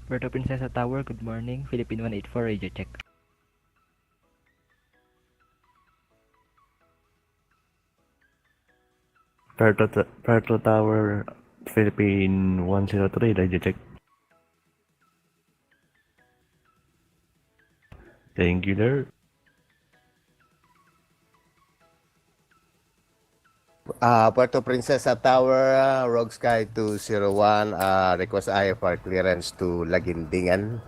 Puerto Princesa Tower, good morning. Philippine 184, radio check. Puerto Tower, Philippine 103, radio check. Thank you, sir. Puerto Princesa Tower, Rogue Sky 201, request IFR clearance to Lagindingan.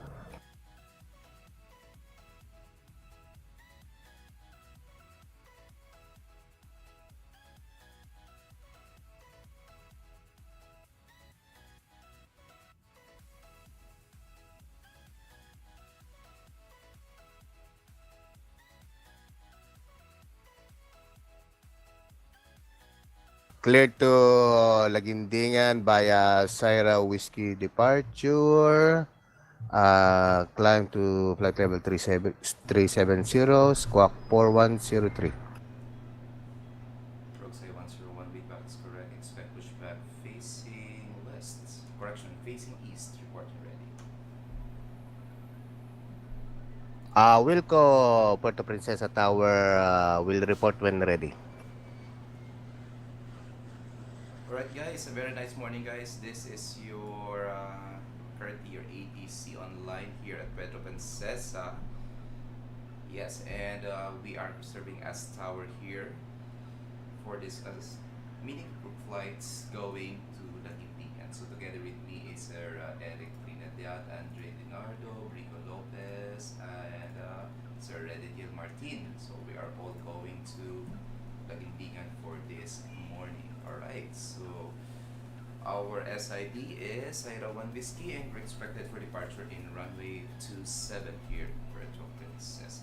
Cleared to Lagindingan via Syra Whiskey departure. Climb to flight level 370, squawk 4103. Roxy 101, big back is correct. Expect pushback facing west. Correction, facing east. Reporting ready. Wilco, Puerto Princesa Tower, will report when ready. Alright guys, a very nice morning guys. This is your currently your ATC online here at Puerto Princesa. Yes, and we are serving as tower here for this mini group flights going to Lagimpican. So together with me is Sir Eric Trinidad, Andre Leonardo, Rico Lopez, and Sir Redediel Martin. So we are all going to Lagimpican for this morning. Alright, so our SID is Syra 1 Whiskey and we're expected for departure in runway 27 here, Puerto Princesa.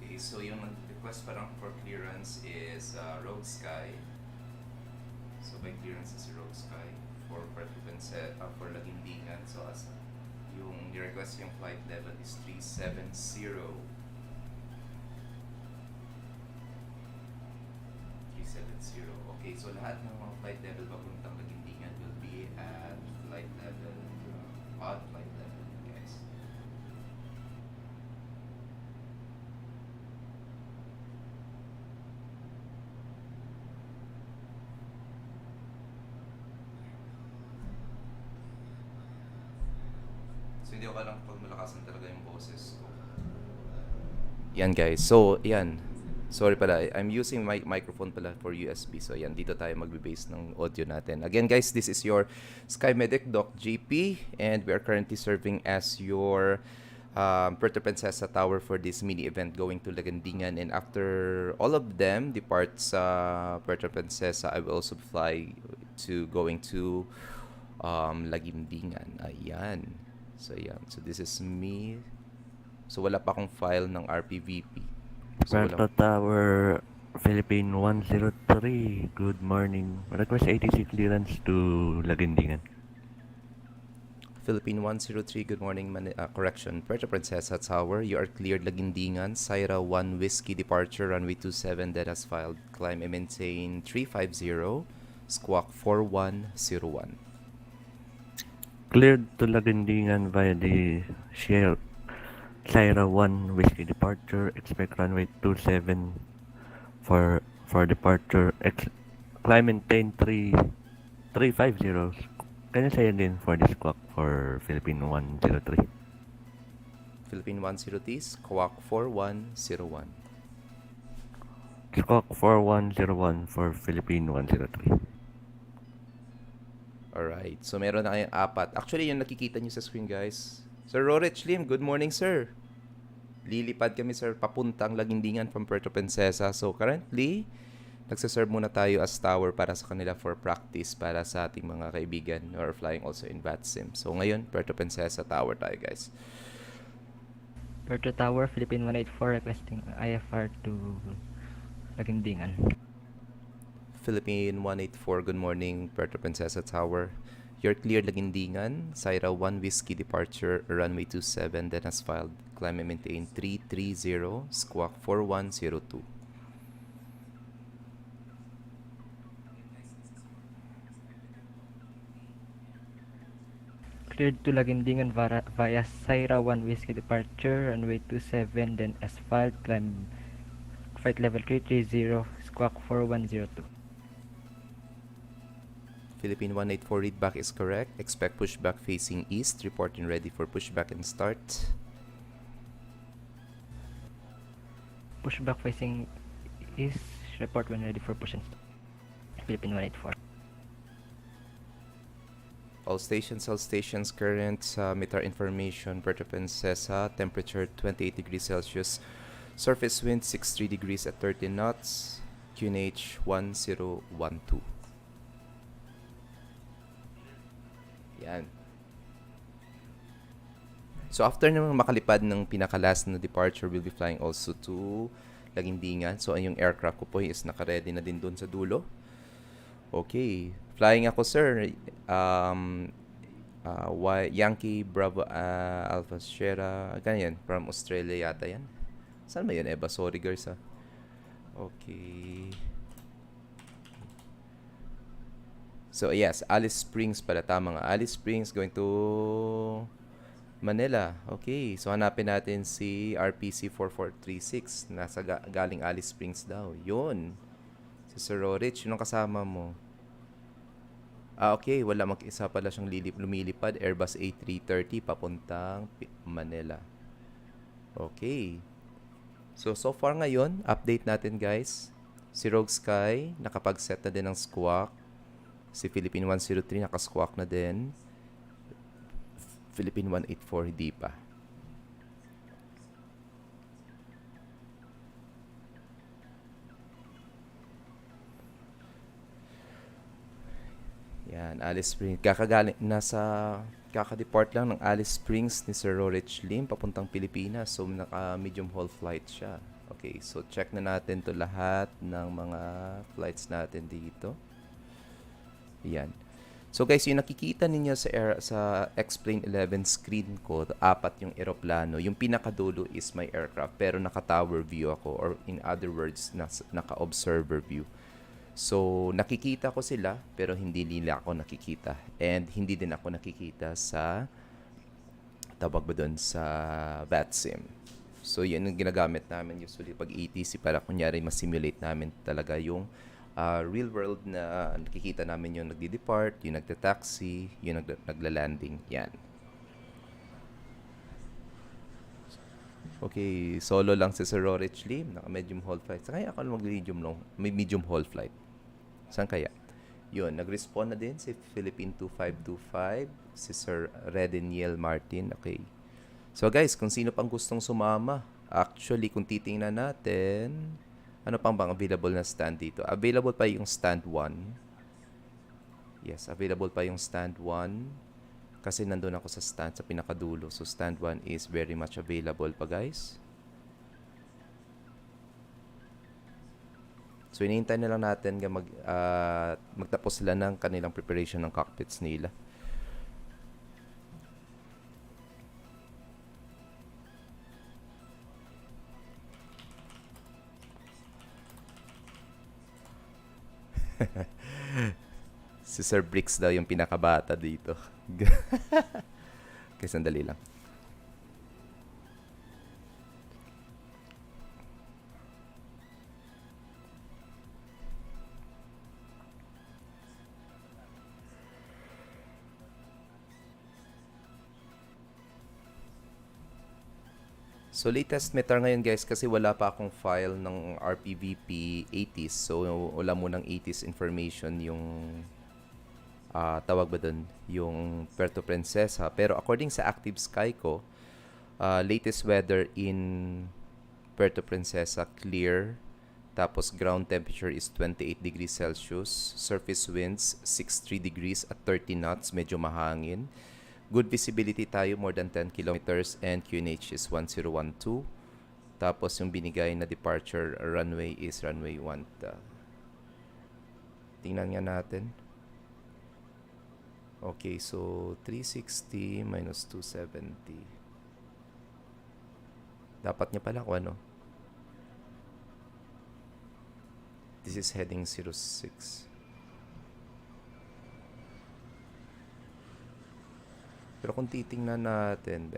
Okay, so yung request parang for clearance is Rogue Sky. So by clearance is Rogue Sky for Puerto Princesa, for Lagindingan. So as yung request yung flight level is 370. 370. Okay, so lahat ng mga flight level papuntang Lagindingan will be at flight level, odd flight level, guys. So hindi ko alam pag malakasan talaga yung boses ko. Yan guys. So, yan. Sorry pala. I'm using my microphone pala for USB. So, yan. Dito tayo magbe-base ng audio natin. Again guys, this is your SkyMedic Doc GP and we are currently serving as your Puerto Princesa Tower for this mini event going to Lagandingan. And after all of them departs Puerto Princesa, I will also fly to going to Lagindingan. Ayan. So, yan. So, this is me. So, wala pa akong file ng Rpvp. So, Puerto Tower, Philippine 103, good morning. Request ATC clearance to Lagindingan. Philippine 103, good morning. Correction, Puerto Princesa Tower, you are cleared Lagindingan. Syra 1 Whiskey departure, runway 27 that has filed. Climb and maintain 350, squawk 4101. Cleared to Lagindingan via the Syra 1 Whiskey departure. Expect runway 27 for departure. Climb and maintain 350. Can you say again for this clock for Philippine 103? Philippine 103, squawk 4101. Squawk 4101 for Philippine 103. Alright, so meron na kayong apat. Actually, yung nakikita nyo sa screen, guys. Sir Rorich Lim, good morning, sir. Lilipad kami, sir, papuntang Lagindingan from Puerto Princesa. So, currently, nagsaserve muna tayo as tower para sa kanila for practice para sa ating mga kaibigan who are flying also in VATSIM. So, ngayon, Puerto Princesa Tower tayo, guys. Puerto Tower, Philippine 184, requesting IFR to Lagindingan. Philippine 184, good morning, Puerto Princesa Tower. You're clear Lagindingan, Syra 1 Whiskey departure, runway 27, then has filed climb and maintain 330, squawk 4102. Cleared to Lagindingan via Syra 1 Whiskey departure, runway 27, then as filed, climb flight level 330, squawk 4102. Philippine 184 readback is correct. Expect pushback facing east. Reporting ready for pushback and start. Pushback facing east, report when ready for push and start. Philippine 184. All stations, current meter information. Puerto Princesa, temperature 28 degrees Celsius. Surface wind 63 degrees at 30 knots. QNH 1012. Yan. So after naman makalipad ng pinaka-last na departure, we'll be flying also to Lagindingan. So yung aircraft ko po is naka-ready na din doon sa dulo. Okay. Flying ako, sir. Yankee Bravo Alpha Sierra. Ganyan. From Australia yata yan. Saan ba yan, Eva? Sorry, guys, ha. Okay. So, yes. Alice Springs pala. Tama nga. Alice Springs going to Manila. Okay. So, hanapin natin si RPC-4436. Nasa galing Alice Springs daw. Yun. Si Sir Rorich. Yun ang kasama mo. Okay. Wala, mag-isa pala siyang lumilipad. Airbus A330 papuntang Manila. Okay. So far ngayon, update natin, guys. Si Rogue Sky, nakapag-set na din ng squawk. Si Philippine 103, nakasquawk na din. Philippine 184, hindi pa. Yan, Alice Springs. Kakadeport lang ng Alice Springs ni Sir Rorich Lim papuntang Pilipinas. So, naka-medium haul flight siya. Okay, so check na natin to lahat ng mga flights natin dito. Yan. So guys, yung nakikita ninyo sa X-Plane 11 screen ko, 4 yung eroplano. Yung pinakadulo is my aircraft, pero naka-tower view ako, or in other words, naka-observer view. So, nakikita ko sila, pero hindi nila ako nakikita. And hindi din ako nakikita sa, tawag ba doon, sa VATSIM. So, yun yung ginagamit namin usually pag ATC para kunyari ma-simulate namin talaga yung real world na nakikita namin yung nagdi-depart, yung nagta-taxi, yung nagla-landing. Yan. Okay, solo lang si Sir Rorich Lim, naka-medium haul flight. Saan kaya ako medium haul flight? Saan kaya? Yun, nag-respond na din si Philippine 2525, si Sir Redeniel Martin. Okay. So guys, kung sino pang gustong sumama, actually kung titingnan natin, ano pang bang available na stand dito? Available pa yung stand 1. Yes, available pa yung stand 1. Kasi nandun ako sa stand sa pinakadulo. So stand 1 is very much available pa, guys. So hinihintay na lang natin magtapos sila ng kanilang preparation ng cockpits nila. Si Sir Bricks daw yung pinakabata dito. Okay, sandali lang. So, latest meter ngayon, guys, kasi wala pa akong file ng Rpvp-80s. So, wala mo ng 80s information yung tawag ba dun? Yung Puerto Princesa. Pero according sa Active Sky ko, latest weather in Puerto Princesa, clear. Tapos, ground temperature is 28 degrees Celsius. Surface winds, 63 degrees at 30 knots. Medyo mahangin. Good visibility tayo, more than 10 kilometers, and QNH is 1012. Tapos yung binigay na departure runway is runway 1. Tingnan nga natin. Okay, so 360 minus 270. Dapat niya pala kung ano. This is heading 06. Pero kung titingnan natin,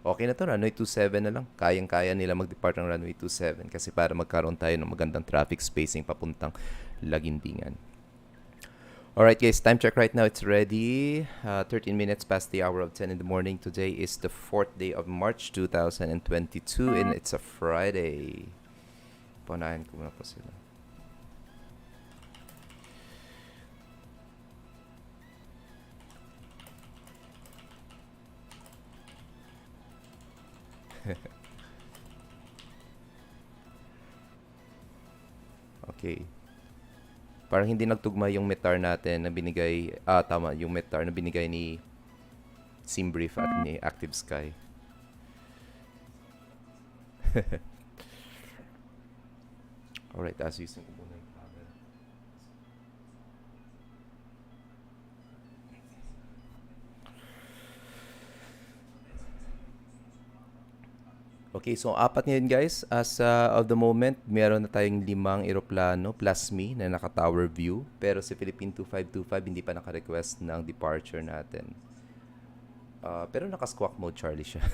okay na to, runway 27 na lang. Kayang-kaya nila mag-depart ng runway 27 kasi para magkaroon tayo ng magandang traffic spacing papuntang Lagindingan. Alright guys, time check right now. It's ready. 13 minutes past the hour of 10 in the morning. Today is the 4th day of March 2022 and it's a Friday. Paunahin ko muna po sila. Okay. Parang hindi nagtugma yung metar natin na binigay, tama, yung metar na binigay ni Simbrief at ni Active Sky. Alright, using ko muna yung camera. Okay, so apat ngayon guys. As of the moment, meron na tayong 5 eroplano plus me na naka-tower view. Pero si Philippine 2525 hindi pa naka-request ng departure natin. Pero naka-squawk mode Charlie siya.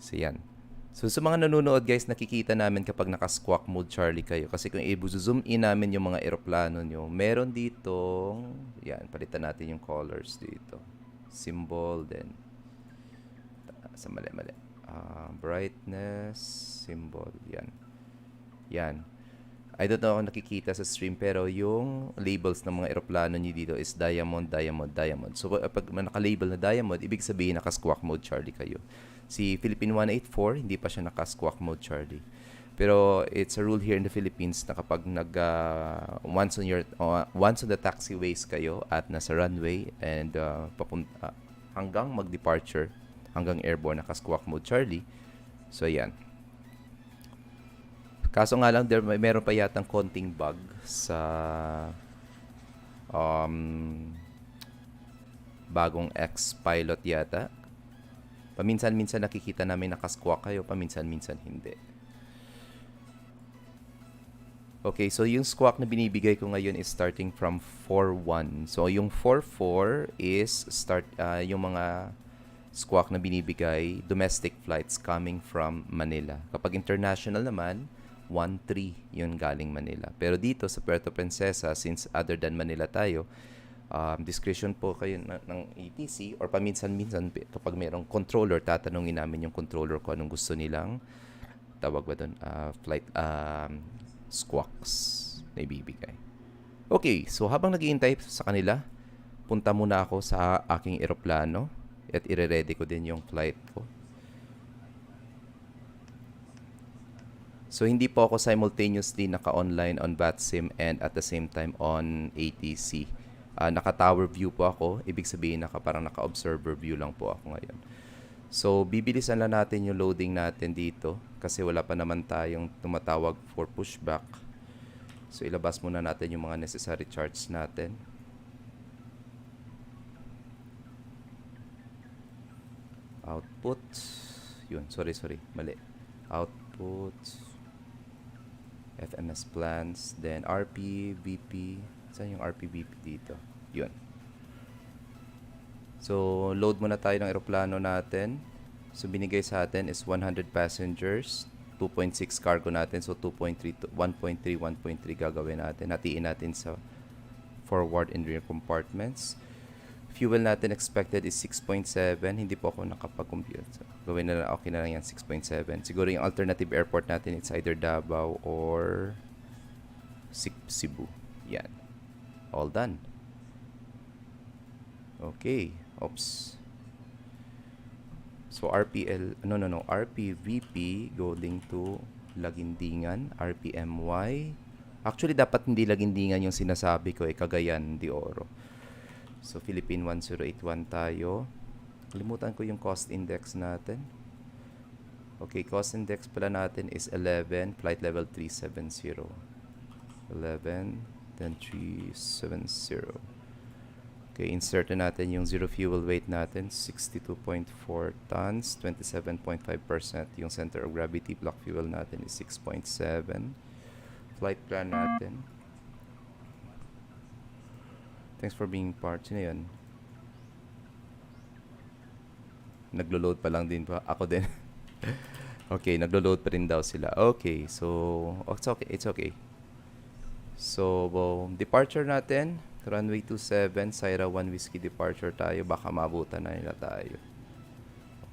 So yan. So sa mga nanonood guys, nakikita namin kapag naka-squawk mode Charlie kayo. Kasi kung i-zoom in namin yung mga eroplano nyo, meron ditong, yan, palitan natin yung colors dito. Symbol, then, sa mali. Brightness, symbol, yan. Yan. I don't know kung nakikita sa stream, pero yung labels ng mga eroplano nyo dito is diamond. So, pag naka-label na diamond, ibig sabihin naka-squawk mode Charlie kayo. Si Philippine 184, hindi pa siya naka-squawk mode Charlie. Pero it's a rule here in the Philippines na kapag once on the taxiways kayo at nasa runway and hanggang mag-departure, hanggang airborne, naka-squawk mode Charlie. So, yan. Kaso nga lang, meron pa yatang konting bug sa bagong X-Pilot yata. Paminsan-minsan nakikita namin naka-squawk kayo, paminsan-minsan hindi. Okay, so yung squawk na binibigay ko ngayon is starting from 4-1. So, yung 4-4 is yung mga squawk na binibigay domestic flights coming from Manila. Kapag international naman, 1-3 yun galing Manila. Pero dito sa Puerto Princesa, since other than Manila tayo, discretion po kayo ng ATC or paminsan-minsan kapag mayroong controller, tatanungin namin yung controller ko anong gusto nilang tawag ba doon, flight squawks na ibibigay. Okay, so habang naghihintay sa kanila, punta muna ako sa aking eroplano at ire-ready ko din yung flight ko. So, hindi po ako simultaneously naka-online on VATSIM and at the same time on ATC. Naka-tower view po ako. Ibig sabihin, parang naka-observer view lang po ako ngayon. So, bibilisan lang natin yung loading natin dito kasi wala pa naman tayong tumatawag for pushback. So, ilabas muna natin yung mga necessary charts natin. Output. Yun, sorry. Mali. Output. FMS plans. Then, Rpvp. Saan yung Rpvp dito? Yun. So, load muna tayo ng aeroplano natin. So, binigay sa atin is 100 passengers. 2.6 cargo natin. So, 1.3 gagawin natin. Hatiin natin sa forward and rear compartments. Fuel natin expected is 6.7. Hindi po ako nakapag-compute. So, gawin na lang, okay na lang yan, 6.7. Siguro yung alternative airport natin, it's either Davao or Cebu. Yan. All done. Okay. Oops. So, Rpvp going to Lagindingan, RPMY. Actually, dapat hindi Lagindingan yung sinasabi ko, Cagayan de Oro. So, Philippine 1081 tayo. Kalimutan ko yung cost index natin. Okay, cost index pala natin is 11, flight level 370. 11, then 370. Okay, insert na natin yung zero fuel weight natin, 62.4 tons, 27.5%. Yung center of gravity, block fuel natin is 6.7. Flight plan natin. Thanks for being part. Sino yun? Naglo-load pa lang din pa. Ako din. Okay, naglo-load pa rin daw sila. Okay, so it's okay, it's okay. So, departure natin, runway 27, Syra 1 Whiskey departure tayo. Baka maabutan na nila tayo.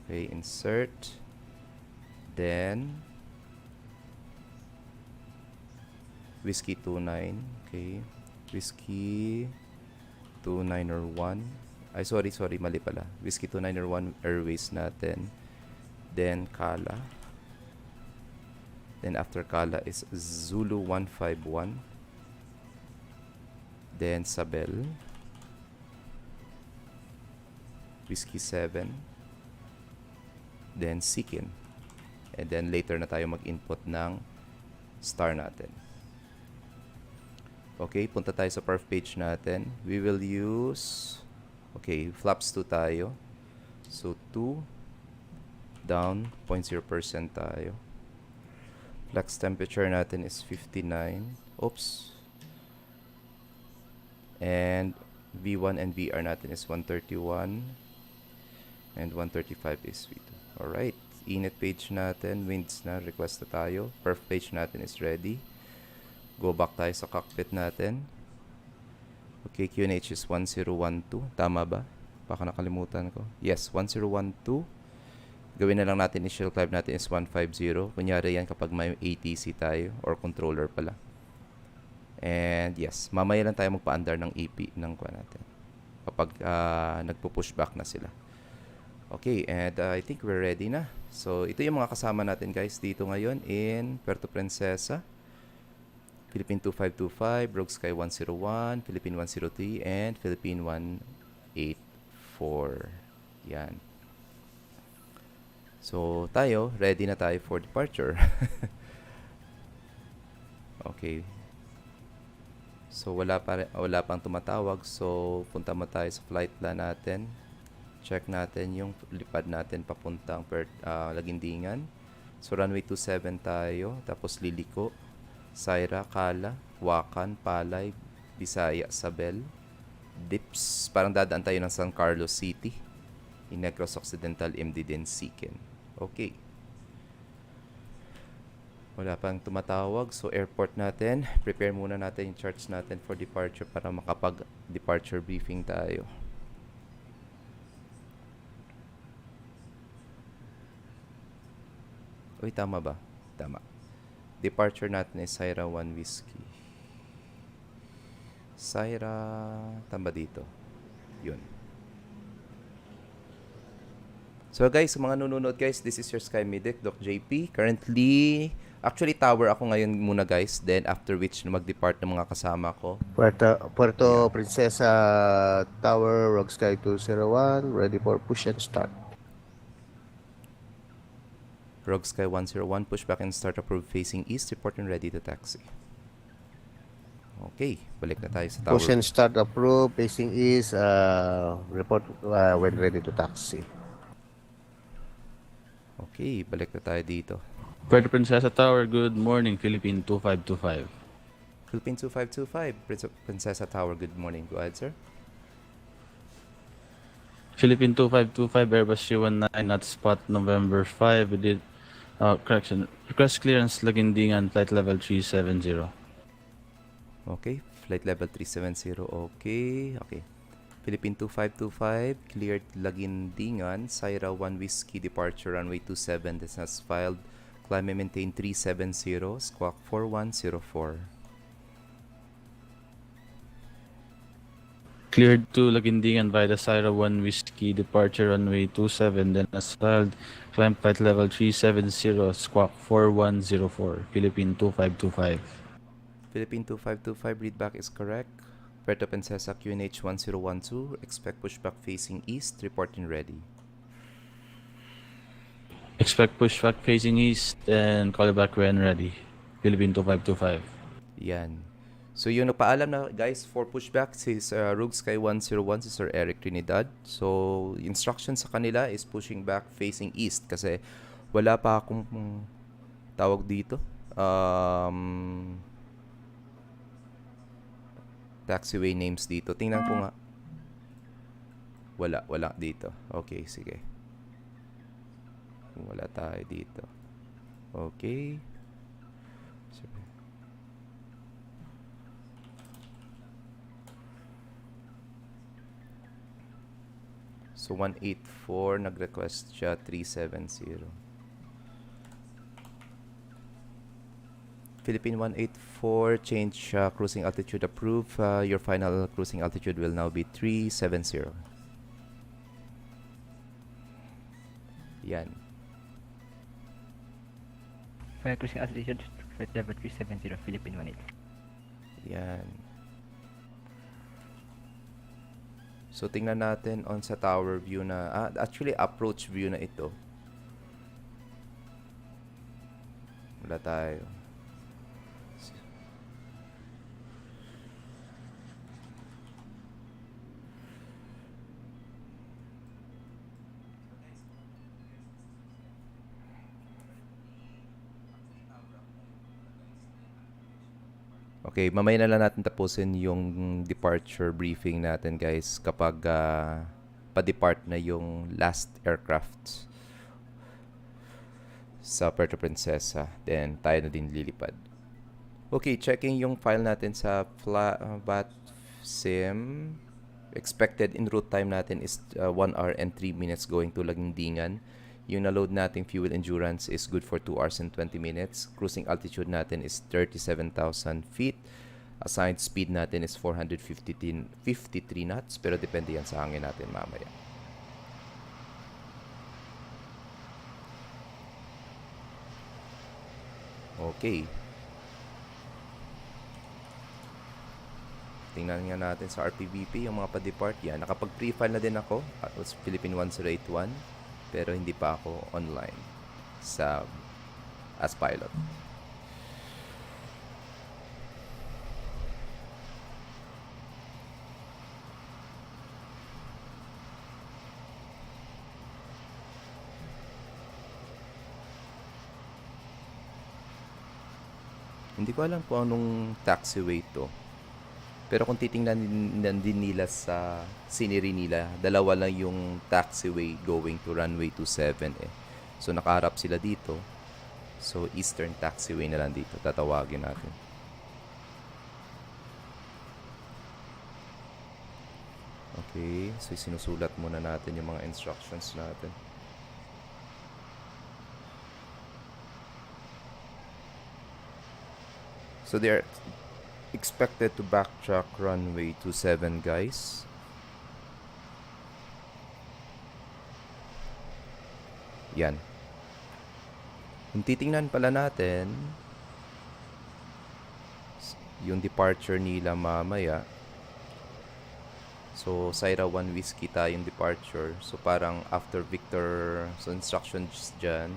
Okay, insert. Then, Whiskey 29. Okay, Whiskey 29 or 1. Ay, sorry, mali pala. Whiskey 29 or 1 airways natin. Then, Kala. Then, after Kala is Zulu 151. Then, Sabel. Whiskey 7. Then, Sikin. And then, later na tayo mag-input ng star natin. Okay, punta tayo sa perf page natin. We will use, okay, flaps 2 tayo. So, 2 down, 0.0% tayo. Flux temperature natin is 59. Oops. And V1 and VR natin is 131. And 135 is V2. Alright. Init page natin. Winds na. Request na tayo. Perf page natin is ready. Go back tayo sa cockpit natin. Okay, QNH is 1012. Tama ba? Baka nakalimutan ko. Yes, 1012. Gawin na lang natin, initial climb natin is 150. Kunyari yan kapag may ATC tayo or controller pala. And yes, mamaya lang tayo magpa-under ng EP ng kuha natin. Kapag nagpo-push back na sila. Okay, and I think we're ready na. So, ito yung mga kasama natin guys dito ngayon in Puerto Princesa. Philippine 2525, Rogue Sky 101, Philippine 103, and Philippine 184. Yan. So, tayo, ready na tayo for departure. Okay. So, wala pang tumatawag. So, punta mo tayo sa flight plan natin. Check natin yung lipad natin papuntang Lagindingan. So, runway 27 tayo. Tapos, liliko. Syra, Kala, Wakan, Palay, Bisaya, Sabel, Dips. Parang dadaan tayo ng San Carlos City. In Negros Occidental, MD din, Sikin. Okay. Wala pang tumatawag. So, airport natin. Prepare muna natin yung charts natin for departure para makapag-departure briefing tayo. Uy, tama ba? Tama. Departure natin is Syra 1 Whiskey. Syra, tamba dito. Yun. So guys, sa mga nanonood guys, this is your Sky Medic, Doc JP. Currently, actually tower ako ngayon muna guys. Then after which na mag-depart ng mga kasama ko. Puerto Princesa Tower, Rogue Sky 201, ready for push and start. Rogue Sky 101, pushback and start approved facing east, reporting ready to taxi. Okay, balik na tayo sa tower. Push and start approved, facing east, report when ready to taxi. Okay, balik na tayo dito. Puerto Princesa Tower, good morning, Philippine 2525. Philippine 2525, Princesa Tower, good morning. Go ahead, sir. Philippine 2525, Airbus C19 at spot November 5. We did, correction, request clearance Lagindingan, flight level 370. Okay, flight level 370, okay. Philippine 2525, cleared Lagindingan, Syra 1 Whiskey, departure runway 27, this has filed, climb and maintain 370, squawk 4104. Cleared to Lagindingan via the Syra 1 Whiskey, departure runway 27, then as filed, climb flight level 370, squawk 4104, Philippine 2525. Philippine 2525, readback is correct. Puerto Princesa QNH 1012, expect pushback facing east, reporting ready. Expect pushback facing east and call back when ready, Philippine 2525. Yan. So yung napaalam na guys for pushback is Rogue Sky 101 si Sir Eric Trinidad. So instruction sa kanila is pushing back facing east kasi wala pa akong tawag dito. Taxiway names dito. Tingnan ko nga. Wala dito. Okay, sige. Wala tayo dito. Okay. So 184 nag-request siya 370. Philippine 184 change cruising altitude approved. Your final cruising altitude will now be 370. Yan. Final cruising altitude, flight level 370, Philippine 184. Yan. So tingnan natin on sa tower view na actually approach view na ito. Wala tayo. Okay, mamaya na lang natin tapusin yung departure briefing natin guys kapag pa-depart na yung last aircraft sa Puerto Princesa. Then tayo na din lilipad. Okay, checking yung file natin sa BATSIM. Expected en route time natin is 1 hour and 3 minutes going to Lagindingan. Yung na-load nating fuel endurance is good for 2 hours and 20 minutes. Cruising altitude natin is 37,000 feet. Assigned speed natin is 453 knots. Pero depende yan sa hangin natin mamaya. Okay. Tingnan nga natin sa Rpvp yung mga pa-depart. Yan, nakapag-pre-file na din ako. It was Philippine 1081. Pero hindi pa ako online sa as pilot. Hindi ko alam kung anong taxiway to. Pero kung titingnan din nila sa scenery nila, dalawa lang yung taxiway going to runway 27 eh. So nakaharap sila dito. So Eastern Taxiway na lang dito. Tatawagin natin. Okay, so sinusulat muna natin yung mga instructions natin. So they are expected to backtrack runway 27 guys. Yan. Kung titingnan pala natin yung departure nila mamaya. So Sierra 1 Whiskey tayong departure. So parang after Victor, so instructions dyan.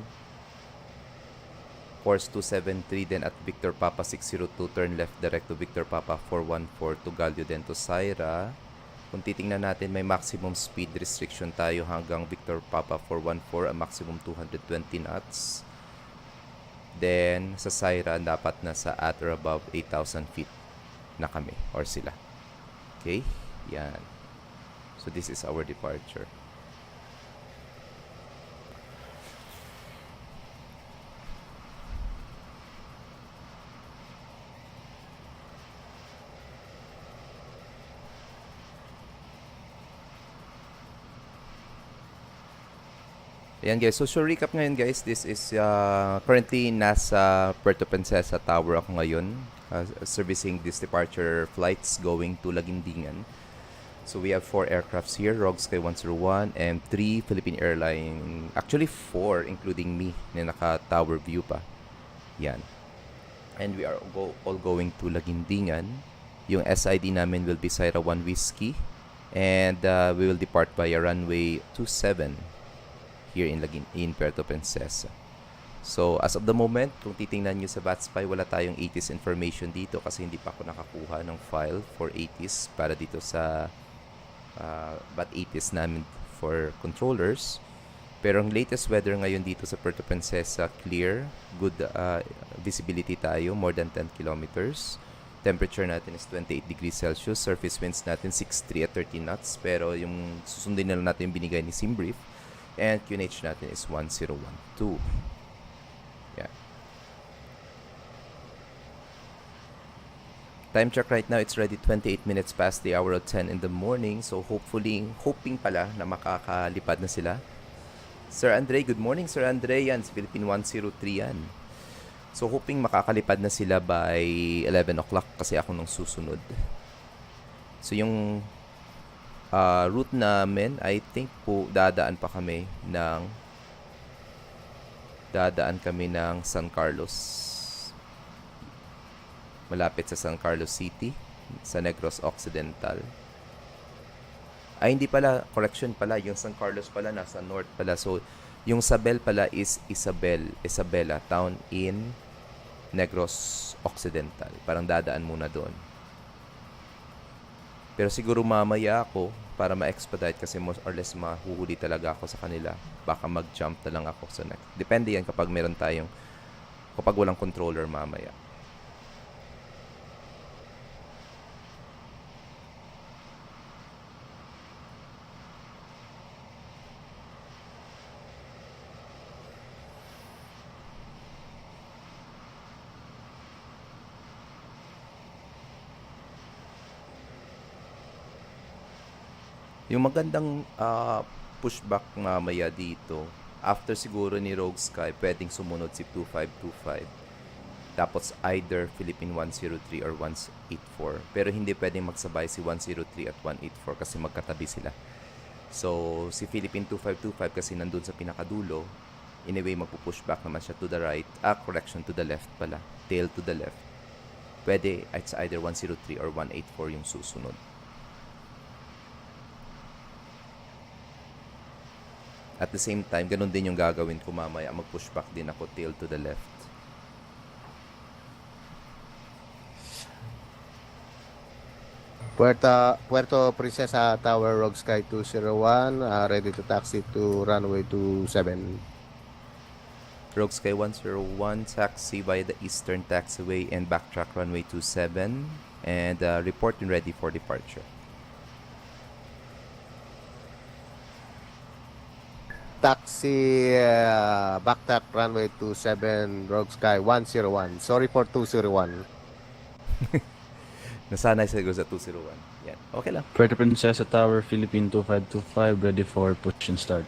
Course 273, then at Victor Papa 602, turn left direct to Victor Papa 414 to Galio, then to Sierra. Kung titingnan natin, may maximum speed restriction tayo hanggang Victor Papa 414, a maximum 220 knots. Then, sa Sierra, dapat nasa at or above 8,000 feet na kami, or sila. Okay? Yan. So, this is our departure. Ayan guys, so recap ngayon guys, this is currently nasa Puerto Princesa Tower ako ngayon, servicing these departure flights going to Lagindingan. So we have 4 aircrafts here, Rogue Sky 101 and 3 Philippine Airline, actually 4 including me na naka-tower view pa. Yan. And we are all going to Lagindingan. Yung SID namin will be Sierra 1 Whiskey and we will depart via runway 27 here in Puerto Princesa. So, as of the moment, kung titingnan nyo sa BatSpy, wala tayong ATIS information dito kasi hindi pa ako nakakuha ng file for ATIS para dito sa BAT ATIS namin for controllers. Pero ang latest weather ngayon dito sa Puerto Princesa, clear, good visibility tayo, more than 10 kilometers. Temperature natin is 28 degrees Celsius. Surface winds natin 6.3 at 30 knots. Pero yung susundin na lang natin yung binigay ni Simbrief. And QNH natin is 1012. Yeah. Time check right now, it's already 28 minutes past the hour of 10 in the morning. So hoping pala na makakalipad na sila. Sir Andre, good morning Sir Andre. Yan, Philippine 103 yan. So hoping makakalipad na sila by 11 o'clock kasi ako nang susunod. So yung route namin, I think po dadaan kami ng San Carlos. Malapit sa San Carlos City, sa Negros Occidental. Ay, hindi pala. Correction pala. Yung San Carlos pala, nasa north pala. So, yung Sabel pala is Isabela, town in Negros Occidental. Parang dadaan muna doon. Pero siguro mamaya ako, para ma-expedite kasi more or less mahuhuli talaga ako sa kanila. Baka mag-jump na lang ako sa next. Depende yan kapag walang controller mamaya. Yung magandang pushback mamaya dito, after siguro ni Rogue Sky, pwedeng sumunod si 2525. Tapos either Philippine 103 or 184. Pero hindi pwedeng magsabay si 103 at 184 kasi magkatabi sila. So, si Philippine 2525 kasi nandun sa pinakadulo, in a way magpupushback naman siya to the right. Correction, to the left pala. Tail to the left. Pwede, it's either 103 or 184 yung susunod. At the same time, ganun din yung gagawin ko mamaya. Mag-pushback din ako tail to the left. Puerto Princesa Tower, Rogue Sky 201, ready to taxi to runway 27. Rogue Sky 101, taxi via the Eastern Taxiway and backtrack runway 27. And reporting ready for departure. Taxi backtrack runway 27, Rogue Sky 101. Sorry for 201. Nasanay siguro sa 201. Yan. Okay lang. Puerto Princesa Tower, Philippine 2525, ready for push and start.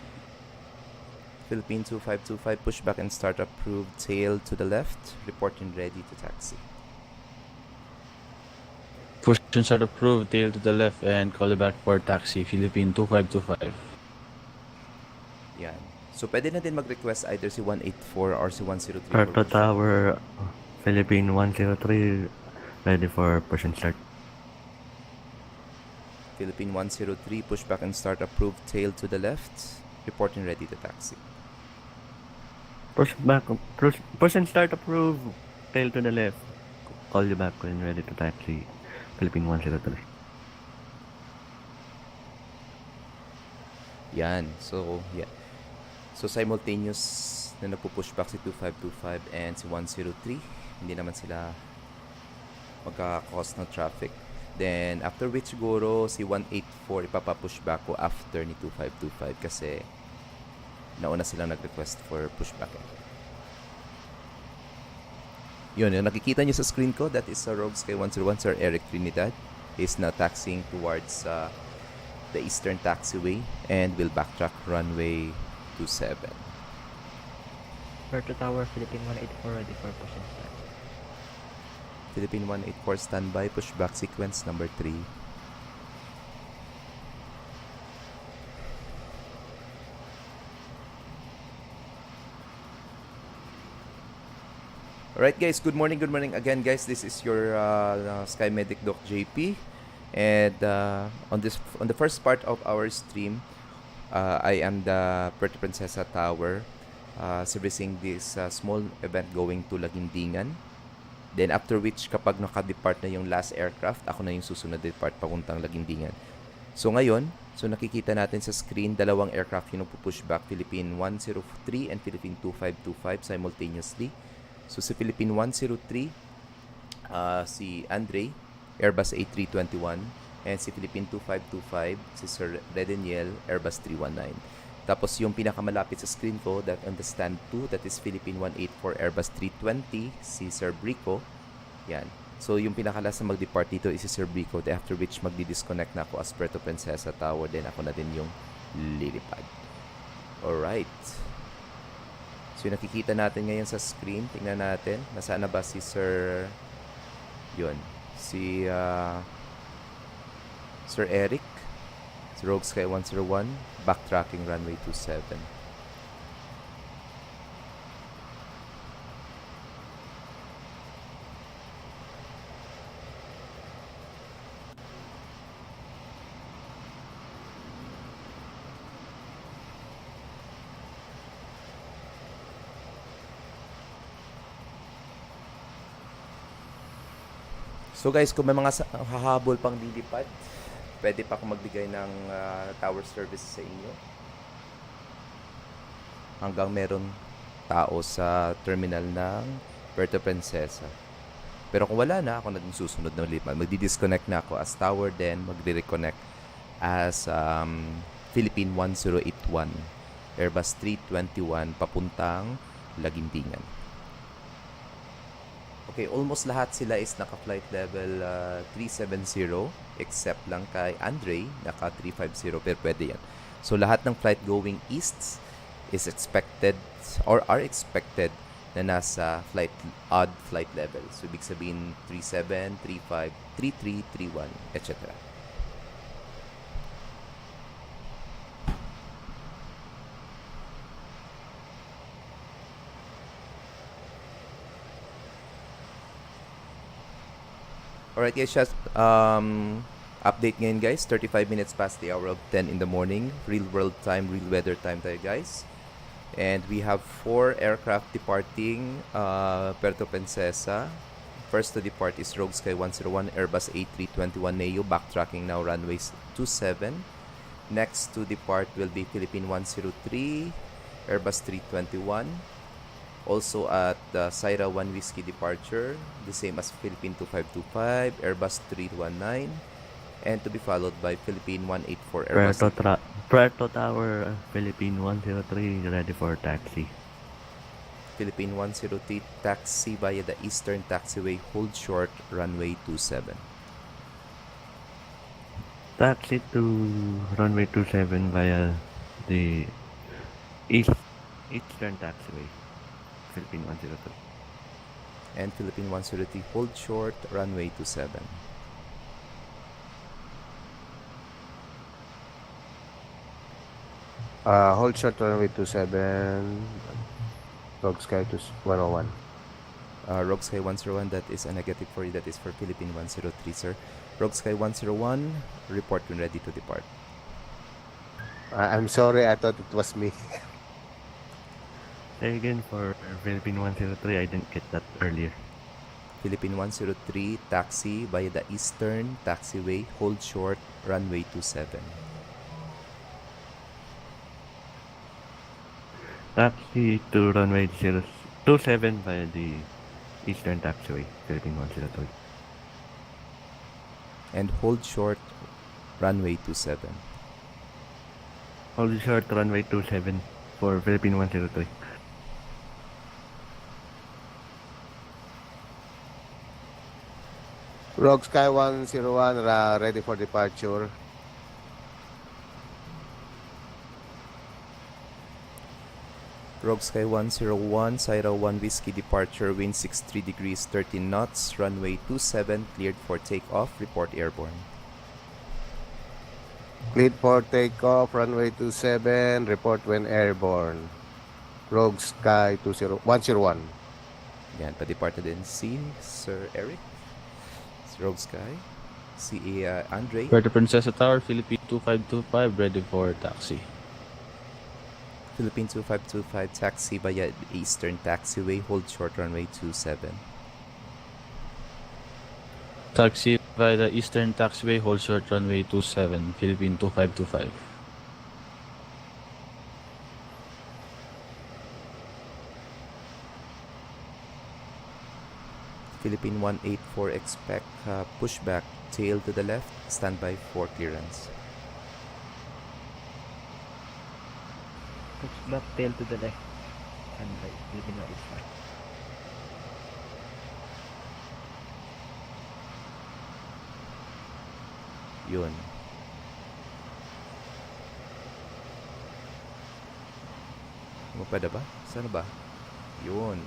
Philippine 2525, pushback and start approved. Tail to the left. Reporting ready to taxi. Push and start approved, tail to the left, and call back for taxi, Philippine 2525. Yan. So, pwede na din mag-request either si 184 or si 103. Puerto Tower, Philippine 103, ready for push and start. Philippine 103, pushback and start approved. Tail to the left. Reporting ready to taxi. Push and start approved, tail to the left. Call you back when ready to taxi, Philippine 103. Yan. So, yeah. So, simultaneous na nagpo-pushback si 2525 and si 103. Hindi naman sila magkaka-cause ng traffic. Then, after which siguro si 184 ipapapushback ko after ni 2525 kasi nauna silang nag-request for pushback. Yun, yung nakikita nyo sa screen ko, that is Rogue Sky 101, Sir Eric Trinidad. He is now taxiing towards the Eastern Taxiway and will backtrack runway 27. Puerto Tower, Philippine 184, ready for push and start. Philippine 184 standby, pushback sequence number 3. Alright guys, good morning again guys. This is your Sky Medic Doc JP. And on the first part of our stream, I am the Puerto Princesa Tower servicing this small event going to Lagindingan. Then after which, kapag naka-depart na yung last aircraft, ako na yung susunod depart papuntang Lagindingan. So ngayon, nakikita natin sa screen, dalawang aircraft yung push back, Philippine 103 and Philippine 2525 simultaneously. So si Philippine 103, si Andre, Airbus A321, and si Philippine 2525, si Sir Redeniel, Airbus 319. Tapos yung pinakamalapit sa screen ko, that on the stand 2, that is Philippine 184 Airbus 320, si Sir Brico. Yan. So yung pinakalas na mag-depart dito is si Sir Brico, after which magdi-disconnect na ako as Puerto Princesa Tower, then ako na din yung lilipad. Alright. So yung nakikita natin ngayon sa screen, tingnan natin, nasaan na ba si Sir, yun, si Sir Eric, si Rogue Sky 101, backtracking runway 27. So guys, kung may mga hahabol pang lilipad, pwede pa akong magbigay ng tower service sa inyo. Hanggang meron tao sa terminal ng Puerto Princesa. Pero kung wala na, ako na din susunod na lipad. Magdi-disconnect na ako as tower, then magre-reconnect as Philippine 1081 Airbus 321 papuntang Lagindingan. Okay, almost lahat sila is naka-flight level 370 except lang kay Andre, naka 350, pero pwede yan. So lahat ng flight going east is expected or are expected na nasa odd flight level. So ibig sabihin 37, 35, 33, 31, etc. Alright guys, just update ngayon guys, 35 minutes past the hour of 10 in the morning, real world time, real weather time tayo guys. And we have 4 aircraft departing Puerto Princesa. First to depart is Rogue Sky 101 Airbus A321neo, backtracking now runways 27. Next to depart will be Philippine 103 Airbus 321. Also at Syra 1 Whiskey departure, the same as Philippine 2525, Airbus 319, and to be followed by Philippine 184 Airbus. Puerto Tower, Philippine 103, ready for taxi. Philippine 103 taxi via the Eastern Taxiway, hold short, runway 27. Taxi to runway 27 via the Eastern Taxiway, Philippine 103. And Philippine 103, hold short, runway 27. Hold short runway 27, Rogue Sky to 101. Rogue Sky 101, that is a negative for you, that is for Philippine 103, sir. Rogue Sky 101, report when ready to depart. I'm sorry, I thought it was me. Say again for Philippine 103, I didn't get that earlier. Philippine 103, taxi via the Eastern Taxiway, hold short, runway 27. Taxi to runway 27 via the Eastern Taxiway, Philippine 103. And hold short, runway 27. Hold short runway 27 for Philippine 103. Rogue Sky 101, ready for departure. Rogue Sky 101, Syra 1 Whiskey departure, wind 63 degrees 13 knots, runway 27, cleared for takeoff, report airborne. Cleared for takeoff, runway 27, report when airborne. Rogue Sky 101. Yan, pa-depart na din si Sir Eric, si Rogue Sky, si Andre. Puerto Princesa Tower, Philippine 2525, ready for taxi. Philippine 2525, taxi via Eastern Taxiway, hold short runway 27. Taxi via the Eastern Taxiway, hold short runway 27, Philippine 2525. Philippine 184, expect pushback, tail to the left, standby for clearance. Push back, tail to the left. And right, Philippine 184. Yun. Pwede ba? Saan ba? Yun.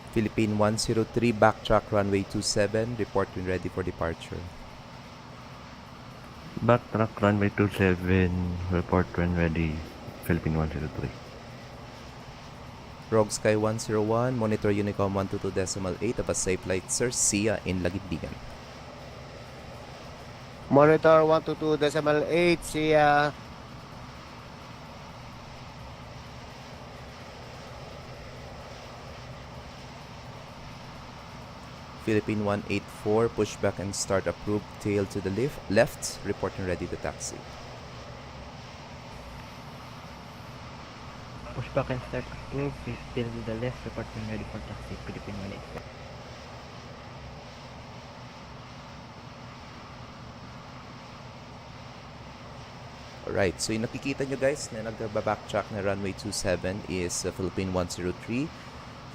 Philippine 103, backtrack runway 27, report when ready for departure. Backtrack runway 27, report when ready, Philippine 103. Rogue Sky 101, monitor Unicom 122.8, have a safe flight, sir. See ya in Lagindigan. Monitor 122.8, see ya. Philippine 184, pushback and start approved, tail to the left, reporting ready to taxi. Push back and start approved, tail to the left, reporting ready for taxi, Philippine 184. Alright, so yung nakikita nyo guys na nagbabacktrack na runway 27 is Philippine 103.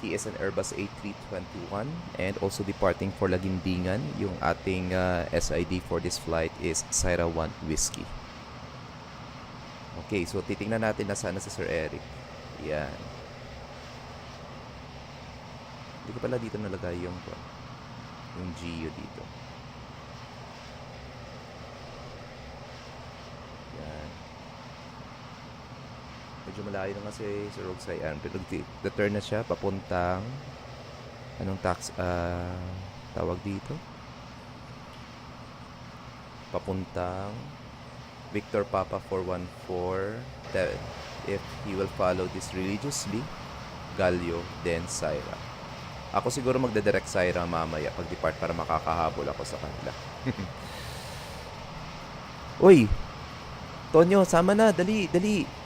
He is an Airbus A321 and also departing for Laguindingan. Yung ating SID for this flight is Sierra 1 Whiskey. Okay, so titingnan natin na sana si Sir Eric. Yan. Hindi ko pala dito nalagay yung GU dito. Yan. Medyo malayo na kasi sa Rogue Sky. Pero the-turn na siya papuntang anong tawag dito? Papuntang Victor Papa 414. That if he will follow this religiously, Galio, then Syra. Ako siguro magde-direct Syra mamaya pag depart para makakahabol ako sa kanila. Uy! Tonyo, sama na. Dali, dali.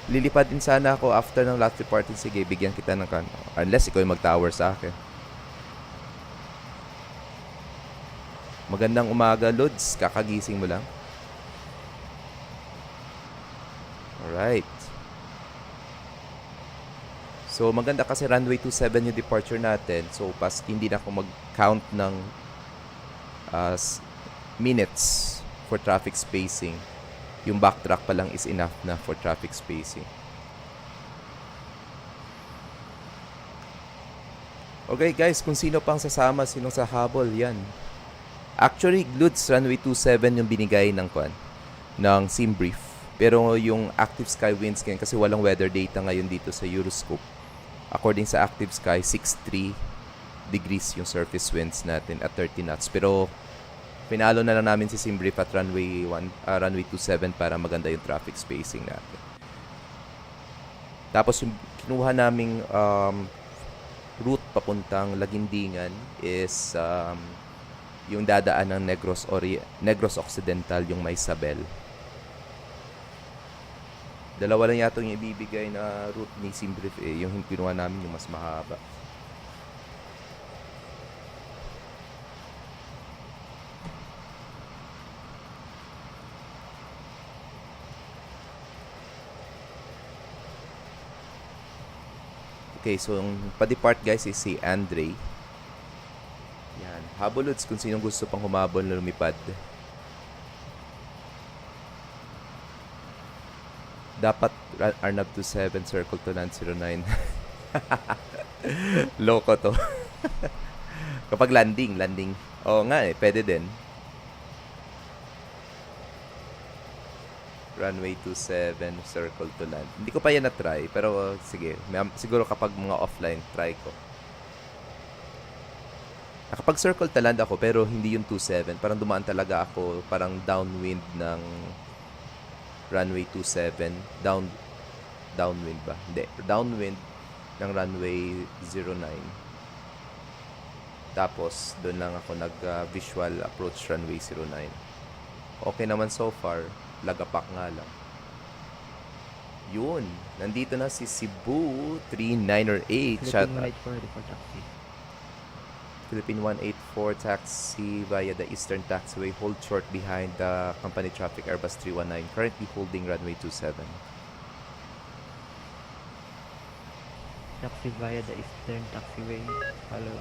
Lilipad din sana ako after ng last departing. Sige, bigyan kita ng kanto. Unless ikaw yung mag-tower sa akin. Magandang umaga, Lods. Kakagising mo lang. Alright. So, maganda kasi runway 27 yung departure natin. So, hindi na ako mag-count ng minutes for traffic spacing. Yung backtrack pa lang is enough na for traffic spacing. Okay guys, kung sino pang sasama, sinong sahabol, yan. Actually, Gluds, runway 27 yung binigay ng SIM brief. Pero yung active sky winds ngayon, kasi walang weather data ngayon dito sa Euroscope. According sa active sky, 63 degrees yung surface winds natin at 30 knots. Pero pinalo na lang namin si SIM brief at runway 27 para maganda yung traffic spacing natin. Tapos yung kinuha naming route papuntang Laguindingan is yung dadaan ng Negros Occidental, yung may Isabel. Dalawa lang yata yung ibibigay na route ni SIM brief yung kinuha namin yung mas mahaba. Okay, so yung pa-depart guys is si Andre. Yan. Habolods kung sinong gusto pang humabol na lumipad. Dapat Arnab 27, circle to land 09. Loko to. Kapag landing. Oo nga pwede din. Runway 27, circle to land. Hindi ko pa yan na-try, pero sige. Siguro kapag mga offline, try ko. Nakapag-circle taland ako pero hindi yung 27. Parang dumaan talaga ako parang downwind ng runway 27. Downwind ba? Hindi. Downwind ng runway 09. Tapos doon lang ako nag-visual approach runway 09. Okay naman so far. Lagapak nga lang. Yun. Nandito na si Cebu 3908. Shout Philippine 184 report taxi. Philippine 184 taxi via the Eastern Taxiway. Hold short behind the company traffic Airbus 319. Currently holding runway 27. Taxi via the Eastern Taxiway. Follow.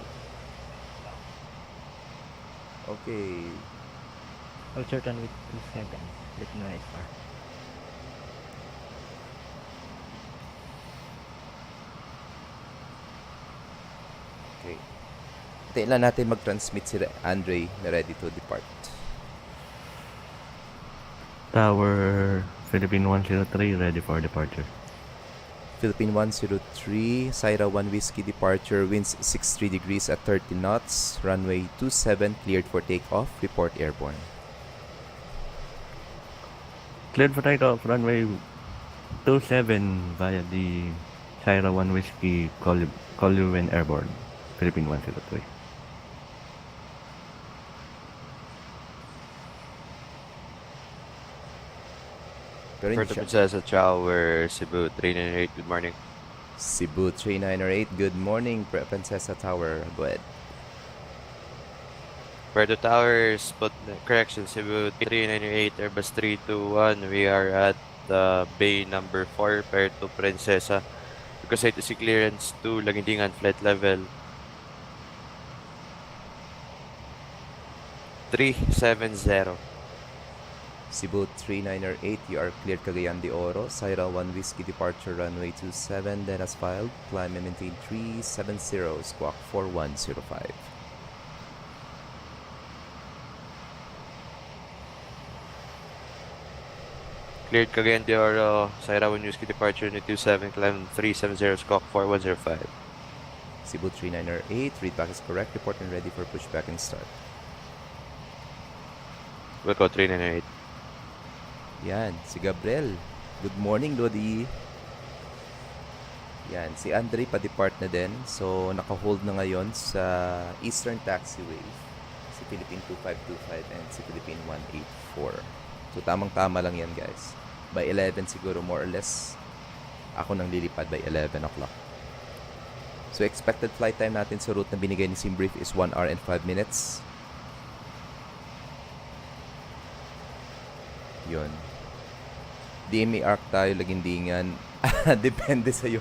Okay. Hold short runway 27. Philippine 184. Okay. Hintayin lang natin mag-transmit si Andre na ready to depart. Tower Philippine 103 ready for departure. Philippine 103, Syra 1 Whiskey departure, winds 63 degrees at 30 knots, runway 27 cleared for takeoff, report airborne. Cleared for takeoff, runway 27 via the Syra 1 Whiskey Coluwen Airborne, Philippine 103. Puerto Princesa Tower, Cebu 398, good morning. Cebu 3908, good morning, Princesa Tower, go ahead. Puerto Tower, spot correction, Cebu 398, Airbus 321, we are at bay number 4, Puerto Princesa. Because ATC clearance to Lagindingan, flight level 370. Cebu 3908, you are cleared Cagayan de Oro, Syra 1 Whiskey departure runway 27, then as filed, climb and maintain 370, squawk 4105. Cleared Cagayan de Oro, Syra 1 Whiskey departure, 27, climb 370, squawk 4105. Cebu 3908, readback is correct, report and ready for pushback and start. Wilco 398. Yan, si Gabriel. Good morning, Lodi. Yan, si Andre pa-depart na din. So, naka-hold na ngayon sa Eastern Taxiway. Si Philippine 2525 and si Philippine 184. So, tamang-tama lang yan, guys. By 11 siguro, more or less, ako nang lilipad by 11 o'clock. So, expected flight time natin sa route na binigay ni Simbrief is 1 hour and 5 minutes. Yun. DMA arc tayo, Lagindingan. Depende sa'yo.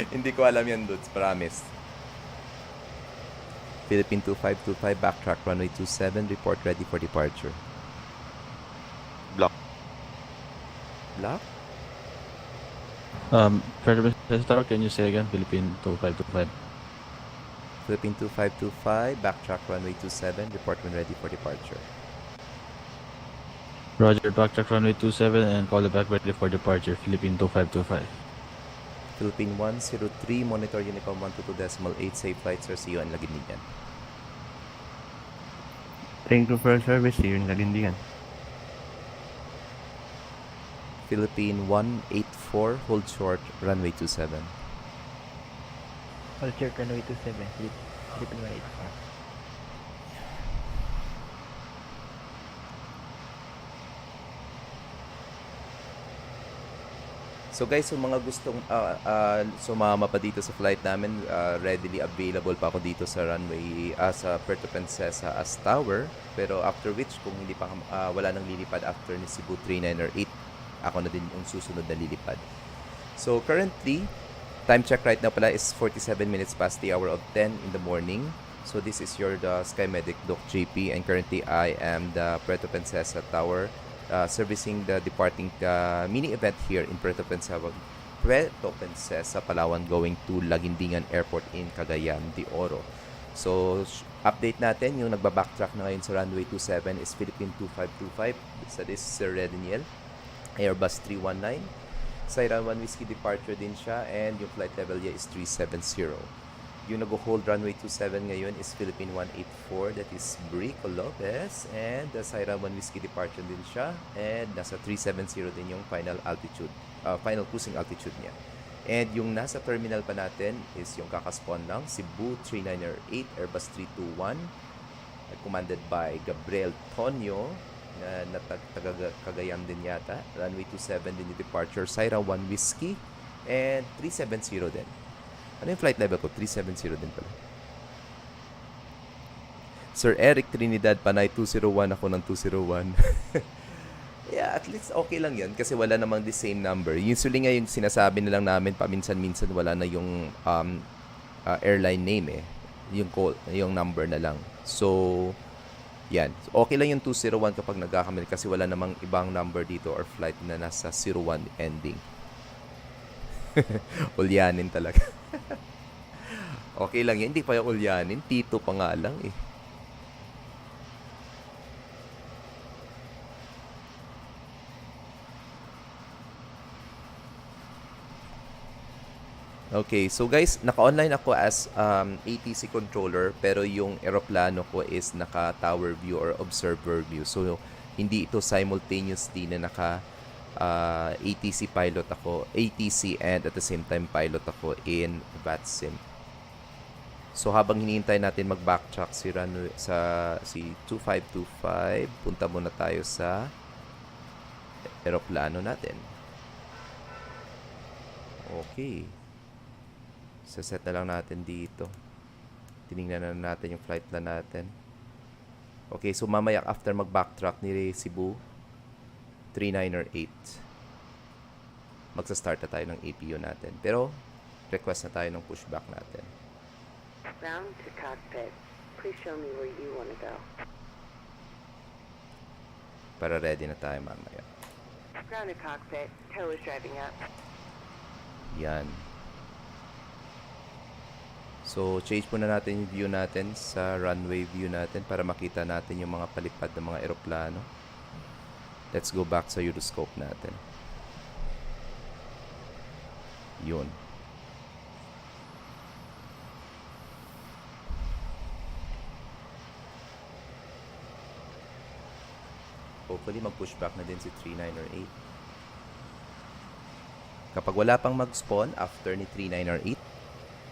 Hindi ko alam yan, dudes. Promise. Philippine 2525, backtrack runway 27, report ready for departure. Block. Block? Puerto Princesa Tower, can you say again? Philippine 2525. Philippine 2525, backtrack runway 27, report when ready for departure. Roger, backtrack runway 27 and call it back ready for departure, Philippine 2525. Philippine 103, monitor Unicom 122.8, safe flight, sir. See you in Lagindingan. Thank you for your service. See you in Lagindingan. Philippine 184, hold short, runway 27. Hold short runway 27. Philippine 184. So guys, yung mga gustong sumama pa dito sa flight namin, readily available pa ako dito sa runway sa Puerto Princesa as tower. Pero after which, kung hindi pa wala nang lilipad after ni Cebu 3908, ako na din yung susunod na lilipad. So currently, time check right now pala is 47 minutes past the hour of 10 in the morning. So this is your SkyMedic Doc JP, and currently I am the Puerto Princesa Tower, servicing the departing mini event here in Puerto Princesa, Palawan, going to Lagindingan Airport in Cagayan de Oro. So, update natin, yung nagbabacktrack na ngayon sa runway 27 is Philippine 2525. So, this is Sir Rediniel, Airbus 319. Syra 1 Whiskey departure din siya, and yung flight level niya is 370. Yung nag-hold runway 27 ngayon is Philippine 184, that is Brico Lopez, and the Syra 1 Whiskey departure din siya, and nasa 370 din yung final altitude, final cruising altitude niya. And yung nasa terminal pa natin is yung kakaspawn ng Cebu 3908 Airbus 321, commanded by Gabriel Tonyo, na taga-Cagayan din yata. Runway 27 din yung departure, Syra 1 Whiskey, and 370 din. Ano yung flight level ko? 370 din pala. Sir Eric Trinidad, Panay 201, ako ng 201. Yeah, at least okay lang yan kasi wala namang the same number. Usually nga yung sinasabi na lang namin, paminsan-minsan wala na yung airline name eh. Yung number na lang. So, yan. So, okay lang yung 201 kapag nagkakamali kasi wala namang ibang number dito or flight na nasa 01 ending. Ulyanin talaga. Okay lang yan. Hindi pa yung ulyanin. Tito pa nga lang eh. Okay, so guys, naka-online ako as ATC controller pero yung eroplano ko is naka-tower view or observer view. So, hindi ito simultaneously na naka ATC pilot ako, ATC and at the same time pilot ako in VATSIM. So, habang hinihintay natin mag-backtrack si 2525, punta muna tayo sa eroplano natin. Okay. Set na lang natin dito. Tinignan na natin yung flight plan natin. Okay, so mamaya after mag-backtrack ni Cebu 3908, magsa-start na tayo ng APU natin. Pero, request na tayo ng pushback natin. Round to cockpit. Please show me where you want to go. Para ready na tayo mamaya. Ground to cockpit. Tow is driving up. Yan. So, change muna natin yung view natin sa runway view natin para makita natin yung mga palipad ng mga eroplano. Let's go back sa Euroscope natin. Yun. Hopefully, mag-pushback na din si 3908. Kapag wala pang mag-spawn after ni 3908,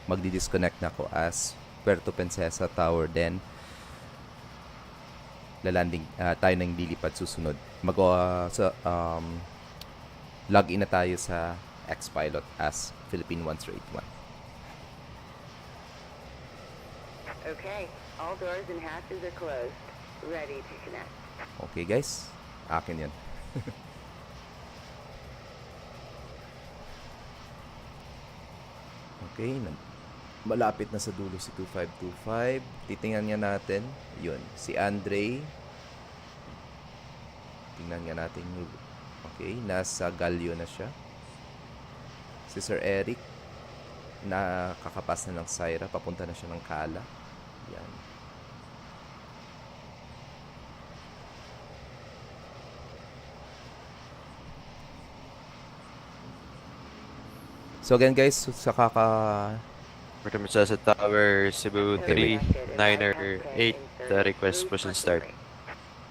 magdi-disconnect na ako as Puerto Princesa Tower. Then, lalanding tayo nang lilipad susunod. Log in na tayo sa X-Pilot as Philippine 1081. Okay, all doors and hatches are closed. Ready to connect. Okay guys, akin yan. Okay, malapit na sa dulo si 2525. Titingnan nga natin. Yun, si Andre. Tingnan nga natin. Okay, nasa Galyo na siya. Si Sir Eric, nakakapas na ng Syra. Papunta na siya ng Kala. Yan. So again guys, sa Puerto Princesa Tower, Cebu 3908, request push and start.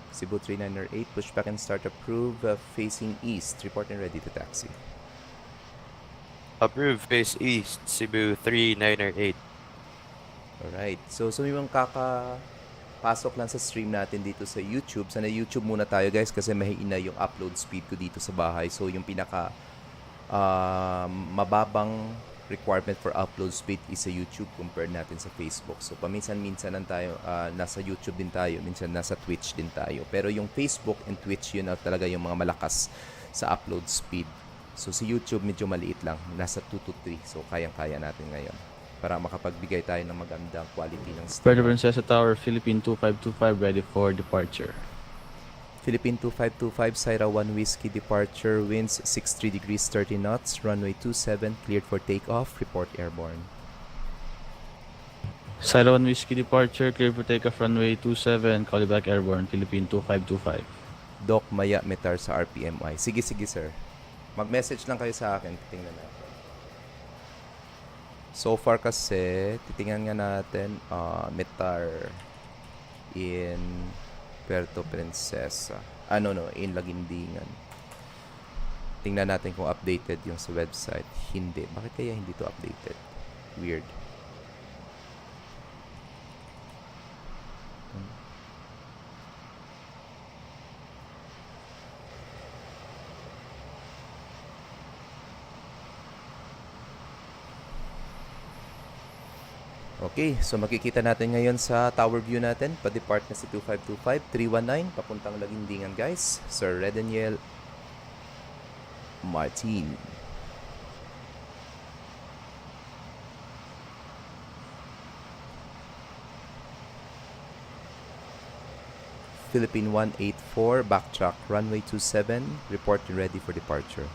Cebu 3908, pushback and start approve, facing east, report and ready to taxi. Approve, face east, Cebu 3908. Alright, so yung kakapasok lang sa stream natin dito sa YouTube. Sana YouTube muna tayo guys kasi mahina yung upload speed ko dito sa bahay. So yung pinaka mababang requirement for upload speed is sa YouTube compared natin sa Facebook. So paminsan-minsan tayo nasa YouTube din tayo, minsan nasa Twitch din tayo. Pero yung Facebook and Twitch yun na talaga yung mga malakas sa upload speed. So sa YouTube medyo maliit lang, nasa 2 to 3. So kayang-kaya natin ngayon para makapagbigay tayo ng magandang quality ng stream. Puerto Princesa Tower, Philippine 2525, ready for departure. Philippine 2525, Syra 1 Whiskey departure, winds 63 degrees 30 knots, runway 27, cleared for takeoff, report airborne. Syra 1 Whiskey departure, clear for takeoff, runway 27, call you back airborne, Philippine 2525. Doc Maya Metar sa Rpmy. Sige sir. Mag-message lang kayo sa akin, tingnan natin. So far kasi, titingnan nga natin, Metar in Puerto Princesa. No, in Lagindingan. Tingnan natin kung updated yung sa website. Hindi. Bakit kaya hindi to updated? Weird. Okay, so makikita natin ngayon sa tower view natin, pa-depart na si 2525, 319, papuntang Lagindingan guys, Sir Redaniel Martin. Philippine 184, backtrack, runway 27, report ready for departure.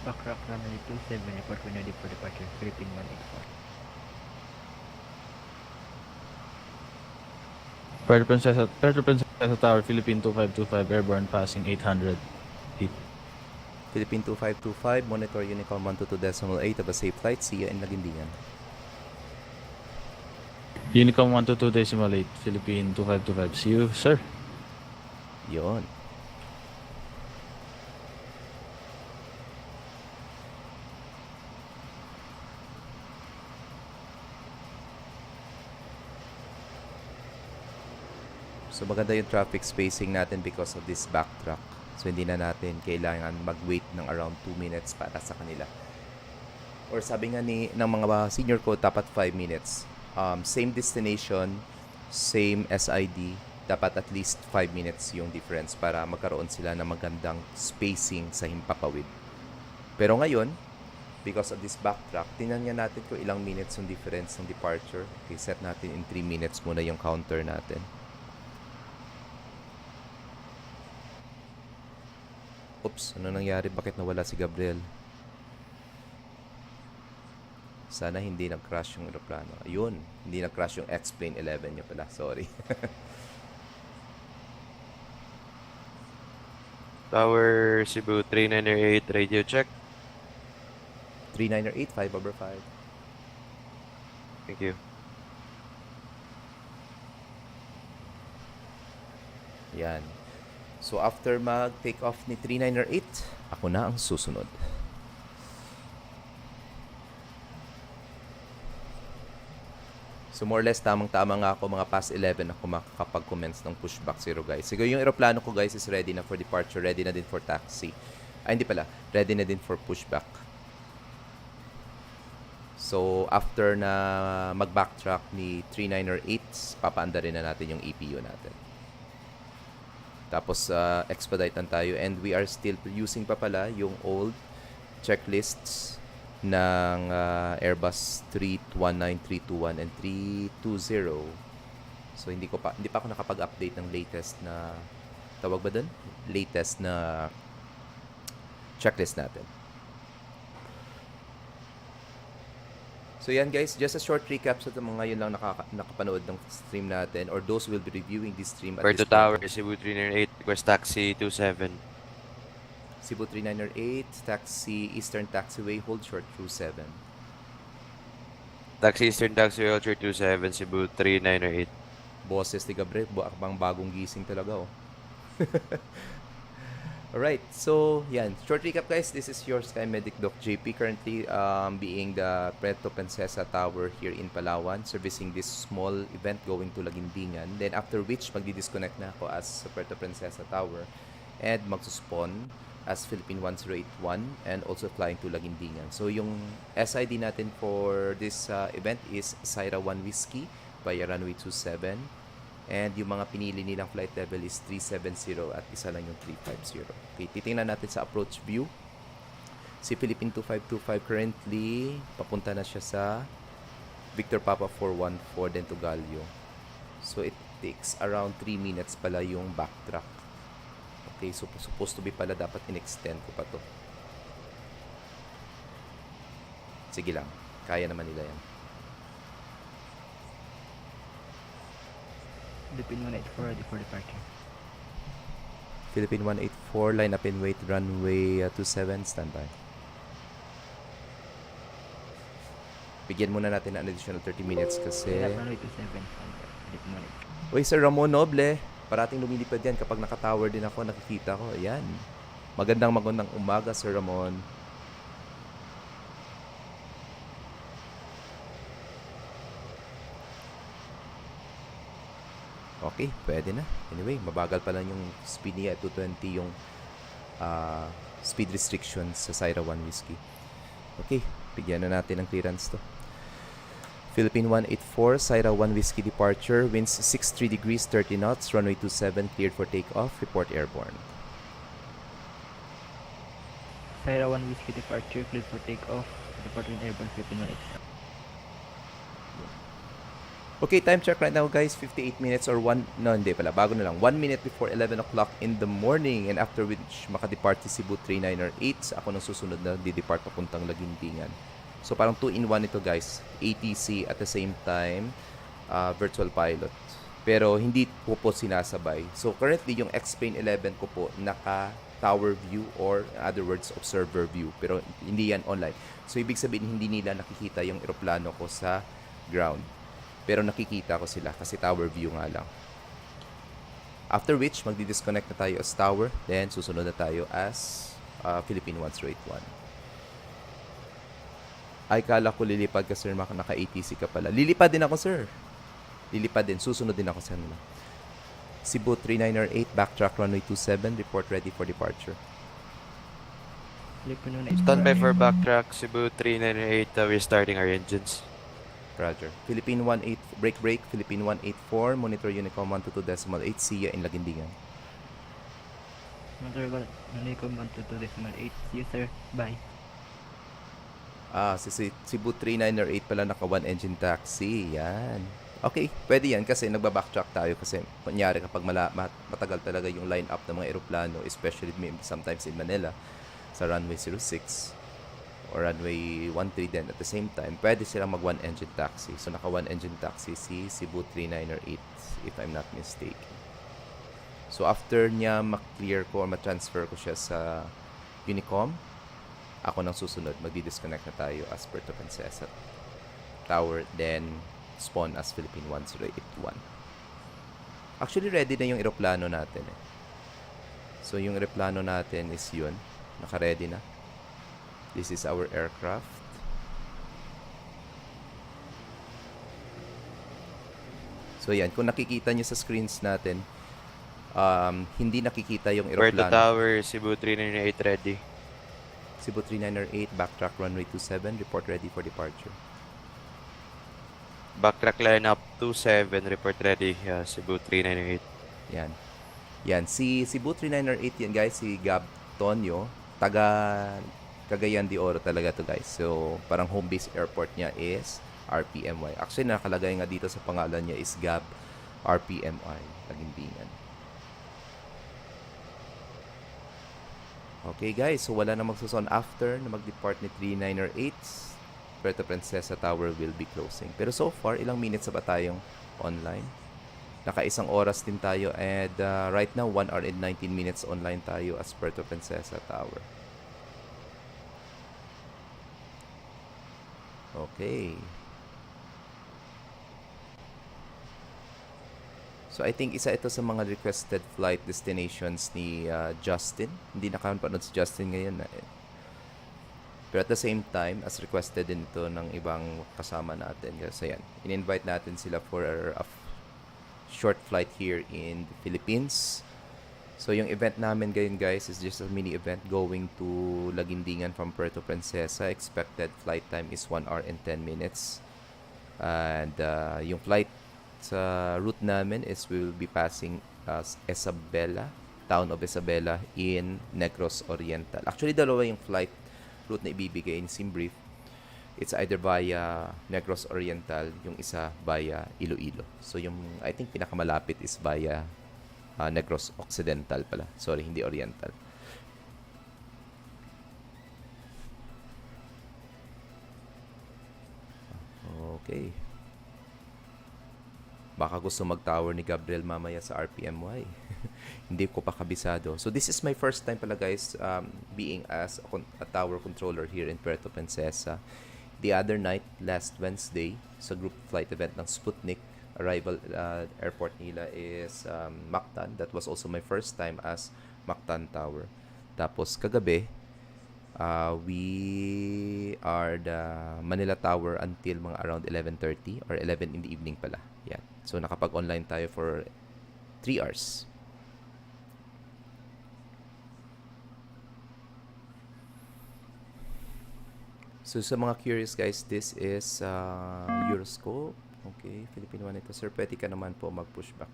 Backtrack runway 27, report when ready for departure, Philippine 184. Puerto Princesa Tower, Philippine 2525, airborne passing 800 feet. Philippine 2525, monitor Unicom 122.8, have a safe flight, see you in Lagindingan. Unicom 122.8, Philippine 2525. See you, sir. Yon. So maganda yung traffic spacing natin because of this backtrack. So hindi na natin kailangan mag-wait ng around 2 minutes para sa kanila. Or sabi nga ng mga senior ko, dapat 5 minutes. Same destination, same SID, dapat at least 5 minutes yung difference para magkaroon sila ng magandang spacing sa himpapawid. Pero ngayon, because of this backtrack, tingnan nga natin kung ilang minutes yung difference ng departure. Okay, set natin in 3 minutes muna yung counter natin. Oops, ano nangyari? Bakit nawala si Gabriel? Sana hindi nag-crash yung aeroplano. Ayun, hindi nag-crash yung X-Plane 11 niya pala. Sorry. Tower Cebu 3908, radio check. 3908, 5/5. Thank you. Yan. So after mag-take off ni 3908, ako na ang susunod. So more or less, tamang-tama nga ako, mga past 11 ako makakapag-commence ng pushback zero guys. Siguro yung aeroplano ko guys is ready na for departure, ready na din for taxi. Ay hindi pala, ready na din for pushback. So after na mag-backtrack ni 3908, papaanda rin na natin yung EPU natin. Tapos expedite lang tayo, and we are still using pa pala yung old checklists ng Airbus 319, 321 and 320. So hindi pa ako nakapag-update ng latest na tawag ba dun? Latest na checklist natin. So yan guys, just a short recap sa mga yun lang nakapanood ng stream natin, or those will be reviewing this stream at Puerto this Tower, point. Cebu 398, request taxi 27. Cebu 3908, taxi Eastern Taxiway, hold short through 7. Taxi Eastern Taxiway, hold short 27, Cebu 3908. Boses ni Gabriel, bang bagong gising talaga oh. Alright, so yan. Short recap guys, this is your Sky Medic Doc JP, currently being the Puerto Princesa Tower here in Palawan, servicing this small event going to Lagindingan. Then after which, magdi-disconnect na ako as Puerto Princesa Tower and magsuspawn as Philippine 1081 and also flying to Lagindingan. So yung SID natin for this event is Syra 1 Whiskey via runway 27. And yung mga pinili nilang flight level is 370 at isa lang yung 350. Okay, titingnan natin sa approach view. Si Philippine 2525 currently, papunta na siya sa Victor Papa 414 then to Gallo. So it takes around 3 minutes pala yung backtrack. Okay, so supposed to be pala dapat in-extend ko pa to. Sige lang, kaya naman nila yan. Philippine 184, ready for departure. Philippine 184, line up in wait, runway 27, standby. Bigyan muna natin ng additional 30 minutes kasi... Hirap runway 27. Balik mo ulit. Uy, Sir Ramon Noble, parating lumilipad yan kapag naka-tower din ako, nakikita ko. Ayan. Magandang umaga, Sir Ramon. Okay, pwede na. Anyway, mabagal pa lang yung speed niya. 220 yung speed restrictions sa Syra 1 Whiskey. Okay, bigyan na natin ng clearance to. Philippine 184, Syra 1 Whiskey departure. Winds 63 degrees, 30 knots. Runway 27, cleared for takeoff. Report airborne. Syra 1 Whiskey departure, cleared for takeoff. Report with airborne Philippine 184. Okay, time check right now guys, 58 minutes or hindi pala, bago na lang, 1 minute before 11 o'clock in the morning, and after which makadepart si Cebu 398. Ako nang susunod na didepart papuntang Laguindingan. So parang 2-in-1 ito guys, ATC at the same time virtual pilot. Pero hindi ko po sinasabay. So currently yung X-Plane 11 ko po naka tower view or in other words observer view, pero hindi yan online. So ibig sabihin hindi nila nakikita yung eroplano ko sa ground. Pero nakikita ko sila kasi tower view nga lang. After which, magdi-disconnect na tayo as tower. Then, susunod na tayo as Philippine 108-1. Ay, kala ko lilipad ka, sir. Naka-ATC ka pala. Lilipad din ako, sir. Lilipad din. Susunod din ako sa nila. Cebu 3908, backtrack runway 27. Report ready for departure. Philippine 184. Standby for backtrack, Cebu 398, we're starting our engines. Roger. Philippine 18, break, Philippine 184, monitor Unicom 122.8, see ya in Laguindingan. Monitor Unicom 122.8, see you sir, bye. Si Cebu 3908 pala naka one engine taxi, yan. Okay, pwede yan kasi nagba-backtrack tayo kasi kunyari kapag matagal talaga yung line up ng mga eroplano, especially sometimes in Manila, sa runway 06, or runway 13 din at the same time, pwede silang mag one engine taxi. So naka one engine taxi si Cebu 3908 if I'm not mistaken. So after niya ma-clear ko or ma-transfer ko siya sa Unicom, ako nang susunod, magdi-disconnect na tayo as Puerto Princesa Tower, then spawn as Philippine 1081. Actually ready na yung eroplano natin eh. So yung eroplano natin is yun, naka-ready na. This is our aircraft. So yan, kung nakikita nyo sa screens natin, hindi nakikita yung Puerto eroplano. Tower, Cebu 398 ready. Cebu 3908, backtrack runway 27, report ready for departure. Backtrack line up 27, report ready, Cebu 398. Yan. Yan, si Cebu 3908 yan guys, si Gab Tonyo, taga Cagayan de Oro talaga to guys. So, parang home base airport niya is Rpmy. Actually, nakalagay nga dito sa pangalan niya is Gab Rpmy, Laguindingan. Okay guys, so wala na magsuson after na mag-depart ni 3908. Puerto Princesa Tower will be closing. Pero so far, ilang minutes na ba tayong online? Naka-isang oras din tayo and right now, 1 hour and 19 minutes online tayo as Puerto Princesa Tower. Okay. So I think isa ito sa mga requested flight destinations ni Justin. Hindi nakapanood si Justin ngayon. Pero at the same time, as requested din ito ng ibang kasama natin. Kasi yan, in-invite natin sila for a short flight here in the Philippines. So yung event namin ngayon guys is just a mini event going to Laguindingan from Puerto Princesa. Expected flight time is 1 hour and 10 minutes. And yung flight sa route namin is we will be passing Isabela, town of Isabela in Negros Oriental. Actually, dalawa yung flight route na ibibigay in Simbrief. It's either via Negros Oriental, yung isa via Iloilo. So yung I think pinakamalapit is via Negros Occidental pala. Sorry, hindi Oriental. Okay. Baka gusto mag-tower ni Gabriel mamaya sa RPMY. Hindi ko pa kabisado. So this is my first time pala guys being as a tower controller here in Puerto Princesa. the other night, last Wednesday, sa group flight event ng Sputnik, arrival airport nila is Mactan. That was also my first time as Mactan Tower. Tapos kagabi, we are the Manila Tower until mga around 11:30 or 11 in the evening pala. Yan. So nakapag-online tayo for 3 hours. So sa mga curious guys, this is Euroscope. Okay, Philippine 1 ito. Sir, pwede ka naman po mag-pushback.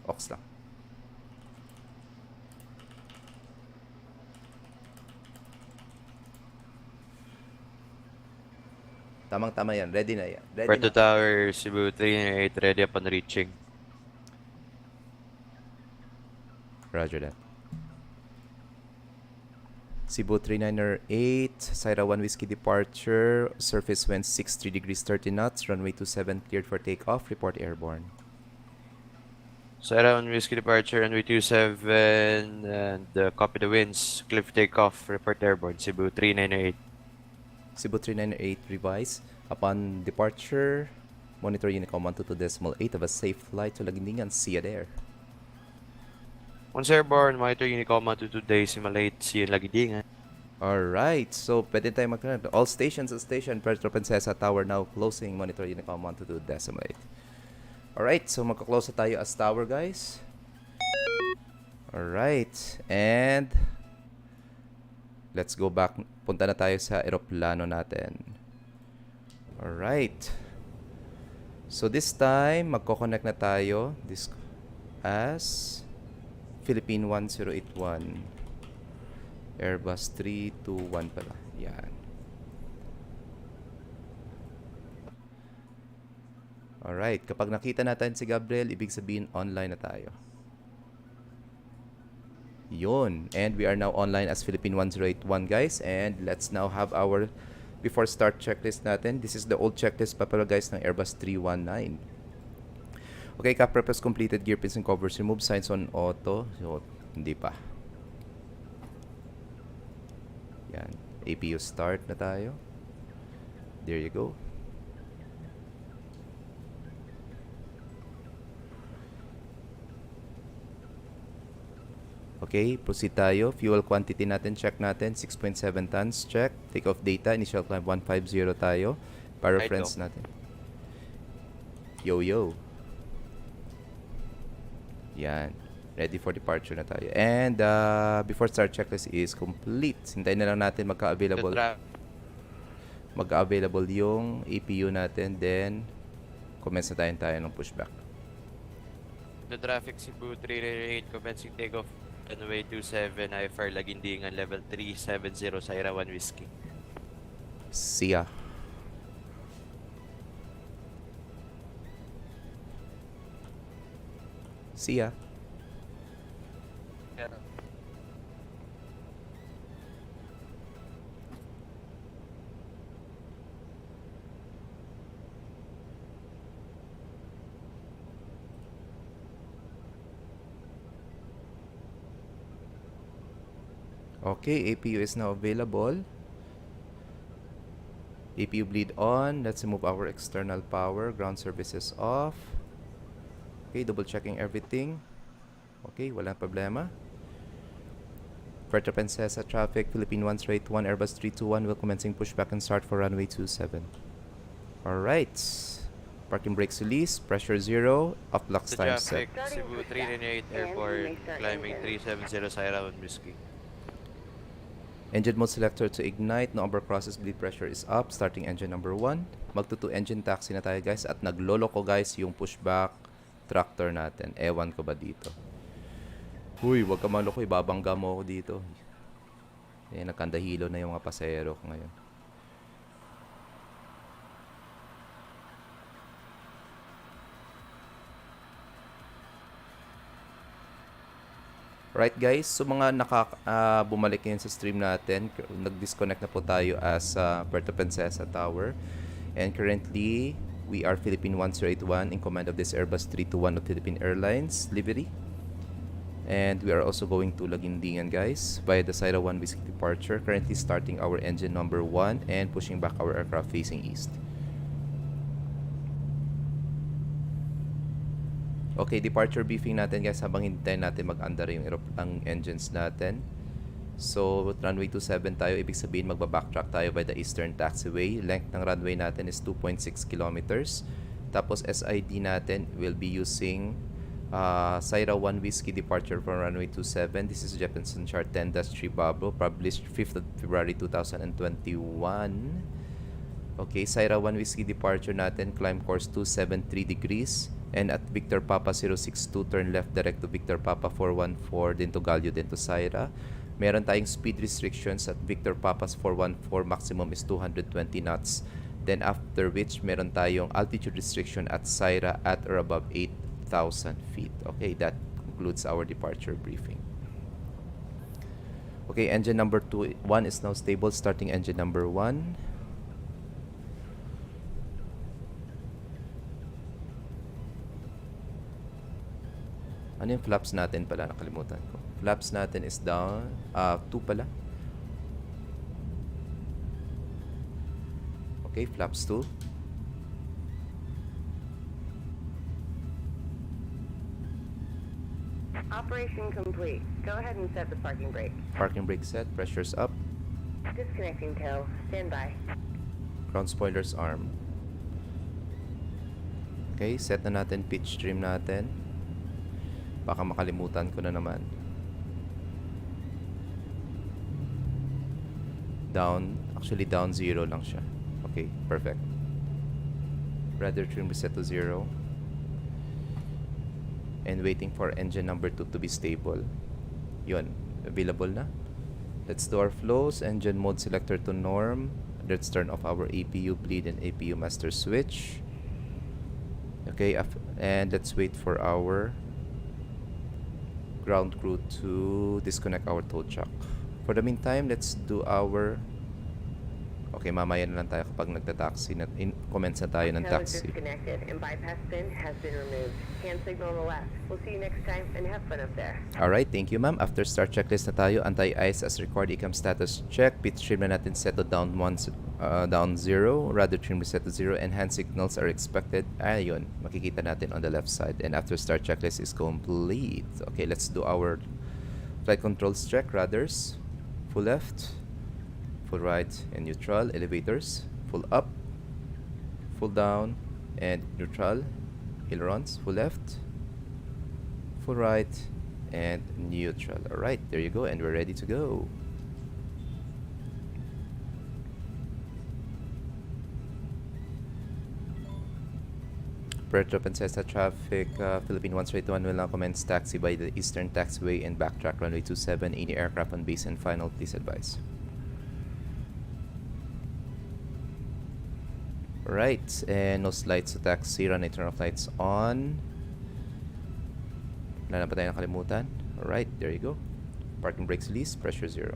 Ox lang. Tamang-tama yan. Ready na yan. Ready Puerto na. Tower, Cebu 398, ready upon reaching. Roger that. Cebu 398, Syra 1 Whiskey departure. Surface wind 63 degrees 30 knots. Runway 27 cleared for takeoff. Report airborne. Syra 1 Whiskey departure, runway 27, and copy the winds. Clear for takeoff, report airborne, Cebu 398. Cebu 398 revise. Upon departure, monitor Unicom 122.8 of a safe flight to Lagningan. See you there. Once airborne, monitor Unicom 122.8, see you in Lagidingan. Alright, so pwede tayo magkaroon. All stations at station, Puerto Princesa Tower now closing. Monitor Unicom 122.8. Alright, so magka-close na tayo as tower, guys. Alright, and let's go back. Punta na tayo sa eroplano natin. Alright. So this time, magko-connect na tayo this as Philippine 1081. Airbus 321 pala. Yan. Alright, kapag nakita natin si Gabriel, ibig sabihin online na tayo. Yun. And we are now online as Philippine 1081, guys. And let's now have our before start checklist natin. This is the old checklist pa pala, guys, ng Airbus 319. Okay, cap purpose completed. Gear pins and covers removed. Signs on auto. So, hindi pa. Yan. APU start na tayo. There you go. Okay, proceed tayo. Fuel quantity natin, check natin. 6.7 tons, check. Take off data, initial climb 150 tayo. Para reference natin. Yo. Yan. Ready for departure na tayo. And before start checklist is complete. Hintayin na lang natin magka-available yung APU natin. Then, commence na tayo ng pushback. The traffic Cebu 398, commencing takeoff. Runway 27, IFR Lagindingan, level 370, Syra 1 Whiskey. See ya. See ya. Okay, APU is now available. APU bleed on. Let's remove our external power. Ground services off. Okay, double checking everything. Okay, walang problema. Puerto Princesa traffic, Philippine 181, Airbus 321 will commencing pushback and start for runway 27. Alright. Parking brakes release, pressure 0, off blocks The time set. traffic Cebu 398, airport, climbing 370, Syra 1 Whiskey. Engine mode selector to ignite. No umber crosses, bleed pressure is up. Starting engine number 1. Magto-2 engine taxi na tayo, guys. At naglolo ko, guys, yung pushback tractor natin. Ewan ko ba dito. Huy, wag ka maloko. Ibabangga mo ako dito. Eh, nagkandahilo na yung mga pasahero ko ngayon. Right, guys, so mga bumalik ngayon sa stream natin, nag-disconnect na po tayo as Puerto Princesa Tower. And currently, we are Philippine 1081 in command of this Airbus 321 of Philippine Airlines livery. And we are also going to Lagindingan, guys, via the Sierra 1 Whiskey departure. Currently starting our engine number 1 and pushing back our aircraft facing east. Okay, departure briefing natin, guys, habang hintayin natin mag-andar yung ang engines natin. So, runway 27 tayo, ibig sabihin magba-backtrack tayo by the Eastern Taxiway. Length ng runway natin is 2.6 kilometers. Tapos, SID natin will be using Sierra 1 Whiskey departure from runway 27. This is Jeppesen chart 10-3 Bravo, published 5th of February 2021. Okay, Sierra 1 Whiskey departure natin, climb course 273 degrees. And at Victor Papa 062, turn left direct to Victor Papa 414, then to Gallo, then to Sierra. Meron tayong speed restrictions at Victor Papa's 414, maximum is 220 knots. Then after which, meron tayong altitude restriction at Sierra at or above 8,000 feet. Okay, that concludes our departure briefing. Okay, engine number 1 is now stable, starting engine number 1. Ano yung flaps natin pala? Nakalimutan ko. Flaps natin is down. 2 pala. Okay, flaps 2. Operation complete. Go ahead and set the parking brake. Parking brake set. Pressure's up. Disconnecting tow. Stand by. Ground spoilers arm. Okay, set na natin pitch trim natin. Baka makalimutan ko na naman. Down, actually down 0 lang siya. Okay, perfect. Rudder trim reset to 0. And waiting for engine number 2 to be stable. Yun, available na. Let's do our flows. Engine mode selector to norm. Let's turn off our APU bleed and APU master switch. Okay, and let's wait for our ground crew to disconnect our tow truck. For the meantime, let's do our... Okay, mamaya na lang tayo kapag nagta-taxi na commence na tayo ng Tow is taxi. disconnected and bypass pin has been removed. Hand signal on the left. We'll see you next time and have fun up there. Alright, thank you, ma'am. After start checklist na tayo, anti-ice as record, ecam status check, pitch trim na natin set to down 0, rudder trim reset to 0, and hand signals are expected. Ayun, makikita natin on the left side. And after start checklist is complete. Okay, let's do our flight controls check. Rudders, full left, full right and neutral. Elevators, full up, full down and neutral. Ailerons, full left, full right and neutral. Alright, there you go, and we're ready to go. Puerto Princesa traffic, Philippine 1 straight 1 will now commence taxi by the Eastern Taxiway and backtrack runway 27. Any aircraft on base and final, please advise. Right, and no lights to taxi, runway turn off lights on. Wala na ba tayo nakalimutan? Alright, there you go. Parking brakes release, pressure 0.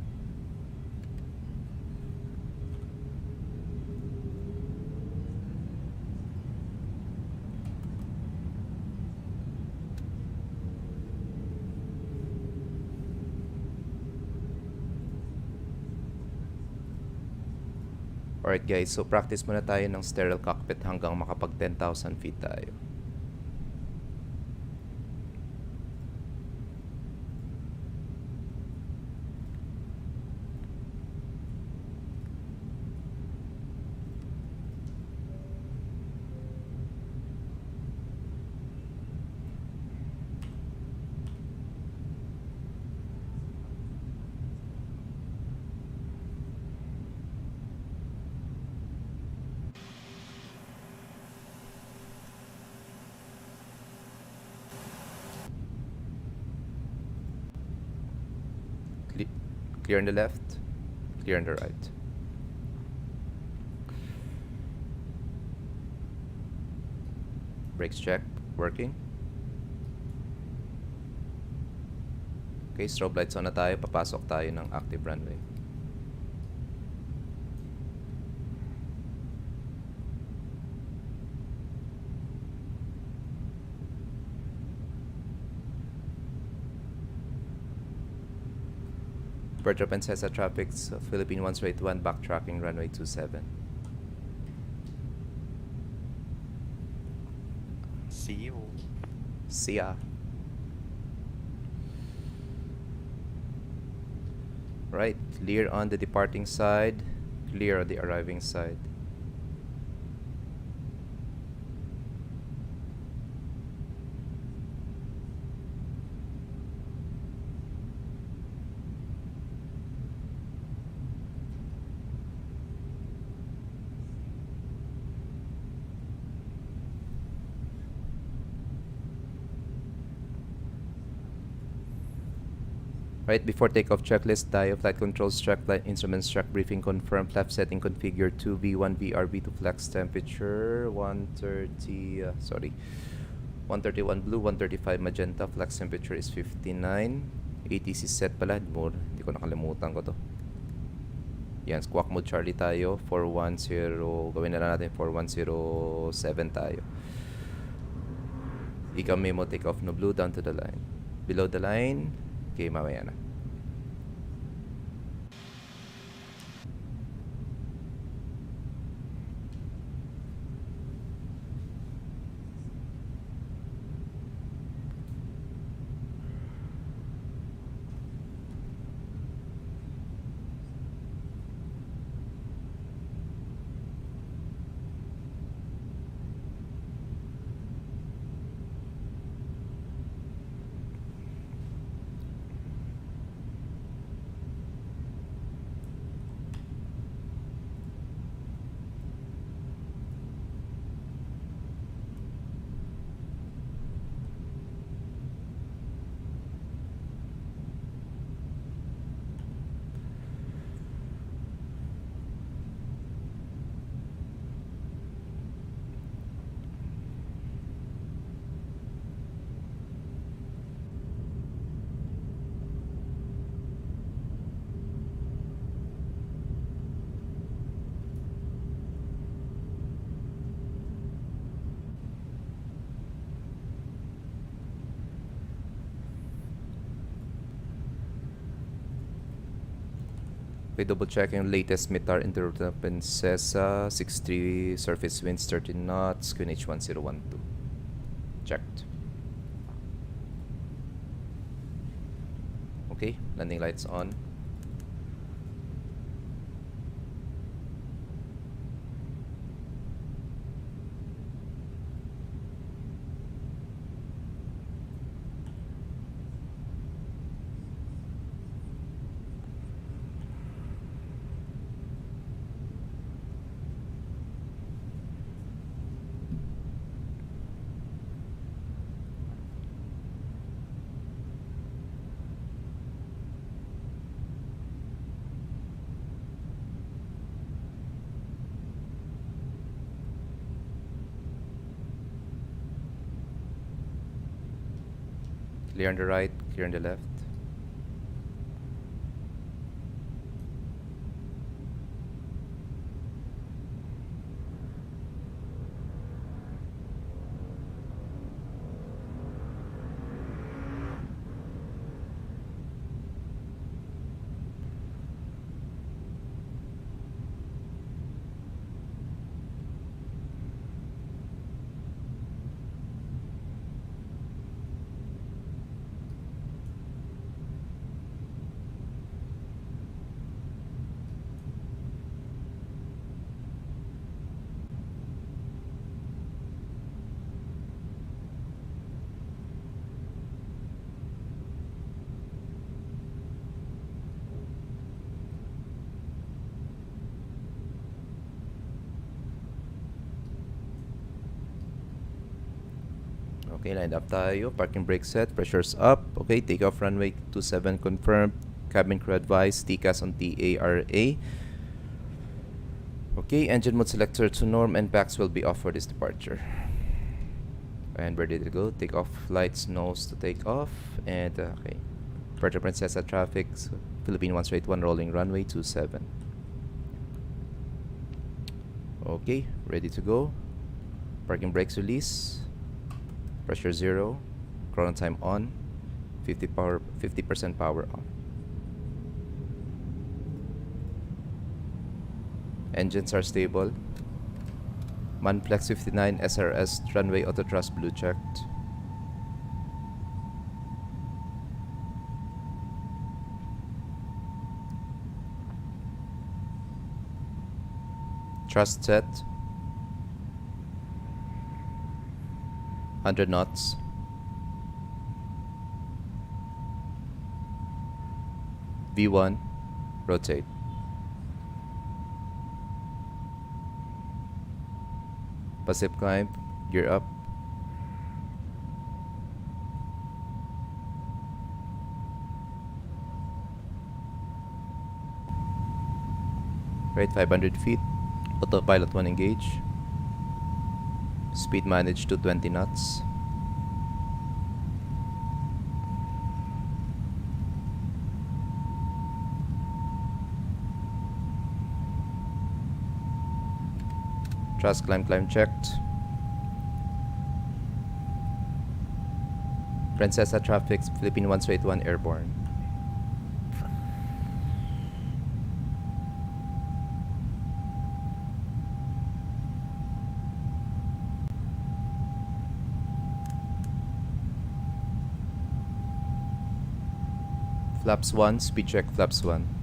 Alright guys, so practice muna tayo ng sterile cockpit hanggang makapag 10,000 feet tayo. Clear on the left, clear on the right. Brakes check, working. Okay, strobe lights on na tayo, papasok tayo ng active runway. Puerto Princesa traffics, Philippine 181 backtracking runway 27. See you. See ya. Right, clear on the departing side, clear on the arriving side. Right, before takeoff checklist, dial flight controls, track flight instruments, track briefing, confirm, flap setting, configure 2V1 VRB to flex temperature, 130, 131 blue, 135 magenta, flex temperature is 59. ATC set pala, hindi ko nakalimutan ko to. Yan, squawk mode Charlie tayo, 410, gawin na lang natin 4107 tayo. Ikaw memo, take off no blue, down to the line. Below the line, okay, mamaya na. Okay, double checking latest METAR interrupter Princesa 63 surface winds 13 knots, QNH 1012. Checked. Okay, landing lights on. Clear on the right, clear on the left. Okay, lined up tayo. Parking brake set. Pressure's up. Okay, take off runway 27 confirmed. Cabin crew advised. TCAS on TARA. Okay, engine mode selector to norm and packs will be off for this departure. And ready to go. Take off lights, nose to take off. And okay. Puerto Princesa traffic. Philippine 181 rolling runway 27. Okay, ready to go. Parking brakes release. Pressure 0, chrono time on, 50% power on. Engines are stable. Manflex 59 SRS runway auto thrust blue checked. Thrust set. 100 knots. V1, rotate. Passive climb, gear up. Right 500 feet. Autopilot 1 engage. Speed managed to 20 knots. Thrust climb checked. Princesa traffic, Philippine 181 airborne. Flaps 1, speed check flaps 1.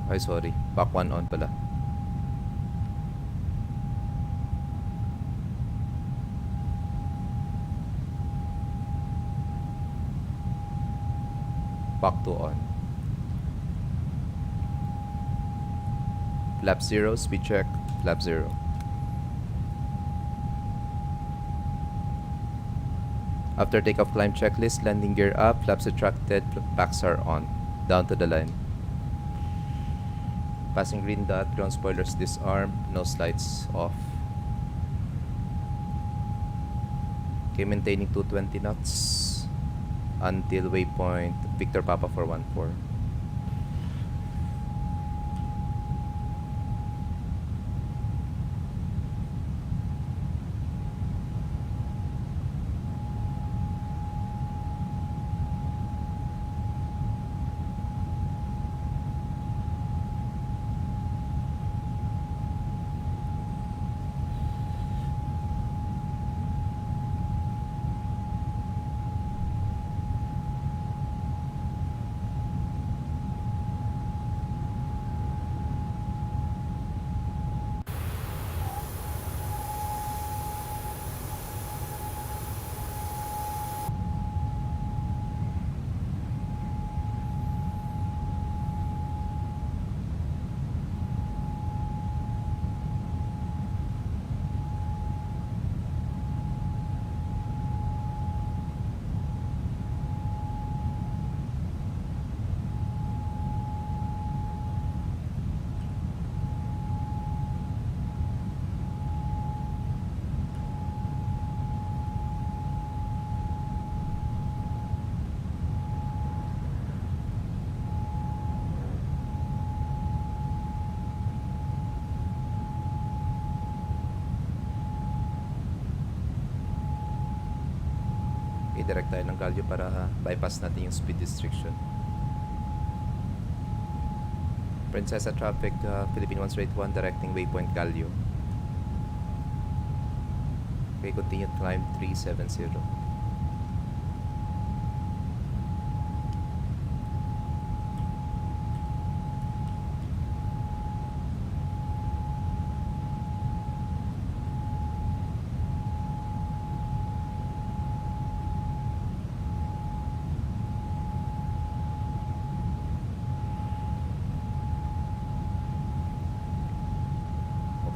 Ay, sorry. Back 1 on pala. Back 2 on. Flap 0, speed check. Flap 0. After takeoff climb checklist, landing gear up, flaps retracted, packs are on. Down to the line. Passing green dot, ground spoilers disarmed, nose lights off. Okay, maintaining 220 knots until waypoint Victor Papa 414. Direct tayo ng Gallo para bypass natin yung speed restriction. Princesa traffic, Philippine 181 directing waypoint Gallo. Okay, continue climb 370.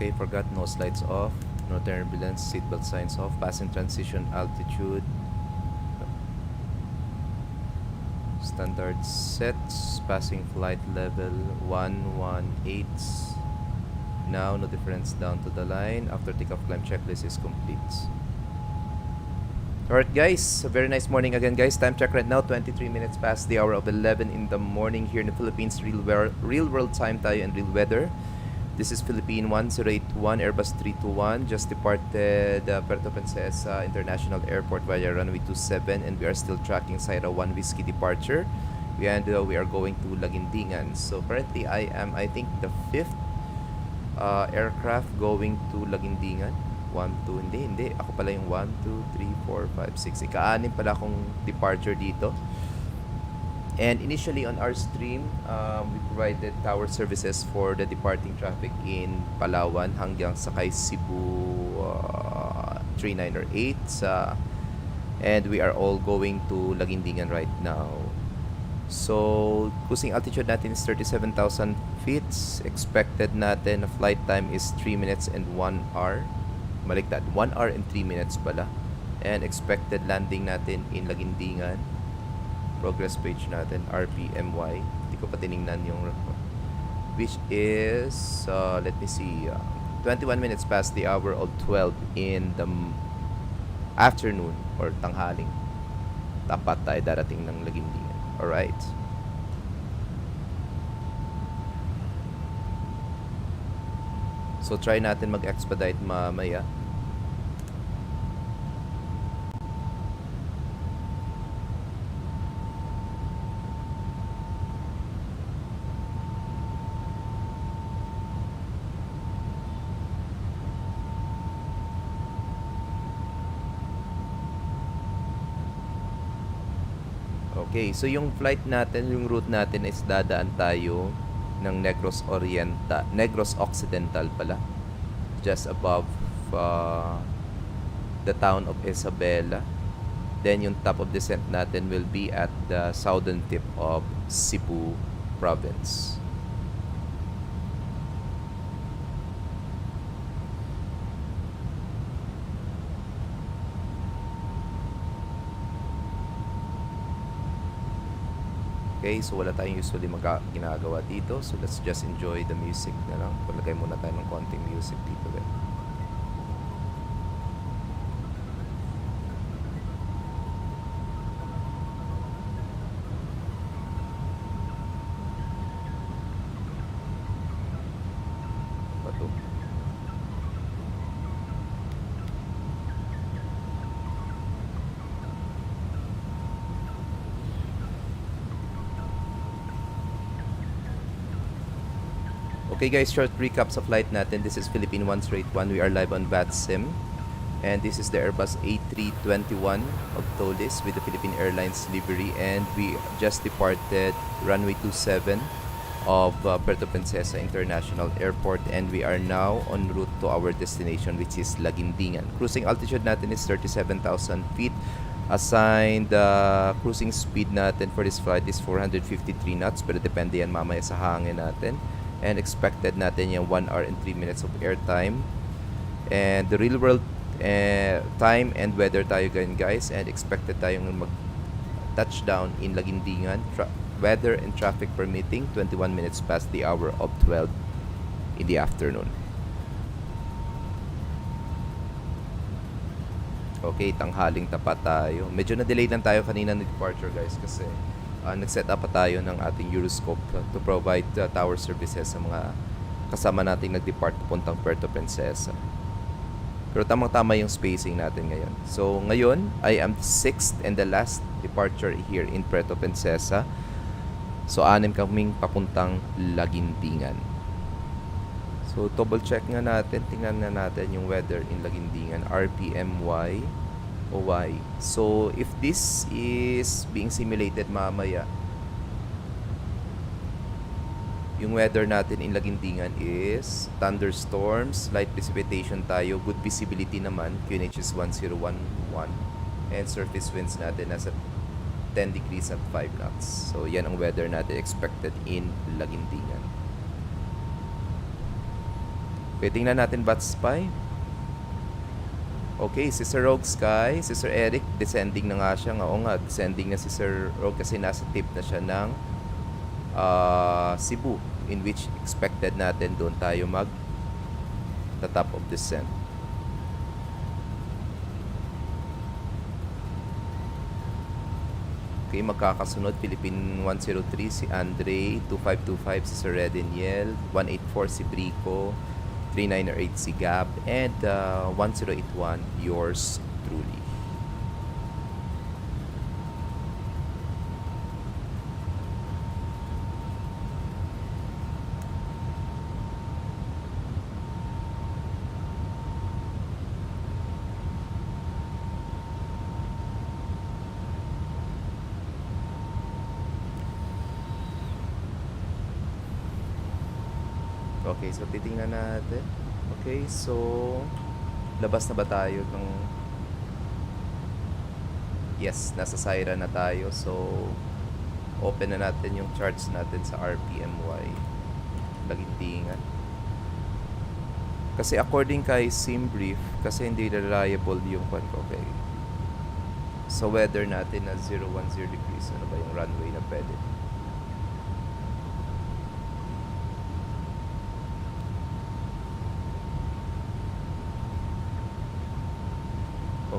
Okay, forgot nose lights off, no turbulence, seatbelt signs off, passing transition altitude. standard sets, passing flight level 118. Now, no difference down to the line. After takeoff, climb checklist is complete. Alright guys, a very nice morning again guys. Time check right now, 23 minutes past the hour of 11 in the morning here in the Philippines. Real world time tayo and real weather. This is Philippine 1081 Airbus 321, just departed Puerto Princesa International Airport via runway 27, and we are still tracking Sierra 1 Whiskey departure. We are going to Lagindingan. So currently I think the 5th aircraft going to Lagindingan. 1, 2, hindi. Ako pala yung 1, 2, 3, 4, 5, 6. Ika-anim pala akong departure dito. And initially on our stream, we provided tower services for the departing traffic in Palawan hanggang sakay Cebu 39 or 8. And we are all going to Lagindingan right now. So, cruising altitude natin is 37,000 feet. Expected natin na flight time is 3 minutes and 1 hour. Baliktad, 1 hour and 3 minutes pala. And expected landing natin in Lagindingan. Progress page natin, Rpmy. Hindi ko pa tinignan yung report. Which is, let me see, 21 minutes past the hour of 12 in the afternoon or tanghaling. Tapat tayo darating ng Lagindingan. Alright. So, try natin mag-expedite mamaya. Okay, so yung flight natin, yung route natin is dadaan tayo ng Negros Occidental pala. Just above the town of Isabela. Then yung top of descent natin will be at the southern tip of Cebu province. Okay, so wala tayong usually ginagawa dito. So let's just enjoy the music na lang. Palagay muna tayo ng konting music dito. Bato. Okay guys, short recap sa flight natin. This is Philippine 1081. We are live on VATSIM. And this is the Airbus A321 of Tolis with the Philippine Airlines livery. And we just departed runway 27 of Puerto Princesa International Airport. And we are now en route to our destination, which is Lagindingan. Cruising altitude natin is 37,000 feet. Assigned cruising speed natin for this flight is 453 knots. Pero depende yan mamaya sa hangin natin. And expected natin yung 1 hour and 3 minutes of airtime. And the real world time and weather tayo ganyan guys. And expected tayong mag-touchdown in Lagindingan. Weather and traffic permitting, 21 minutes past the hour of 12 in the afternoon. Okay, tanghaling tapat tayo. Medyo na-delay lang tayo kanina ng departure guys kasi nag-set up pa tayo ng ating Euroscope to provide tower services sa mga kasama nating nag-depart pupuntang Puerto Princesa. Pero tamang-tama yung spacing natin ngayon. So ngayon, I am 6th and the last departure here in Puerto Princesa. So 6 kaming papuntang Lagindingan. So double check nga natin, tingnan na natin yung weather in Lagindingan, RPMY. OY. So, if this is being simulated mamaya, yung weather natin in Lagindingan is thunderstorms, light precipitation tayo, good visibility naman, QNH is 1011, and surface winds natin nasa 10 degrees at 5 knots. So, yan ang weather natin expected in Lagindingan. Okay, tingnan natin Batspy. Okay, si Sir Rogue Sky, si Sir Eric, descending na nga siya. Oo nga, descending na si Sir Rogue kasi nasa tip na siya ng Cebu, in which expected natin doon tayo mag the top of descent. Okay, magkakasunod Philippine 103 si Andre, 2525 si Sir Redeniel, 184 si Brico, 3908 si Gab, and 1081 yours truly. Okay, so titingnan natin. Okay, so labas na ba tayo ng... Yes, nasa Syra na tayo. So open na natin yung charts natin sa RPMY. Lagintingan. Kasi according kay Simbrief, kasi hindi reliable yung pan ko. Okay. So weather natin na 010 degrees. Ano ba yung runway na pwede?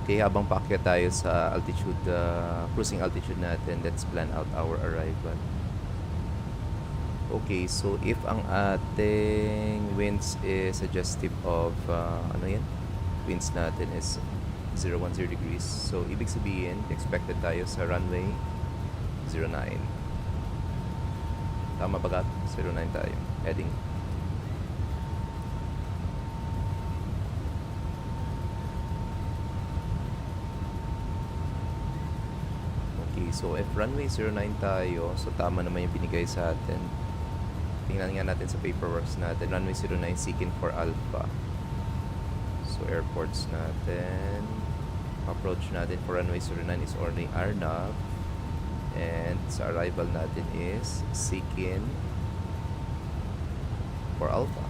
Okay, habang paakyat tayo sa altitude, cruising altitude natin, let's plan out our arrival. Okay, so if ang ating winds is suggestive of, ano yan? Winds natin is 010 degrees. So, ibig sabihin, expected tayo sa runway 09. Tama ba, Kat? 09 tayo. Heading. Okay, so if runway 09 tayo, so tama naman yung binigay sa atin. Tingnan nga natin sa paperworks natin. Runway 09, seeking for Alpha. So airports natin. Approach natin for runway 09 is only Arnav. And sa arrival natin is seeking for Alpha.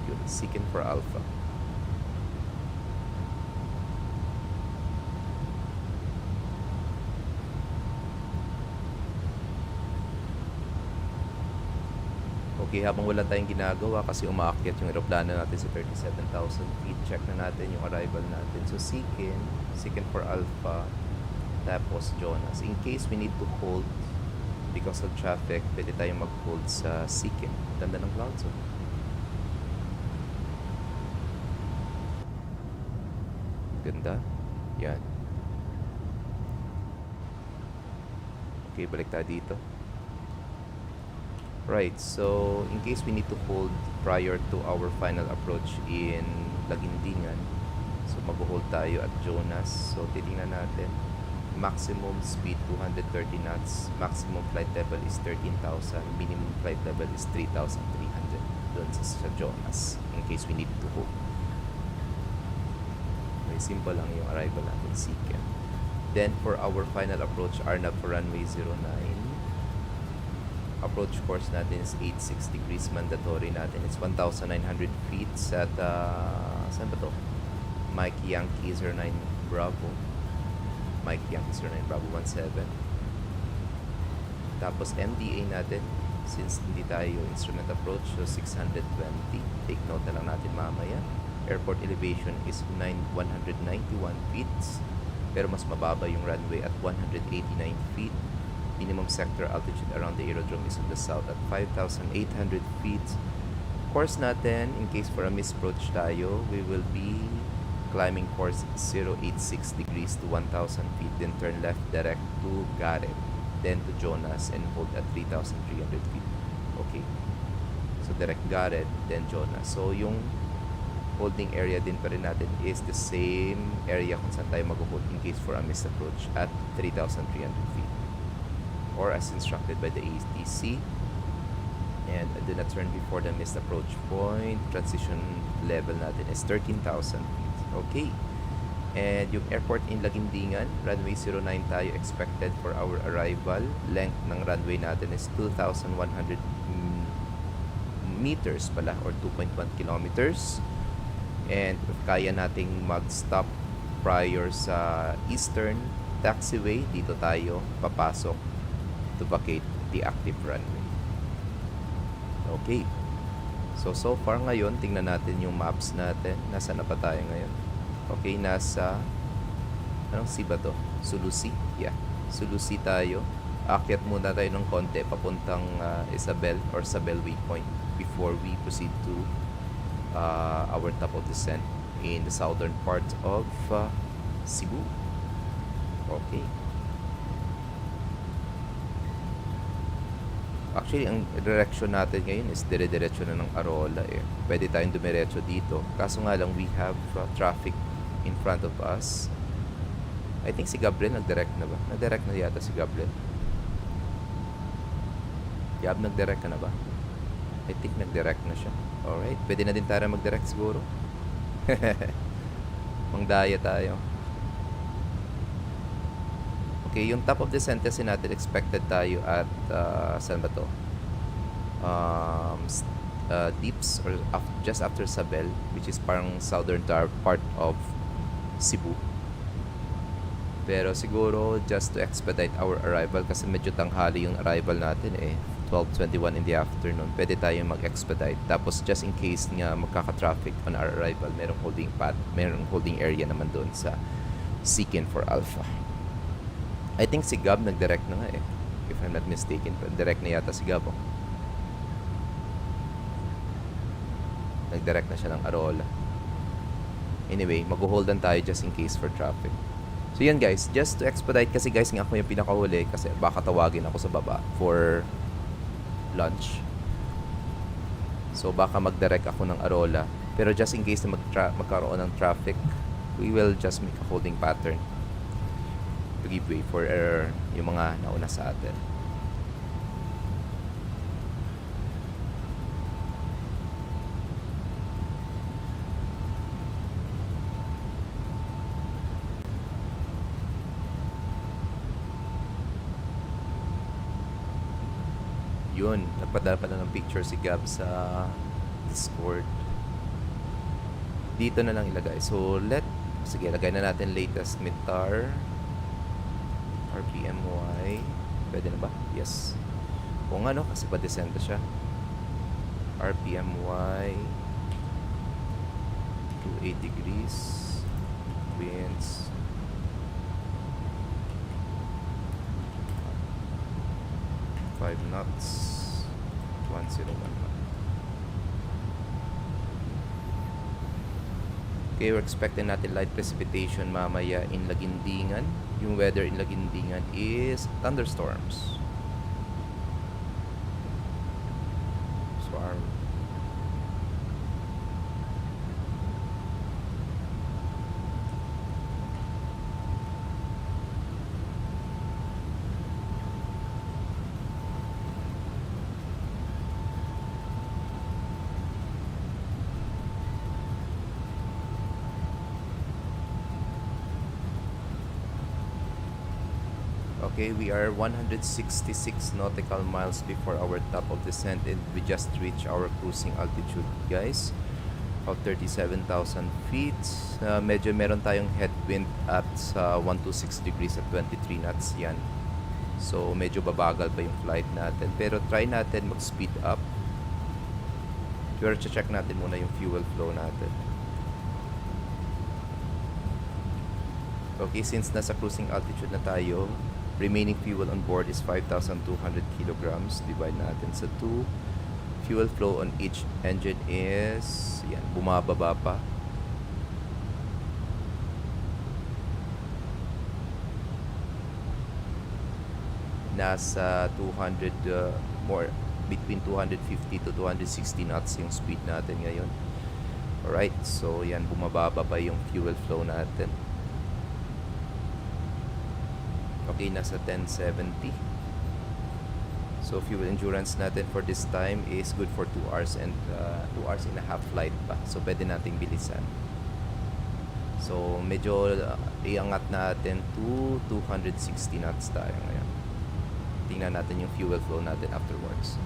Yun, seeking for Alpha. Okay, habang wala tayong ginagawa kasi umaakyat yung aeroplano natin sa 37,000 feet, check na natin yung arrival natin. So, seeking for Alpha, tapos Jonas. In case we need to hold because of traffic, pwede tayong mag-hold sa seeking. Ganda ng clouds, oh. Ganda. Yan. Okay, balik tayo dito. Right, so in case we need to hold prior to our final approach in Laguindingan, so mag-hold tayo at Jonas. So titingnan natin, maximum speed 230 knots, maximum flight level is 13,000, minimum flight level is 3,300 doon sa Jonas in case we need to hold. Very simple lang yung arrival natin, Seeker. Then for our final approach, Arnab for runway 09. Approach course natin is 86 degrees. Mandatory natin is 1,900 feet at saan ba to? Mike Yankee 09 Bravo. Mike Yankee 09 Bravo 17. Tapos MDA natin, since hindi tayo instrument approach, so 620. Take note na lang natin mamaya. Airport elevation is 191 feet, pero mas mababa yung runway at 189 feet. Minimum sector altitude around the aerodrome is on the south at 5,800 feet. Course natin, in case for a misapproach tayo, we will be climbing course 086 degrees to 1,000 feet, then turn left direct to Gareth, then to Jonas, and hold at 3,300 feet. Okay. So direct Gareth, then Jonas. So yung holding area din pa rin natin is the same area kung saan tayo mag-hold in case for a misapproach at 3,300 feet. Or as instructed by the ATC. And do not turn before the missed approach point. Transition level natin is 13,000 feet. Okay. And yung airport in Laguindingan, runway 09 tayo expected for our arrival. Length ng runway natin is 2,100 meters pala, or 2.1 kilometers. And kaya nating mag-stop prior sa Eastern Taxiway, dito tayo papasok to vacate the active runway. Okay. So far ngayon, tingnan natin yung maps natin. Nasa na ba tayo ngayon? Okay, nasa... Anong sea ba to? Sulu Sea? Yeah. Sulu Sea tayo. Aakyat muna tayo ng konti papuntang Isabel or Sabel Waypoint before we proceed to our top of descent in the southern part of Cebu. Okay. Actually, ang direction natin ngayon is dire-diretso na ng Arola eh. Pwede tayong dumiretso dito. Kaso nga lang, we have traffic in front of us. I think si Gabriel nag-direct na ba? Nag-direct na yata si Gabriel. Yab, nag-direct ka na ba? I think nag-direct na siya. Alright, pwede na din tayo mag-direct siguro. Mangdaya tayo. Okay, yung top of the sentence natin, expected tayo at saan ba to? Deeps or just after Sabel, which is parang southern part of Cebu. Pero siguro just to expedite our arrival, kasi medyo tanghali yung arrival natin eh, 12:21 in the afternoon, pwede tayo mag-expedite. Tapos just in case nga magkaka-traffic on our arrival, merong holding area naman doon sa Seeking for Alpha. I think si Gab nag-direct na nga eh, if I'm not mistaken. Direct na yata si Gab. Oh. Nag-direct na siya ng Arola. Anyway, mag-holdan tayo just in case for traffic. So yan guys, just to expedite, kasi guys nga ako yung pinakahuli kasi baka tawagin ako sa baba for lunch. So baka mag-direct ako ng Arola. Pero just in case na magkaroon ng traffic, we will just make a holding pattern to give way for yung mga nauna sa atin. Yun, nagpadala pala ng picture si Gab sa Discord. Dito na lang ilagay. So, sige, lagay na natin latest METAR Rpmy. Pwede na ba? Yes. Kung ano, kasi pa-descent siya. Rpmy 28 degrees. Winds 5 knots, 101 knot. Okay, we're expecting natin light precipitation mamaya in Lagindingan. Yung weather in Lagindingan is thunderstorms. So our okay, we are 166 nautical miles before our top of descent, and we just reached our cruising altitude, guys, of 37,000 feet. Medyo meron tayong headwind at 126 degrees at 23 knots yan. So medyo babagal pa yung flight natin, pero try natin mag-speed up. Pero check natin muna yung fuel flow natin. Okay, since nasa cruising altitude na tayo, remaining fuel on board is 5,200 kilograms. Divide natin sa 2. Fuel flow on each engine is, yan, bumababa pa. Nasa 200, more, between 250 to 260 knots yung speed natin ngayon. Alright, so yan, bumababa pa yung fuel flow natin. Okay, nasa 1070. So fuel endurance natin for this time is good for 2 hours and 2 hours and a half flight pa. So pwede nating bilisan. So medyo iangat natin to 260 knots tayo ngayon. Tingnan natin yung fuel flow natin afterwards.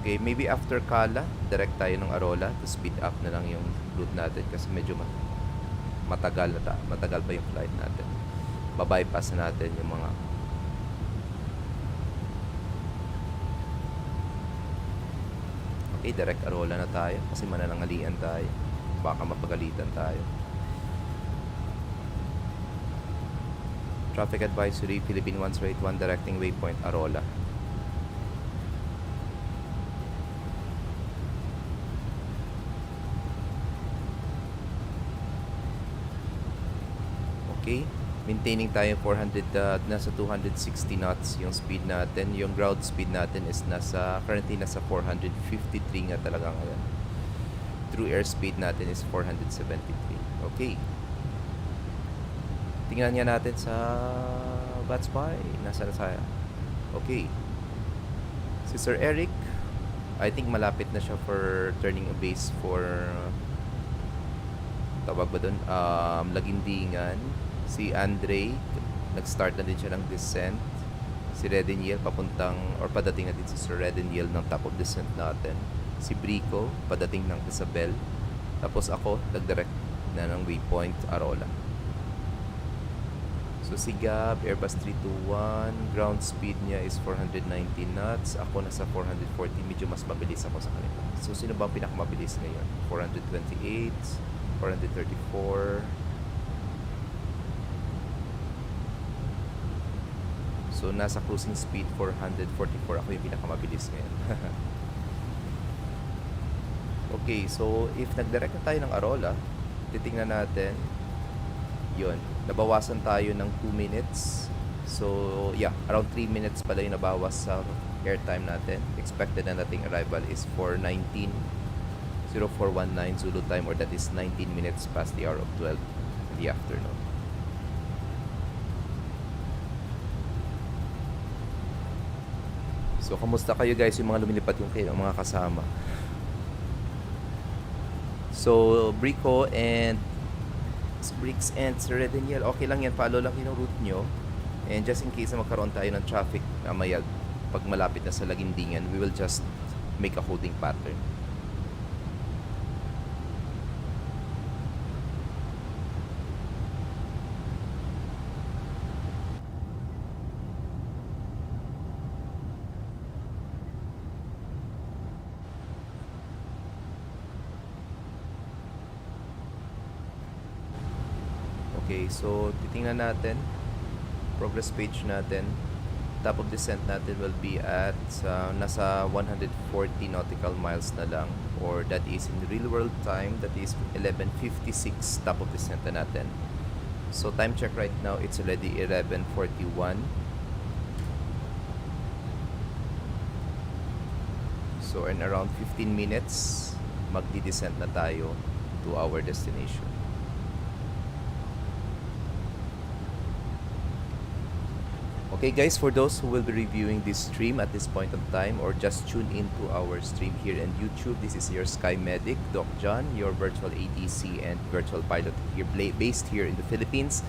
Okay, maybe after Kala, direct tayo ng Arola to speed up na lang yung route natin kasi medyo matagal pa yung flight natin. Babypass na natin yung mga okay, direct Arola na tayo kasi mananangalian tayo. Baka mapagalitan tayo. Traffic advisory, Philippine 181 directing waypoint Arola. Okay, maintaining tayo 400, nasa 260 knots yung speed natin. Yung ground speed natin is currently nasa 453 nga talaga ngayon. True airspeed natin is 473. Okay. Tingnan nga natin sa Batspy. Nasa na tayo? Okay. Si Sir Eric, I think malapit na siya for turning a base for tawag ba dun? Lagindingan. Si Andre, nag-start na din siya ng descent. Si Redeniel, padating na din si Sir Redeniel ng top of descent natin. Si Brico, padating ng Isabel. Tapos ako, nag-direct na ng waypoint Arola. So si Gab, Airbus 321, ground speed niya is 490 knots. Ako nasa 440, medyo mas mabilis ako sa kanila. So sino ba ang pinakamabilis ngayon? 428, 434. So nasa cruising speed 444. Ako yung pinakamabilis ngayon. Okay, so if nagdirect na tayo ng Arola, titingnan natin. Yun, nabawasan tayo ng 2 minutes. So yeah, around 3 minutes pala yung nabawas sa airtime natin. Expected na nating arrival is for 19:0419 Zulu time, or that is 19 minutes past the hour of 12 in the afternoon. So kamusta kayo guys, yung mga lumilipad yung kayo, mga kasama? So Brico and Bricks and Sir Redeniel, okay lang yan, follow lang yung route nyo. And just in case na magkaroon tayo ng traffic mamaya pag malapit na sa Lagindingan, we will just make a holding pattern. Okay, so titingnan natin progress page natin. Top of descent natin will be at nasa 140 nautical miles na lang, or that is in real world time, that is 11:56 top of descent na natin. So time check right now, it's already 11:41. So in around 15 minutes magdi-descent na tayo to our destination. Okay guys, for those who will be reviewing this stream at this point of time, or just tune into our stream here on YouTube, this is your Sky Medic, Doc John, your virtual ATC and virtual pilot here, based here in the Philippines.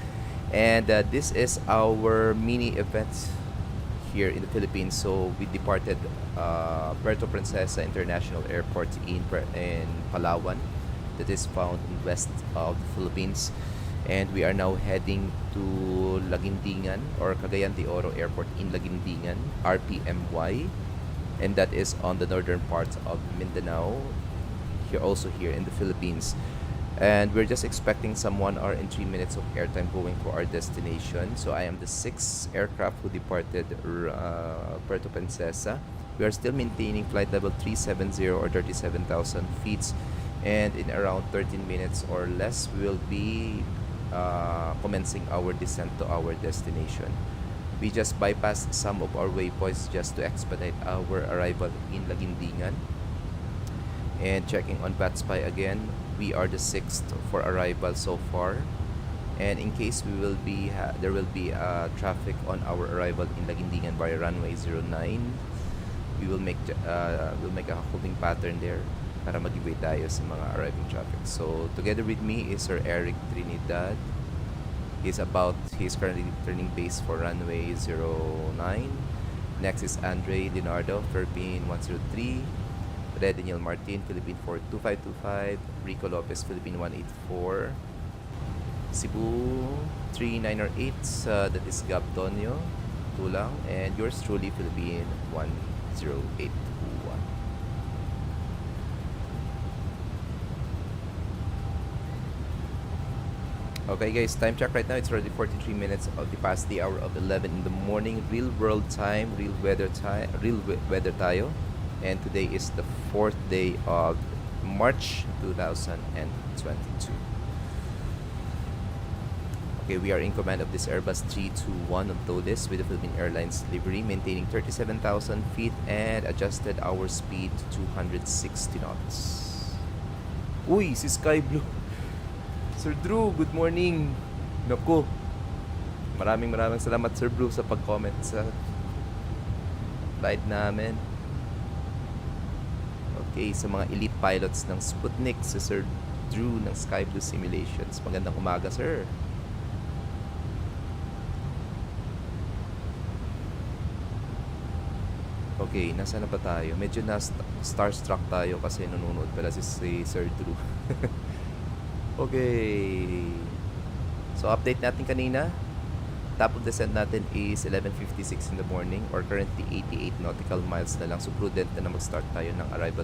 And this is our mini event here in the Philippines. So we departed Puerto Princesa International Airport in Palawan, that is found in west of the Philippines. And we are now heading to Lagindingan, or Cagayan de Oro Airport in Lagindingan, Rpmy, and that is on the northern parts of Mindanao, here in the Philippines. And we're just expecting some 1 hour and 3 minutes of airtime going for our destination. So I am the 6th aircraft who departed Puerto Princesa. We are still maintaining flight level 370, or 37,000 feet, and in around 13 minutes or less we will be commencing our descent to our destination. We just bypassed some of our waypoints just to expedite our arrival in Lagindingan. And checking on Batspy again, we are the 6th for arrival so far. And in case we will be there will be traffic on our arrival in Lagindingan by runway 09, we will make a holding pattern there para mag-giveaway tayo sa mga arriving traffic. So together with me is Sir Eric Trinidad. He's currently turning base for runway 09. Next is Andre Leonardo, Philippine 103. Red Daniel Martin, Philippine 42525. Rico Lopez, Philippine 184. Cebu 3908, that is Gab Tonyo, Tulang. And yours truly, Philippine 10821. Okay guys, time check right now, it's already 43 minutes of the past the hour of 11 in the morning. Real world time, real weather tayo. And today is the 4th day of March 2022. Okay, we are in command of this Airbus 321 of TODIS with the Philippine Airlines livery, maintaining 37,000 feet and adjusted our speed to 260 knots. Uy, si Sky Blue. Sir Drew, good morning. Naku, maraming salamat Sir Drew sa pag-comment sa flight namin. Okay, sa mga elite pilots ng Sputnik, si Sir Drew ng Sky Blue Simulations. Magandang umaga, sir. Okay, nasa na ba tayo? Medyo starstruck tayo kasi nanonood pala si Sir Drew. Okay. So, update natin kanina. Top of descent natin is 11:56 in the morning or currently 88 nautical miles na lang. So, prudent na mag-start tayo ng arrival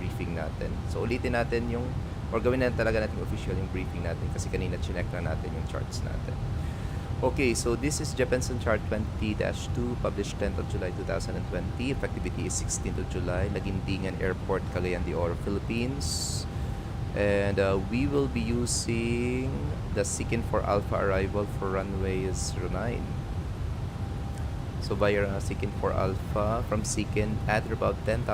briefing natin. So, ulitin natin yung, or gawin na talaga natin official yung briefing natin kasi kanina chinek na natin yung charts natin. Okay, so this is Jepenson chart 20-2, published 10th of July 2020. Effectivity is 16th of July. Lagindingan Airport, Cagayan de Oro, Philippines. And we will be using the Sikin for Alpha arrival for runway 09. So via Sikin for Alpha from Sikin at about 10,000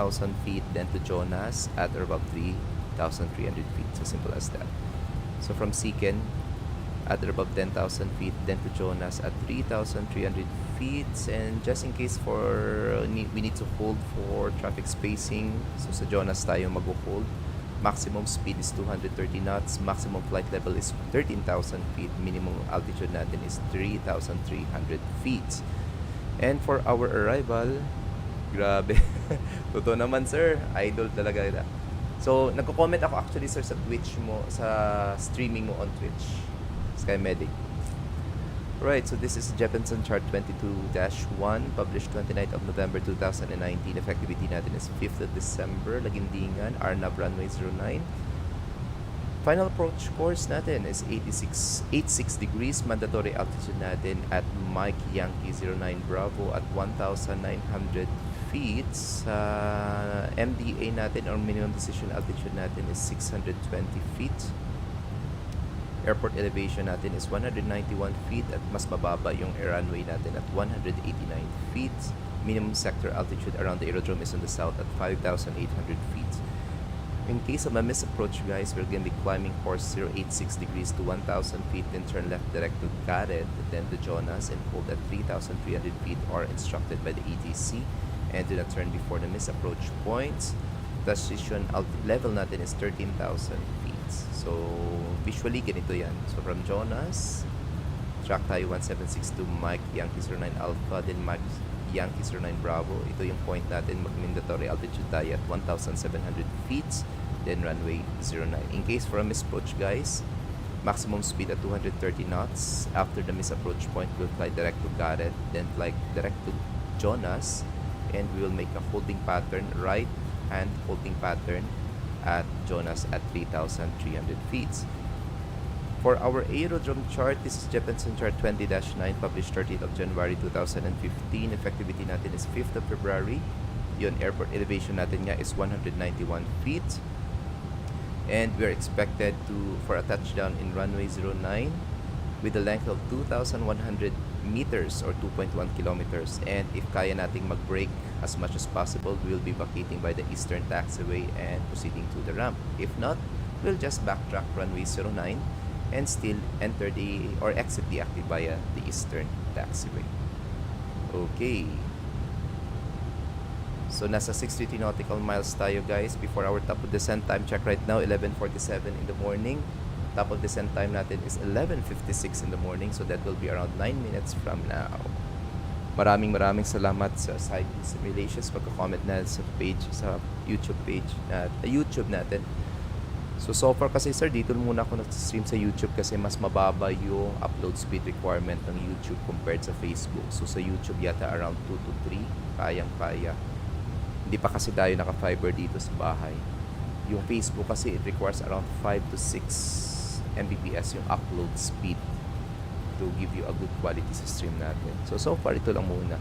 feet, then to Jonas at about 3,300 feet. So simple as that. So from Sikin at about 10,000 feet, then to Jonas at 3,300 feet. And just in case we need to hold for traffic spacing, so sa Jonas tayo mag-hold. Maximum speed is 230 knots. Maximum flight level is 13,000 feet. Minimum altitude natin is 3,300 feet. And for our arrival, grabe. Totoo naman, sir. Idol talaga. So, nagko-comment ako actually, sir, sa Twitch mo, sa streaming mo on Twitch. Sky Medic. Right, so this is Jepenson chart 22-1, published 29th of November 2019. Effectivity natin is 5th of December. Lagindingan, Arnab runway 09. Final approach course natin is 86 degrees. Mandatory altitude natin at Mike Yankee 09 Bravo at 1,900 feet. MDA natin or minimum decision altitude natin is 620 feet. Airport elevation natin is 191 feet at mas mababa yung runway natin at 189 feet. Minimum sector altitude around the aerodrome is on the south at 5,800 feet. In case of a misapproach, guys, we're going to be climbing course 086 degrees to 1,000 feet, then turn left direct to Gareth, then to Jonas, and hold at 3,300 feet or instructed by the ETC. And do not turn before the misapproach points. Transition level natin is 13,000 feet. So, visually, ganito yan. So, from Jonas, track tayo 1762 Mike Yankee 09 Alpha, then Mike Yankee 09 Bravo. Ito yung point natin. Mag-mandatory altitude tayo at 1,700 feet, then runway 09. In case for a misapproach, guys, maximum speed at 230 knots. After the misapproach point, we'll fly direct to Gareth, then fly direct to Jonas, and we will make a holding pattern, right hand holding pattern at Jonas at 3,300 feet. For our aerodrome chart, this is Jepenson chart 20-9, published 30th of January 2015. Effectivity natin is 5th of February. Yun, airport elevation natin nga is 191 feet. And we're expected for a touchdown in runway 09 with a length of 2,100 meters or 2.1 kilometers. And if kaya nating mag-brake as much as possible, we'll be vacating by the eastern taxiway and proceeding to the ramp. If not, we'll just backtrack runway 09 and still enter or exit the active via the eastern taxiway. Okay. So nasa 63 nautical miles tayo, guys, before our top of descent. Time check right now, 11:47 in the morning. Top of descent time natin is 11:56 in the morning, so that will be around 9 minutes from now. Maraming salamat sa Cycling Simulations pagka-comment na sa page, sa YouTube page na YouTube natin. So far kasi sir, dito muna ako nag-stream sa YouTube kasi mas mababa yung upload speed requirement ng YouTube compared sa Facebook. So sa YouTube yata around 2 to 3, kayang-kaya. Hindi pa kasi tayo naka-fiber dito sa bahay. Yung Facebook kasi it requires around 5 to 6 Mbps yung upload speed to give you a good quality sa stream natin. So far ito lang muna.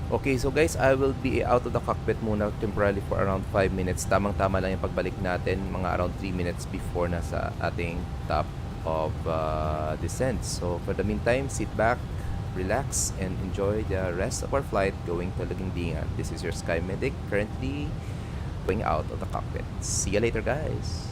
Okay, so guys, I will be out of the cockpit muna temporarily for around 5 minutes. Tamang-tama lang yung pagbalik natin, mga around 3 minutes before nasa ating top of descent. So for the meantime, sit back, relax, and enjoy the rest of our flight going to Lagindingan. This is your Sky Medic, currently going out of the cockpit. See you later, guys.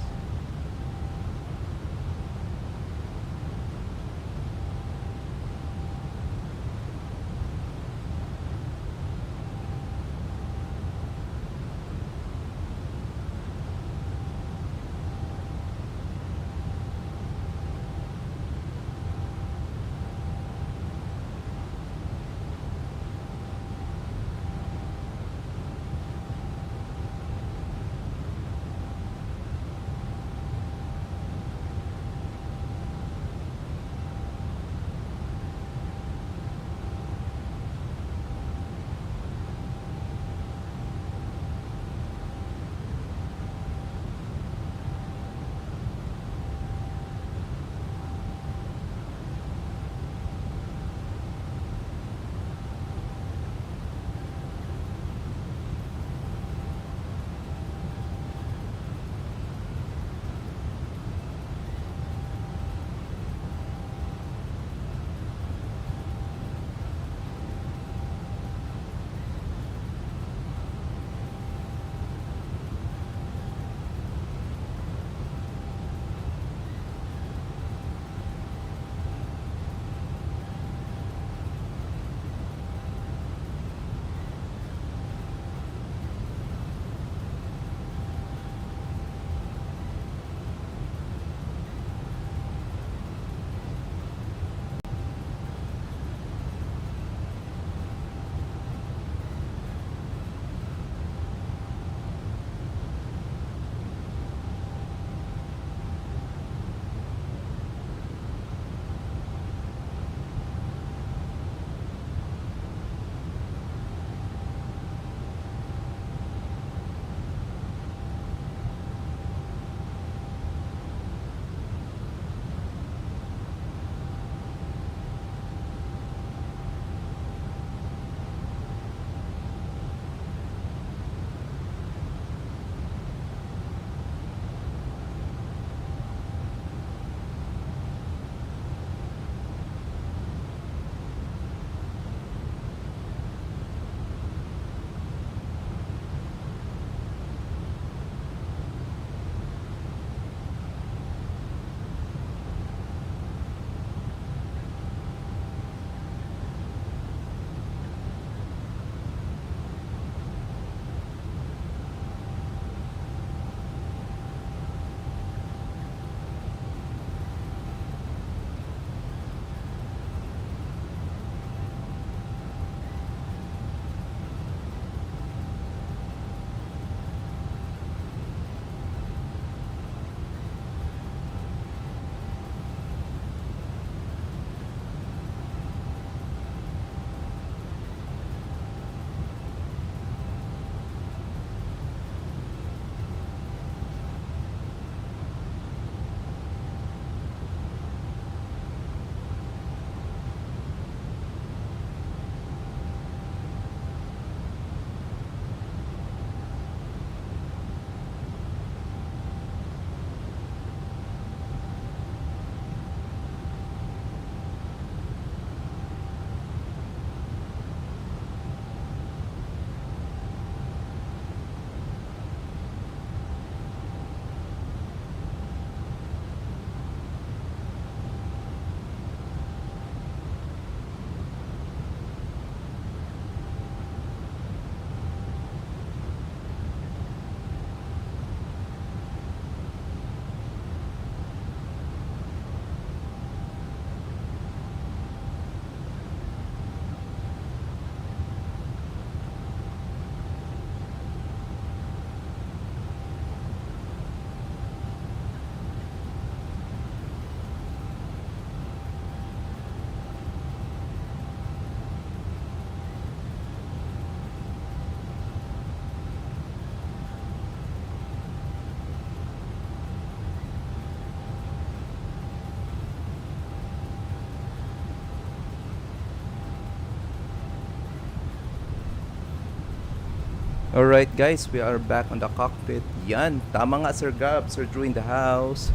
Alright guys, we are back on the cockpit. Yan, tama nga Sir Gab, Sir Drew in the house.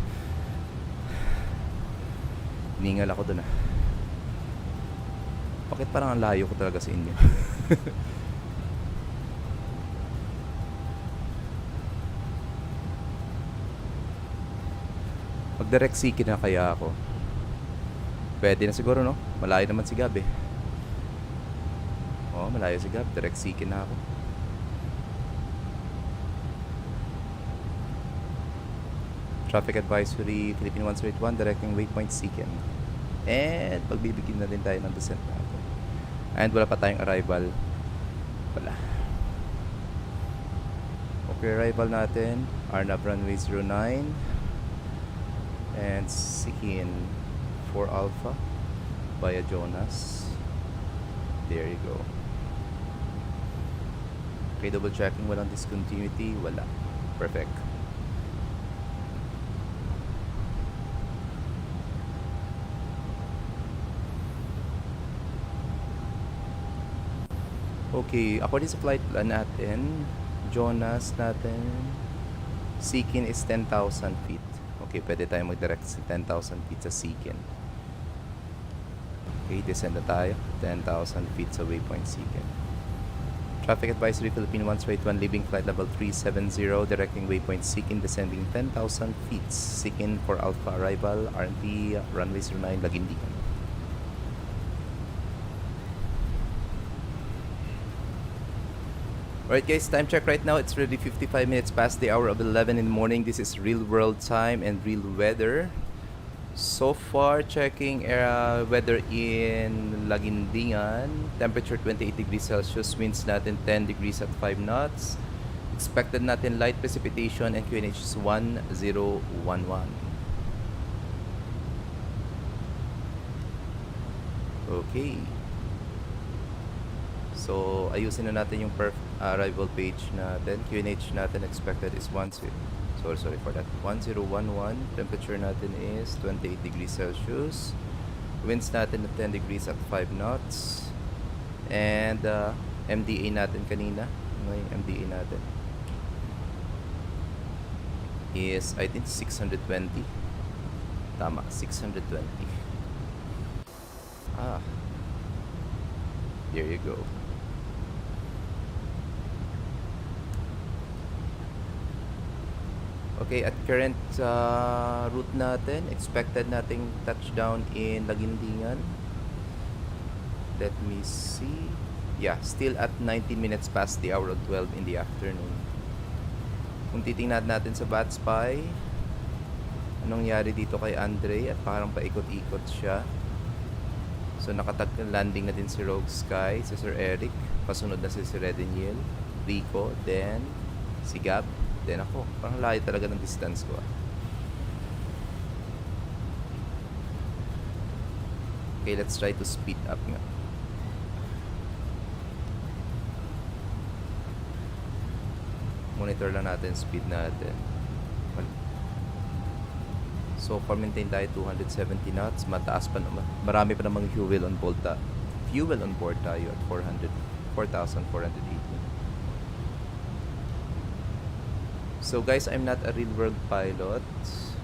Ningal ako dun ah. Bakit parang ang layo ko talaga sa inyo? Mag-direct seeking na kaya ako. Pwede na siguro no? Malayo naman si Gab eh. Oo, malayo si Gab, direct seeking na ako. Traffic advisory, Philippine 181, directing waypoint seeking. And magbibigyan na din tayo ng descent natin. And wala pa tayong arrival. Wala. Okay, arrival natin. Arnab runway 09. And seeking 4 Alpha via Jonas. There you go. Okay, double checking. Walang discontinuity. Wala. Perfect. Okay, according sa flight plan natin, Jonas natin, Seeking is 10,000 feet. Okay, pwede tayo mag-direct sa 10,000 feet sa Seeking. Okay, descend na tayo. 10,000 feet sa waypoint Seeking. Traffic advisory, Philippine 181, leaving flight level 370, directing waypoint Seeking, descending 10,000 feet. Seeking for Alpha arrival, RNP, runway 09, Laguindingan. Alright guys, time check right now. It's already 55 minutes past the hour of 11 in the morning. This is real world time and real weather. So far, checking weather in Laguindingan. Temperature 28 degrees Celsius. Winds natin 10 degrees at 5 knots. Expected natin light precipitation and QNH is 1011. Okay. So, ayusin na natin yung arrival page natin. QNH natin expected is 10. Sorry for that. 1011. Temperature natin is 28 degrees Celsius. Winds natin at 10 degrees at 5 knots. And MDA natin kanina. May MDA natin is, I think, 620. Tama, 620. There you go. Okay, at current route natin, expected nating touchdown in Laguindingan. Let me see. Yeah, still at 19 minutes past the hour of 12 in the afternoon. Kung titingnan natin sa Batspy, anong nangyari dito kay Andre at parang paikot-ikot siya. So nakatag landing na din si Rogue Sky, si Sir Eric, pasunod na si Redeniel, Rico, then si Gab. Then ako, parang layo talaga ng distance ko. Okay, let's try to speed up nga. Monitor lang natin speed natin. So far maintain tayo 270 knots. Mataas pa naman. Marami pa namang fuel on board tayo at 4,480. So guys, I'm not a real world pilot.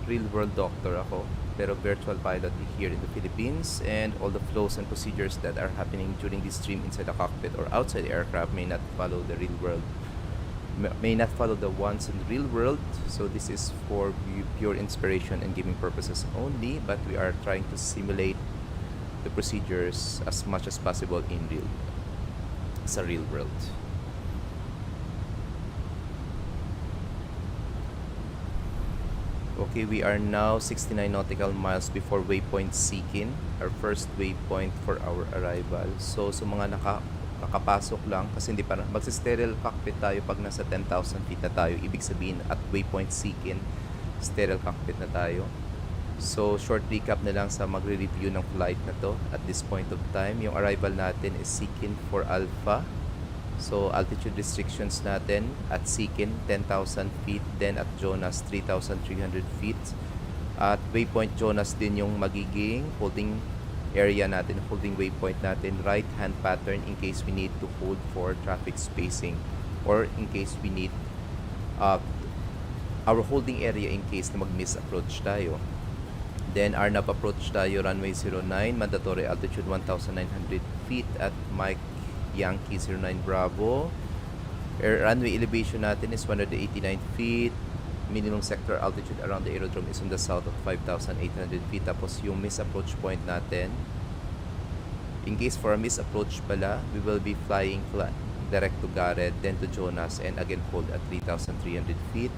Real world doctor ako. Pero virtual pilot here in the Philippines. And all the flows and procedures that are happening during this stream inside the cockpit or outside the aircraft may not follow the real world. May not follow the ones in the real world. So this is for pure inspiration and giving purposes only. But we are trying to simulate the procedures as much as possible in sa real world. Okay, we are now 69 nautical miles before waypoint Seeking, our first waypoint for our arrival. So mga nakapasok lang, kasi hindi pa magsi-sterile cockpit tayo pag nasa 10,000 feet na tayo. Ibig sabihin at waypoint Seeking, sterile cockpit na tayo. So short recap na lang sa magre-review ng flight na to at this point of time. Yung arrival natin is Seeking for Alpha. So altitude restrictions natin at Seeking 10,000 feet, then at Jonas 3,300 feet. At waypoint Jonas din yung magiging holding area natin, holding waypoint natin, right hand pattern in case we need to hold for traffic spacing. or in case we need uh, our holding area in case na mag-miss approach tayo. Then RNAV approach tayo, runway 09, mandatory altitude 1,900 feet at Mike Yankee 09 Bravo. Runway elevation natin is 189 feet. Minimum sector altitude around the aerodrome is on the south of 5,800 feet. Tapos yung miss approach point natin, in case for a miss approach pala, we will be flying direct to Gareth, then to Jonas, and again hold at 3,300 feet.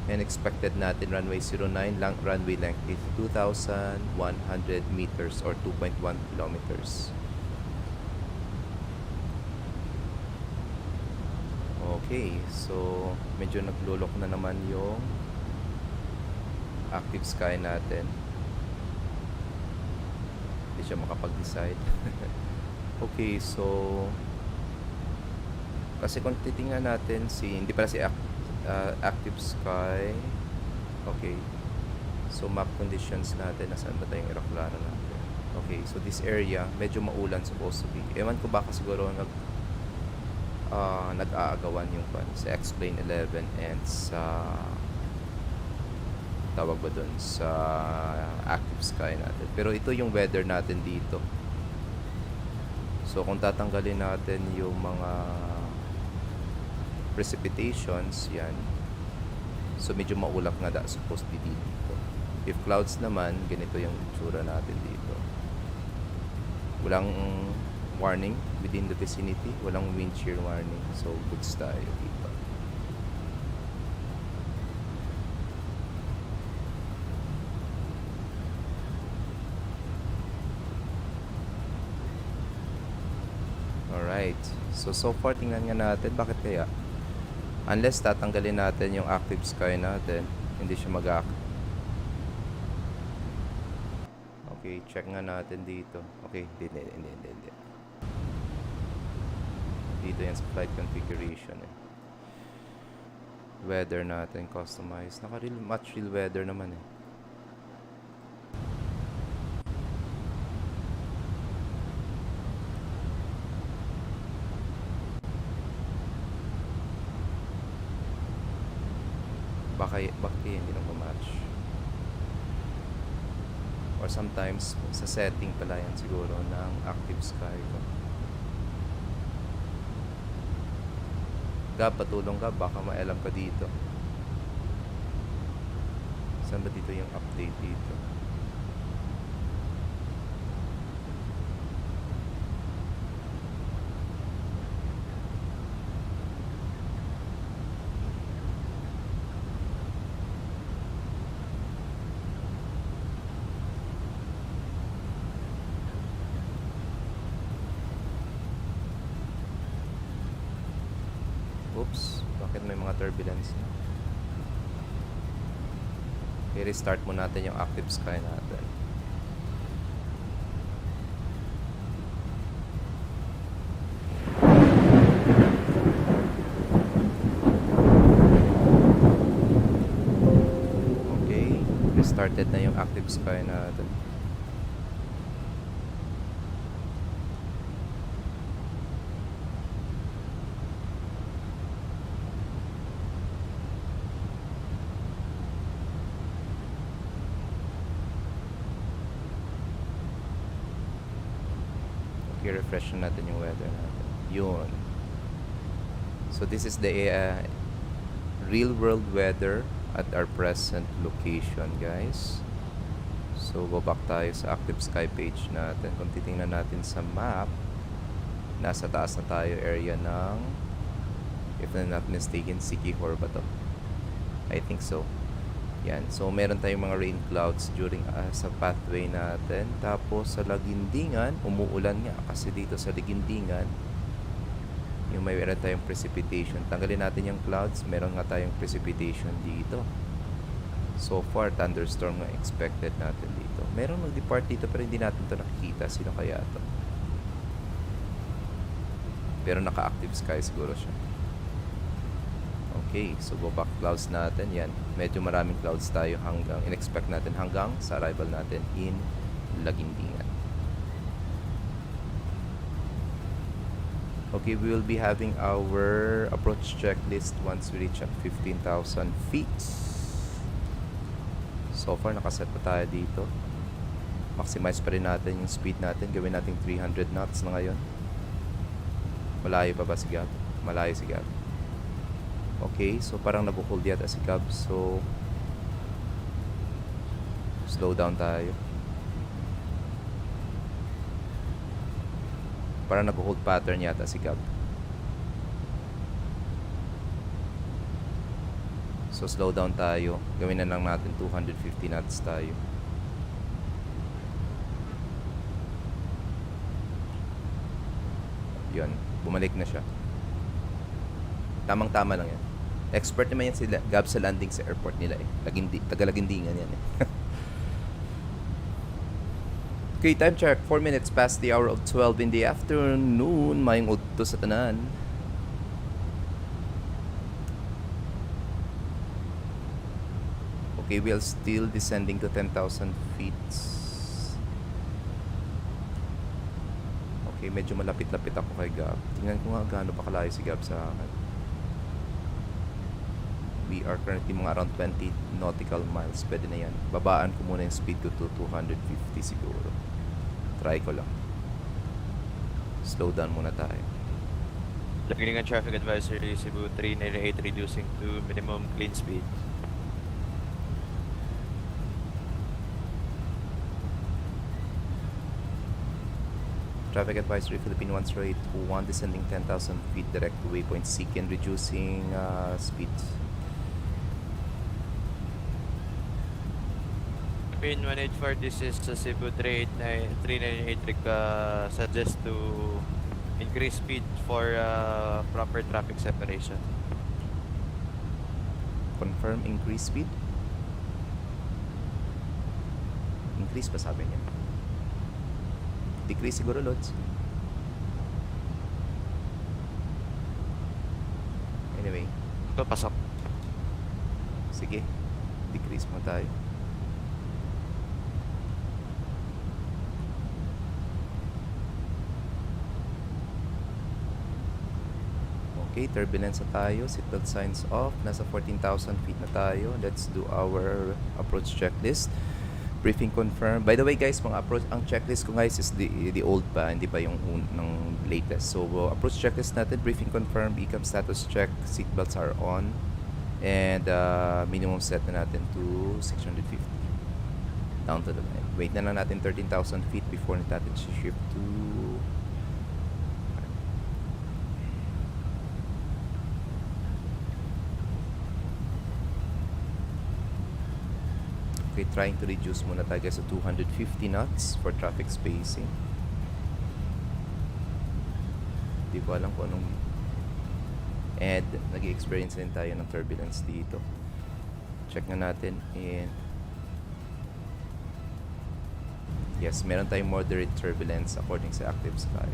And expected natin runway 09, runway length is 2,100 meters or 2.1 kilometers. Okay, so medyo naglulok na naman yung active sky natin. Hindi siya makapag-decide. Okay, so kasi kung titingnan natin hindi pala si active sky. Okay, so map conditions natin, nasaan ba tayong aeroplano natin? Okay, so this area medyo maulan supposed to be. Ewan ko baka siguro nag-aagawan yung sa X-Plane 11 and sa tawag ba dun sa active sky natin. Pero ito yung weather natin dito. So kung tatanggalin natin yung mga precipitations, yan. So medyo maulap nga supposed to be dito. If clouds naman, ganito yung itsura natin dito. Walang warning within the vicinity, walang wind shear warning. So goods tayo dito. Alright. So far tingnan nga natin bakit kaya unless tatanggalin natin yung active sky natin, hindi siya mag-act. Okay, check nga natin dito. Okay, hindi. Dito yan sa flight configuration eh. Weather natin, customize. Much real weather naman eh. Bakit hindi nang match? Or sometimes sa setting pala yan siguro ng active sky ko. Gab, patulong ka, baka maalam ka dito. Saan ba dito yung update dito? Oops, bakit may mga turbulence na? I-restart mo natin yung active sky natin. Okay, restarted na yung active sky natin. I-refresh natin yung weather natin. Yun. So this is the real world weather at our present location, guys. So go back tayo sa active sky page natin. Kung titingnan natin sa map, nasa taas na tayo area ng, if I'm not mistaken, Sikihor ba to? I think so. Yan. So meron tayong mga rain clouds during sa pathway natin. Tapos sa Lagindingan, umuulan nga kasi dito sa Lagindingan yung meron tayong precipitation. Tanggalin natin yung clouds, meron nga tayong precipitation dito. So far, thunderstorm nga expected natin dito. Meron mag-depart dito pero hindi natin to nakikita. Sino kaya to? Pero naka-active sky siguro siya. Okay, so go back clouds natin. Yan, medyo maraming clouds tayo in-expect natin hanggang sa arrival natin in Lagindingan. Okay, we will be having our approach checklist once we reach at 15,000 feet. So far, nakaset pa tayo dito. Maximize pa rin natin yung speed natin. Gawin natin 300 knots na ngayon. Malayo pa ba si Gab? Malayo si Gab. Okay, so parang nabuhold yata si Gab. So, slow down tayo. Parang nag-hold pattern yata si Gab. So slow down tayo. Gawin na lang natin 250 knots tayo. Yun, bumalik na siya. Tamang-tama lang yan. Expert naman yan si Gab sa landing sa airport nila eh. Tagalagindingan yan eh. Okay, time check. 4 minutes past the hour of 12 in the afternoon. Mayong udto sa tanan. Okay, we are still descending to 10,000 feet. Okay, medyo malapit-lapit ako kay Gab. Tingnan ko nga gaano pa kalayo si Gab sa akin. We are currently mga around 20 nautical miles. Pwede na yan. Babaan ko muna yung speed ko to 250 siguro. Try ko lang. Slow down muna tayo. Laging ang traffic advisory Cebu 398 reducing to minimum clean speed. Traffic advisory Philippine 10821 descending 10,000 feet direct to waypoint Sikin reducing speed. Pin 184, this is Cebu 398 suggest to increase speed for proper traffic separation. Confirm increase speed. Increase pa sabi niya. Decrease siguro, Lods. Anyway. Ito, pasok. Sige. Decrease mo tayo. Okay, turbulence na tayo. Seatbelt signs off. Nasa 14,000 feet na tayo. Let's do our approach checklist. Briefing confirmed. By the way guys, ang checklist ko guys is the old pa, hindi pa yung ng latest. So approach checklist natin, briefing confirmed, ECAM status check, seatbelts are on, and minimum set na natin to 650 down to the line. Wait na lang natin 13,000 feet before natin shift to okay, trying to reduce muna tayo guys sa 250 knots for traffic spacing. Hindi ko alam kung anong, and nag-experience rin tayo ng turbulence dito. Check na natin, and yes, meron tayong moderate turbulence according sa active sky.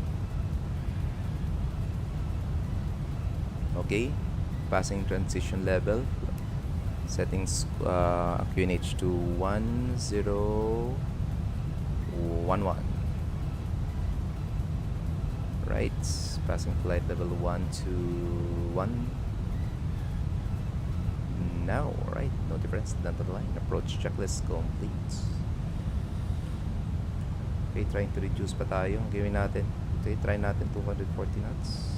Okay, passing transition level. Settings QNH to 1011. Right, passing flight level 121. Now, right, no difference down to the line. Approach checklist complete. Okay, trying to reduce pa tayo. Ang gawin natin, okay, try natin 240 knots.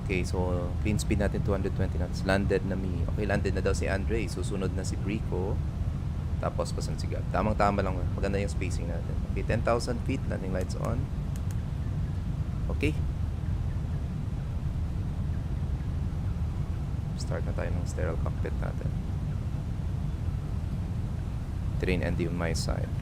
Okay, so clean speed natin 220 knots. Landed na mi. Okay, landed na daw si Andre. Susunod na si Brico. Tapos pasan si Gab. Tamang-tama lang. Maganda yung spacing natin. Okay, 10,000 feet. Landing lights on. Okay. Start na tayo ng sterile cockpit natin. Train ND on my side.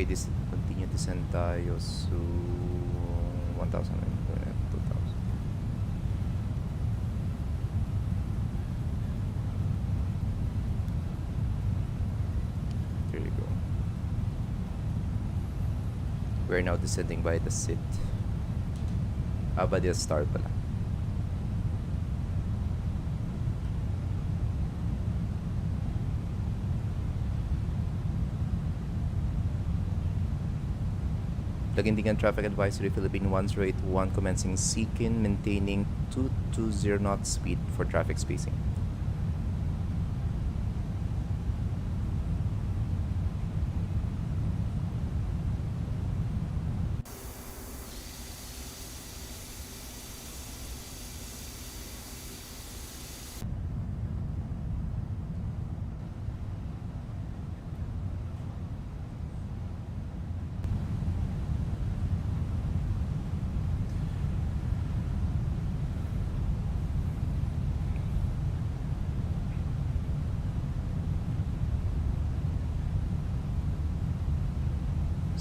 Okay, continue descend tayo. So, 1,000 and 2,000. There you go. We're now descending by the sit. By the star pala. Dagindigan Traffic Advisory Philippine 1081 commencing Seeking, maintaining 220 knot speed for traffic spacing.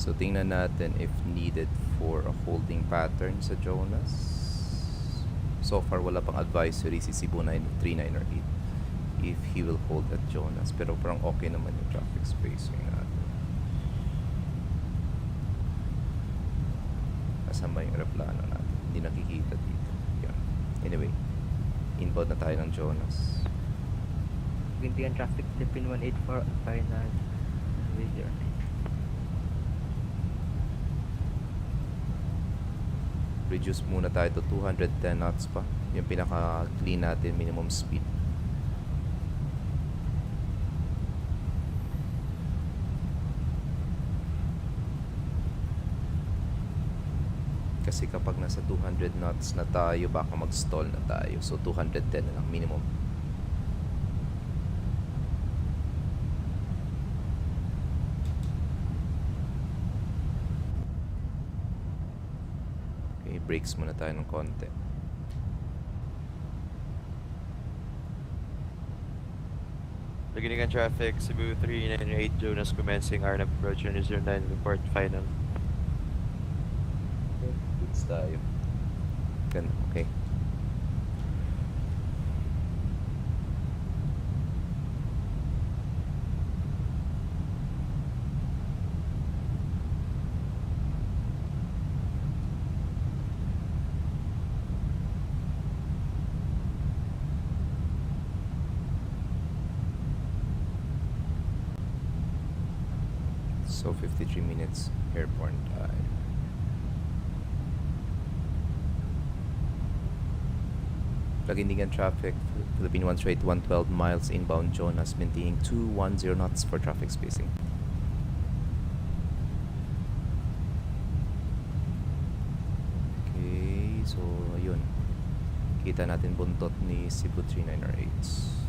So tingnan natin if needed for a holding pattern sa Jonas. So far wala pang advisory si Cebu 939 or 8 if he will hold at Jonas. Pero parang okay naman yung traffic spacing natin. Kasama yung aeroplano natin. Hindi nakikita dito. Yan. Anyway, inbound na tayo ng Jonas. Dagindigan Traffic Philippine 184 on final. With your Reduce muna tayo to 210 knots pa. Yung pinaka-clean natin minimum speed. Kasi kapag nasa 200 knots na tayo, baka mag-stall na tayo. So 210 na lang minimum. Brakes muna tayo ng konti. Dagindigan Traffic, Cebu 398, Jonas commencing, RNAV approach on 09, report final. Goods tayo. Ganun, okay. So 53 minutes airborne time. Dagindigan Traffic Philippine 1 straight 112 miles inbound Jonas, maintaining 210 knots for traffic spacing. Okay, so ayun. Kita natin buntot ni Cebu 3908.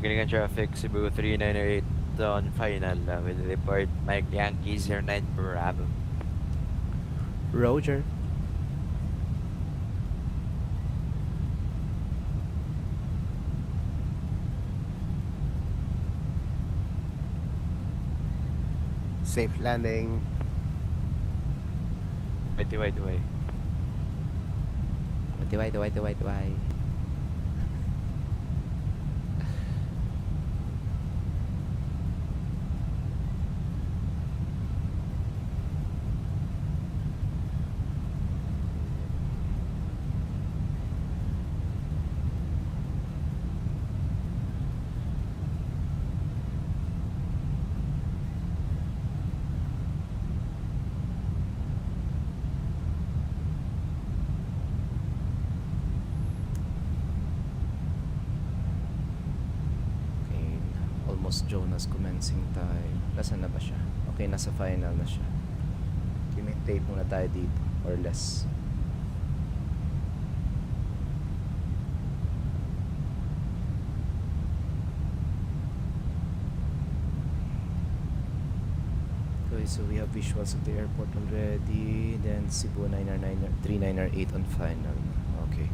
Dagindigan Traffic, Cebu 398 on final with report Mike Yankee 09 Bravo. Roger. Safe landing. Whitey, whitey, whitey. Why. Okay, almost Jonas commencing tayo. Nasaan na ba siya? Okay, nasa final na siya. Okay, may tape muna tayo dito or less. Okay, so we have visuals of the airport already. Then Cebu 3908 on final. Okay.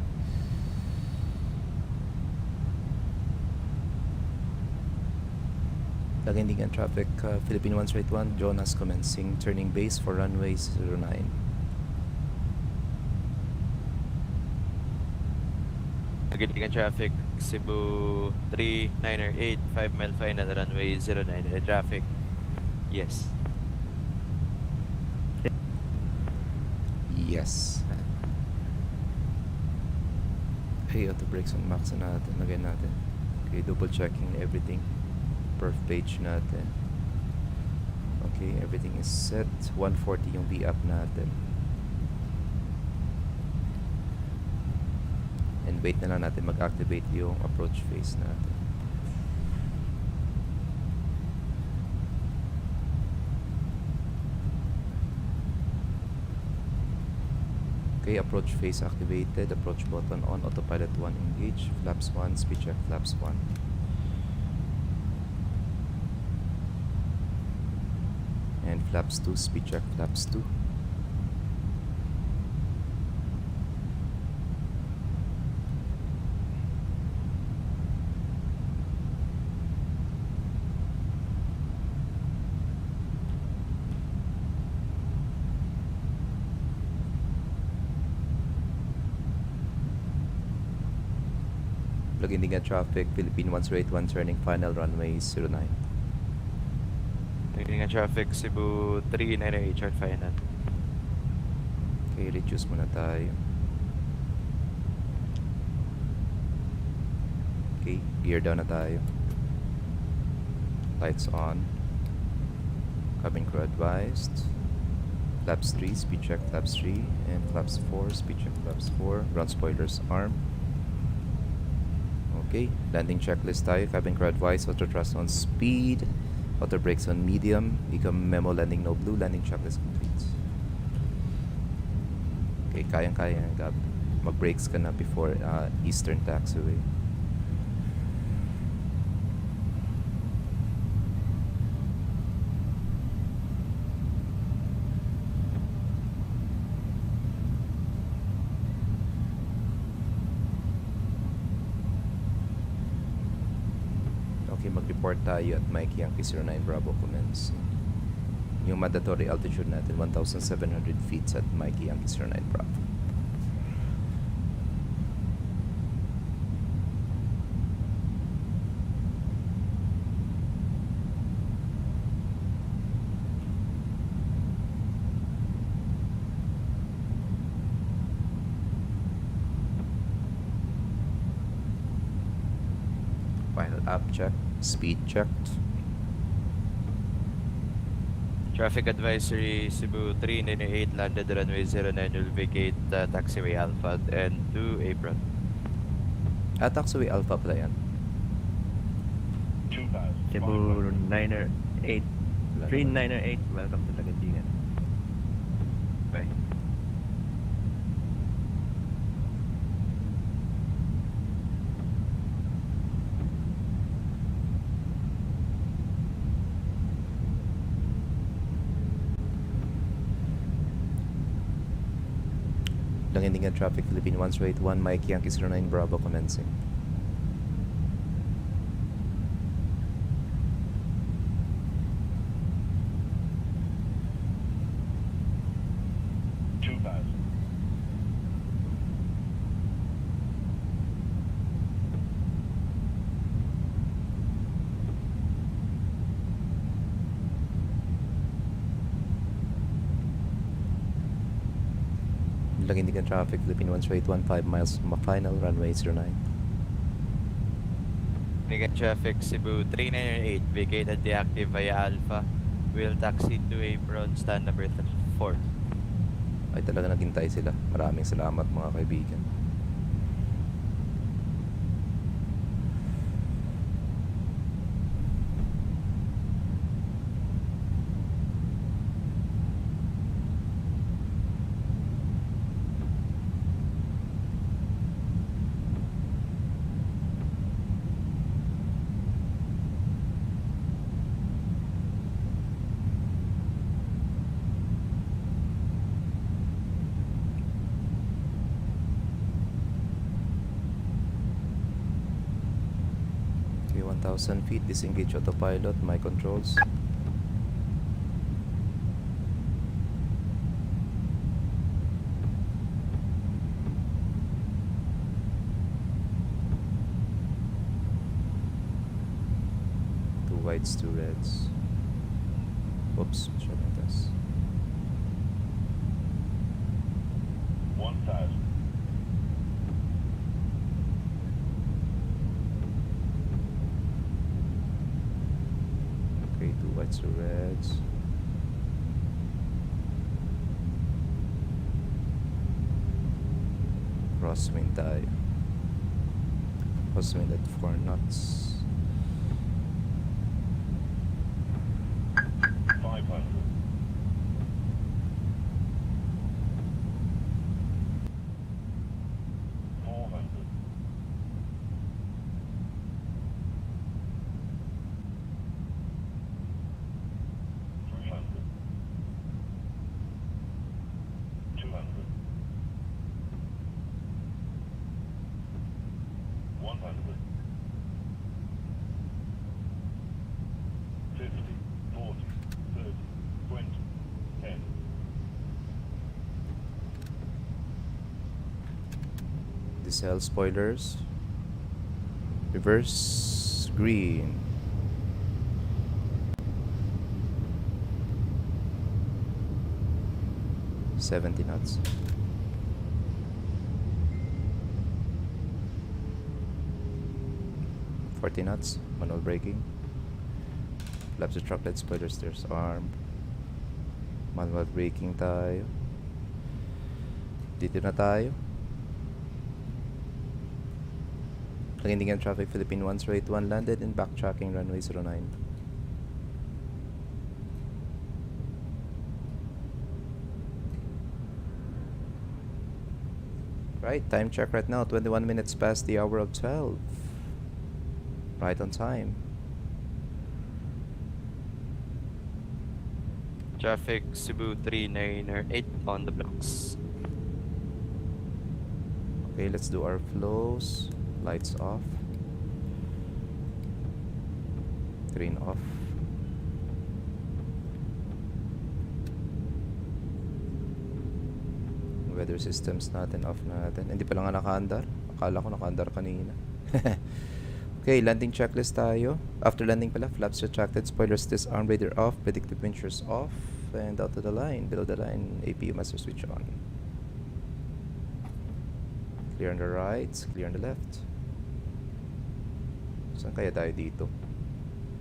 Lagandigan traffic, Philippine 1 straight 1, Jonas commencing, turning base for runway 09. Nagitingan traffic, Cebu 3908, 5 mile final, runway 09. Traffic, yes. Yes. Okay, auto brakes on max na natin, lagay natin. Okay, double checking everything. Perf page natin. Okay, everything is set. 140 yung V-up natin. And wait na lang natin mag-activate yung approach phase natin. Okay, approach phase activated. Approach button on. Autopilot 1 engage. Flaps 1. Speed check flaps 1. And flaps 2. Speed check flaps 2. Lagandigan traffic, Philippine 181 turning final runway 09. Nagitingan traffic, Cebu 3908, short final. Okay, reduce muna tayo. Okay, gear down na tayo. Lights on. Cabin crew advised. Flaps 3, speed check flaps 3. And flaps 4, speed check flaps 4. Ground spoilers arm. Okay, landing checklist tayo. Cabin crew advised. Auto thrust on speed. Auto brakes on medium. Become memo landing no blue. Landing checklist complete. Okay, kayang-kaya Gab. Mag-brakes ka na before Eastern Taxiway. Okay, mag-report tayo at Mike Yankee 09 Bravo commence. Yung mandatory altitude natin, 1,700 feet at Mike Yankee 09 Bravo. Final app check, speed checked. Traffic advisory, Cebu 3908, landed runway 09, will vacate taxiway Alpha and to apron. Taxiway Alpha pala yan. Cebu 908, 3908, welcome to Lagandigan. Bye. Lagandigan traffic, Philippine 181, Mike Yankee 09 Bravo commencing. Lagindigan traffic, Philippine 1-815 miles from final, runway 09. Lagindigan traffic, Cebu 3908, vacate and deactive via Alpha. Will taxi to apron, stand number 4. Ay, talaga naghintay sila. Maraming salamat mga kaibigan. Okay, 1,000 feet, disengage autopilot, my controls. Two whites, two reds. Oops, masyadong taas. 1,000. Okay, two whites, two reds. Crosswind tayo. Crosswind at 4 knots. 500. 400. 300. 200. 100. 50, 40, 30, 20, 10. Diesel spoilers. Reverse green. $70 knots. $40 knots. Manual braking. Flaps the truck, LED spoilers, stairs arm. Manual braking tayo. Dito na tayo. Lagindigan traffic, Philippine 1-881 landed and backtracking runway 09. Right, time check right now, 21 minutes past the hour of 12. Right on time. Traffic, Cebu 3908 on the blocks. Okay, let's do our flows. Lights off. Green off. Weather systems natin off natin. Hindi pa lang nga nakaandar. Akala ko nakaandar kanina. Okay, landing checklist tayo. After landing pala, flaps retracted, spoilers disarmed, radar off, predictive wind shears off, and out to the line, below the line, APU master switch on. Clear on the right, clear on the left. Saan kaya tayo dito?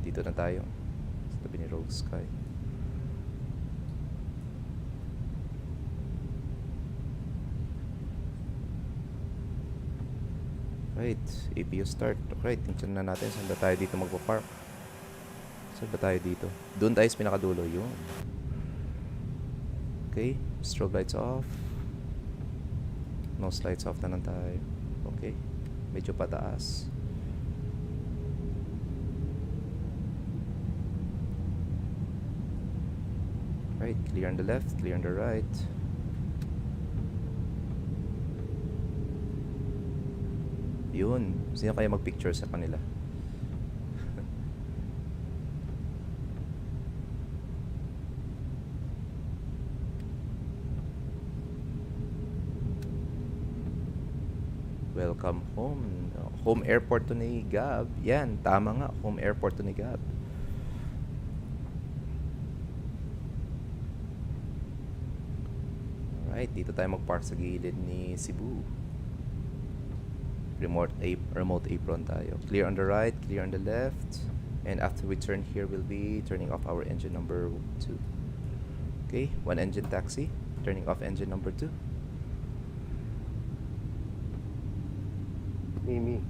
Dito na tayo. Sa tabi ni Rogue Sky. Right, APU start. Right, tingnan na natin saan ba tayo dito magpa-park. Saan ba tayo dito? Doon tayo sa pinakadulo, yun. Okay, strobe lights off. Nose lights off na lang tayo. Okay, medyo pataas. Right, clear on the left, clear on the right. Yun. Sino kaya mag-picture sa kanila? Welcome home. Home airport to ni Gab. Yan, tama nga. Home airport to ni Gab. Alright, dito tayo mag-park sa gilid ni Cebu. Remote apron tayo. Clear on the right, clear on the left. And after we turn here, we'll be turning off our engine number 2. Okay, 1 engine taxi. Turning off engine number 2. Mimi.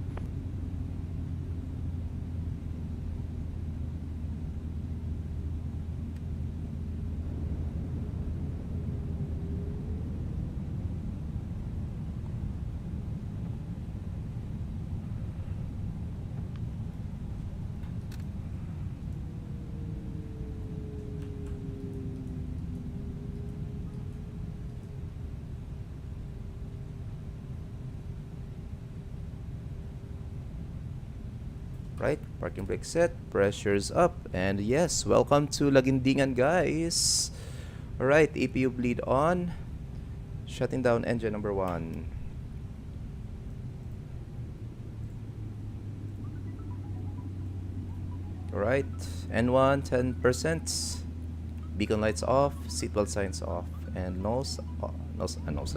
Right, parking brake set, pressure's up, and yes, welcome to Lagindingan, guys. Alright, APU bleed on. Shutting down engine number 1. Alright, N1 10%. Beacon lights off, seatbelt signs off, and nose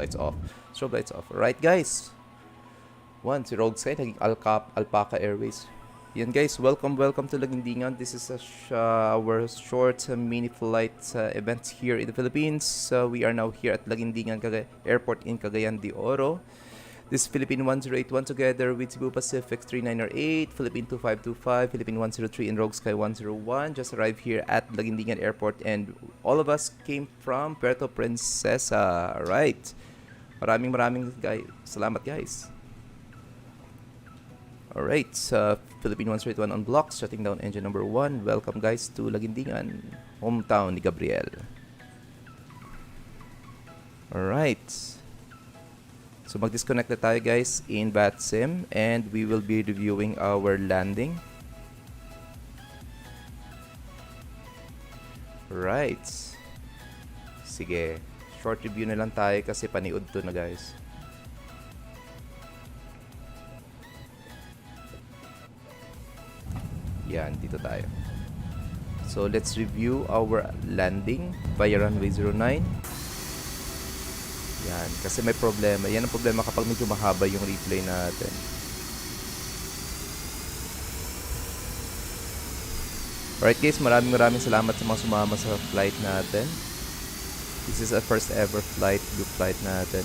lights off. Strobe lights off. Alright, guys. Si Rogue Sky, naging Alpaca Airways. Yan guys, welcome to Lagindingan. This is our short mini flight event here in the Philippines. We are now here at Lagindingan Airport in Cagayan de Oro. This is Philippine 1081 together with Cebu Pacific 3908, Philippine 2525, Philippine 103, and Rogue Sky 101. Just arrived here at Lagindingan Airport, and all of us came from Puerto Princesa. Right. Maraming salamat guys. Alright, Philippine 131 on blocks, shutting down engine number 1. Welcome guys to Lagindingan, hometown ni Gabriel. Alright. So mag-disconnect na tayo guys in VATSIM, and we will be reviewing our landing. Right. Sige, short review na lang tayo kasi paniud to na guys. Yan, dito tayo. So, let's review our landing via runway 09. Yan, kasi may problema. Yan ang problema kapag medyo mahaba yung replay natin. Alright guys, maraming salamat sa mga sumama sa flight natin. This is our first ever group flight natin.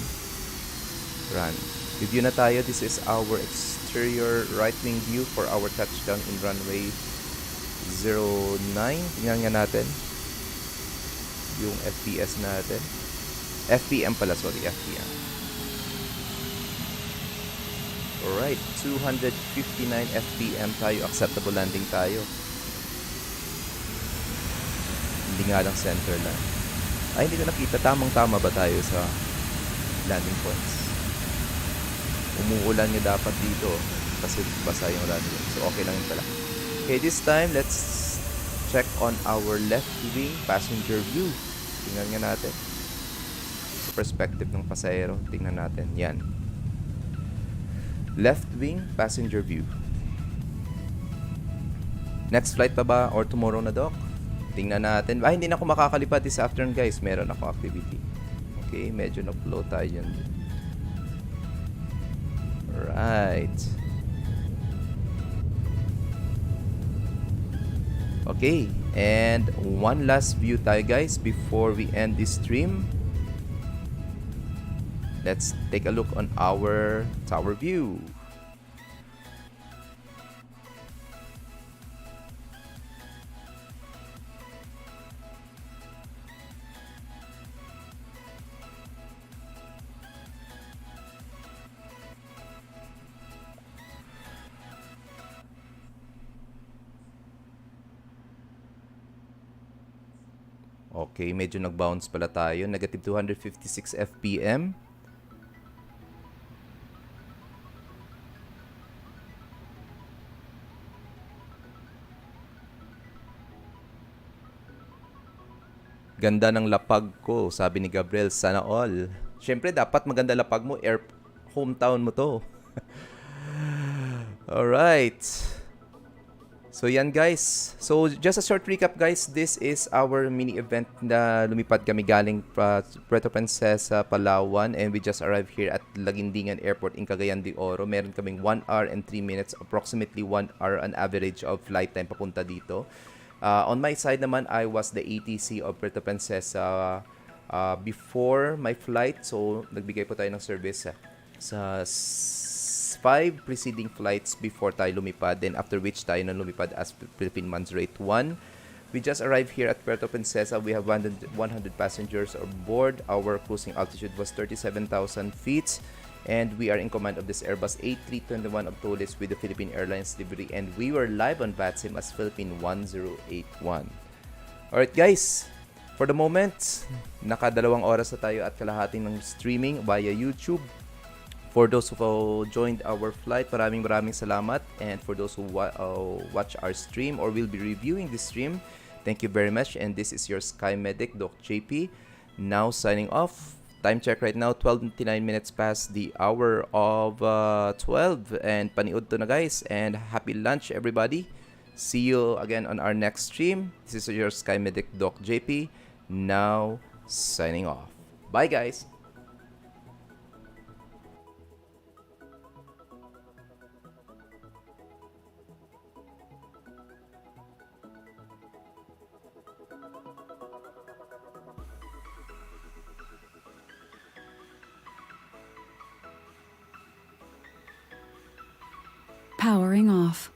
Run. Review na tayo. This is our exterior right wing view for our touchdown in runway 09. Tingnan nga natin yung FPS natin. FPM pala, sorry, FPM. Alright, 259 FPM tayo. Acceptable landing tayo. Hindi nga lang center lang. Ay, hindi ko nakita. Tamang-tama ba tayo sa landing points? Umuulan nyo dapat dito kasi basa yung runway. So, okay lang yun pala. Okay, this time, let's check on our left wing passenger view. Tingnan nga natin. Sa perspective ng pasahero, tingnan natin. Yan. Left wing passenger view. Next flight pa ba or tomorrow na, Doc? Tingnan natin. Hindi na ako makakalipad this afternoon, guys. Meron ako activity. Okay, medyo na-flow tayo yun. Alright. Okay, and one last view tayo guys before we end this stream. Let's take a look on our tower view. Okay, medyo nag-bounce pala tayo. Negative 256 FPM. Ganda ng lapag ko, sabi ni Gabriel, sana all. Siyempre, dapat maganda lapag mo. Hometown mo to. Alright. So yan guys. So just a short recap guys. This is our mini event na lumipad kami galing Puerto Princesa, Palawan, and we just arrived here at Laguindingan Airport in Cagayan de Oro. Meron kaming 1 hour and 3 minutes, approximately 1 hour an average of flight time papunta dito. On my side naman, I was the ATC of Puerto Princesa before my flight. So nagbigay po tayo ng service sa 5 preceding flights before tayo lumipad, then after which tayo na lumipad as Philippine Mans Rate 1. We just arrived here at Puerto Princesa. We have 100 passengers on board. Our cruising altitude was 37,000 feet, and we are in command of this Airbus A321 of Tolis with the Philippine Airlines livery, and we were live on VATSIM as Philippine 1081. Alright guys, for the moment, naka 2 oras na tayo at kalahati ng streaming via YouTube. For those who joined our flight, maraming salamat. And for those who watch our stream or will be reviewing this stream, thank you very much. And this is your Sky Medic, Doc JP, now signing off. Time check right now, 12:29 minutes past the hour of 12. And paniud to na guys. And happy lunch everybody. See you again on our next stream. This is your Sky Medic, Doc JP, now signing off. Bye guys. Powering off.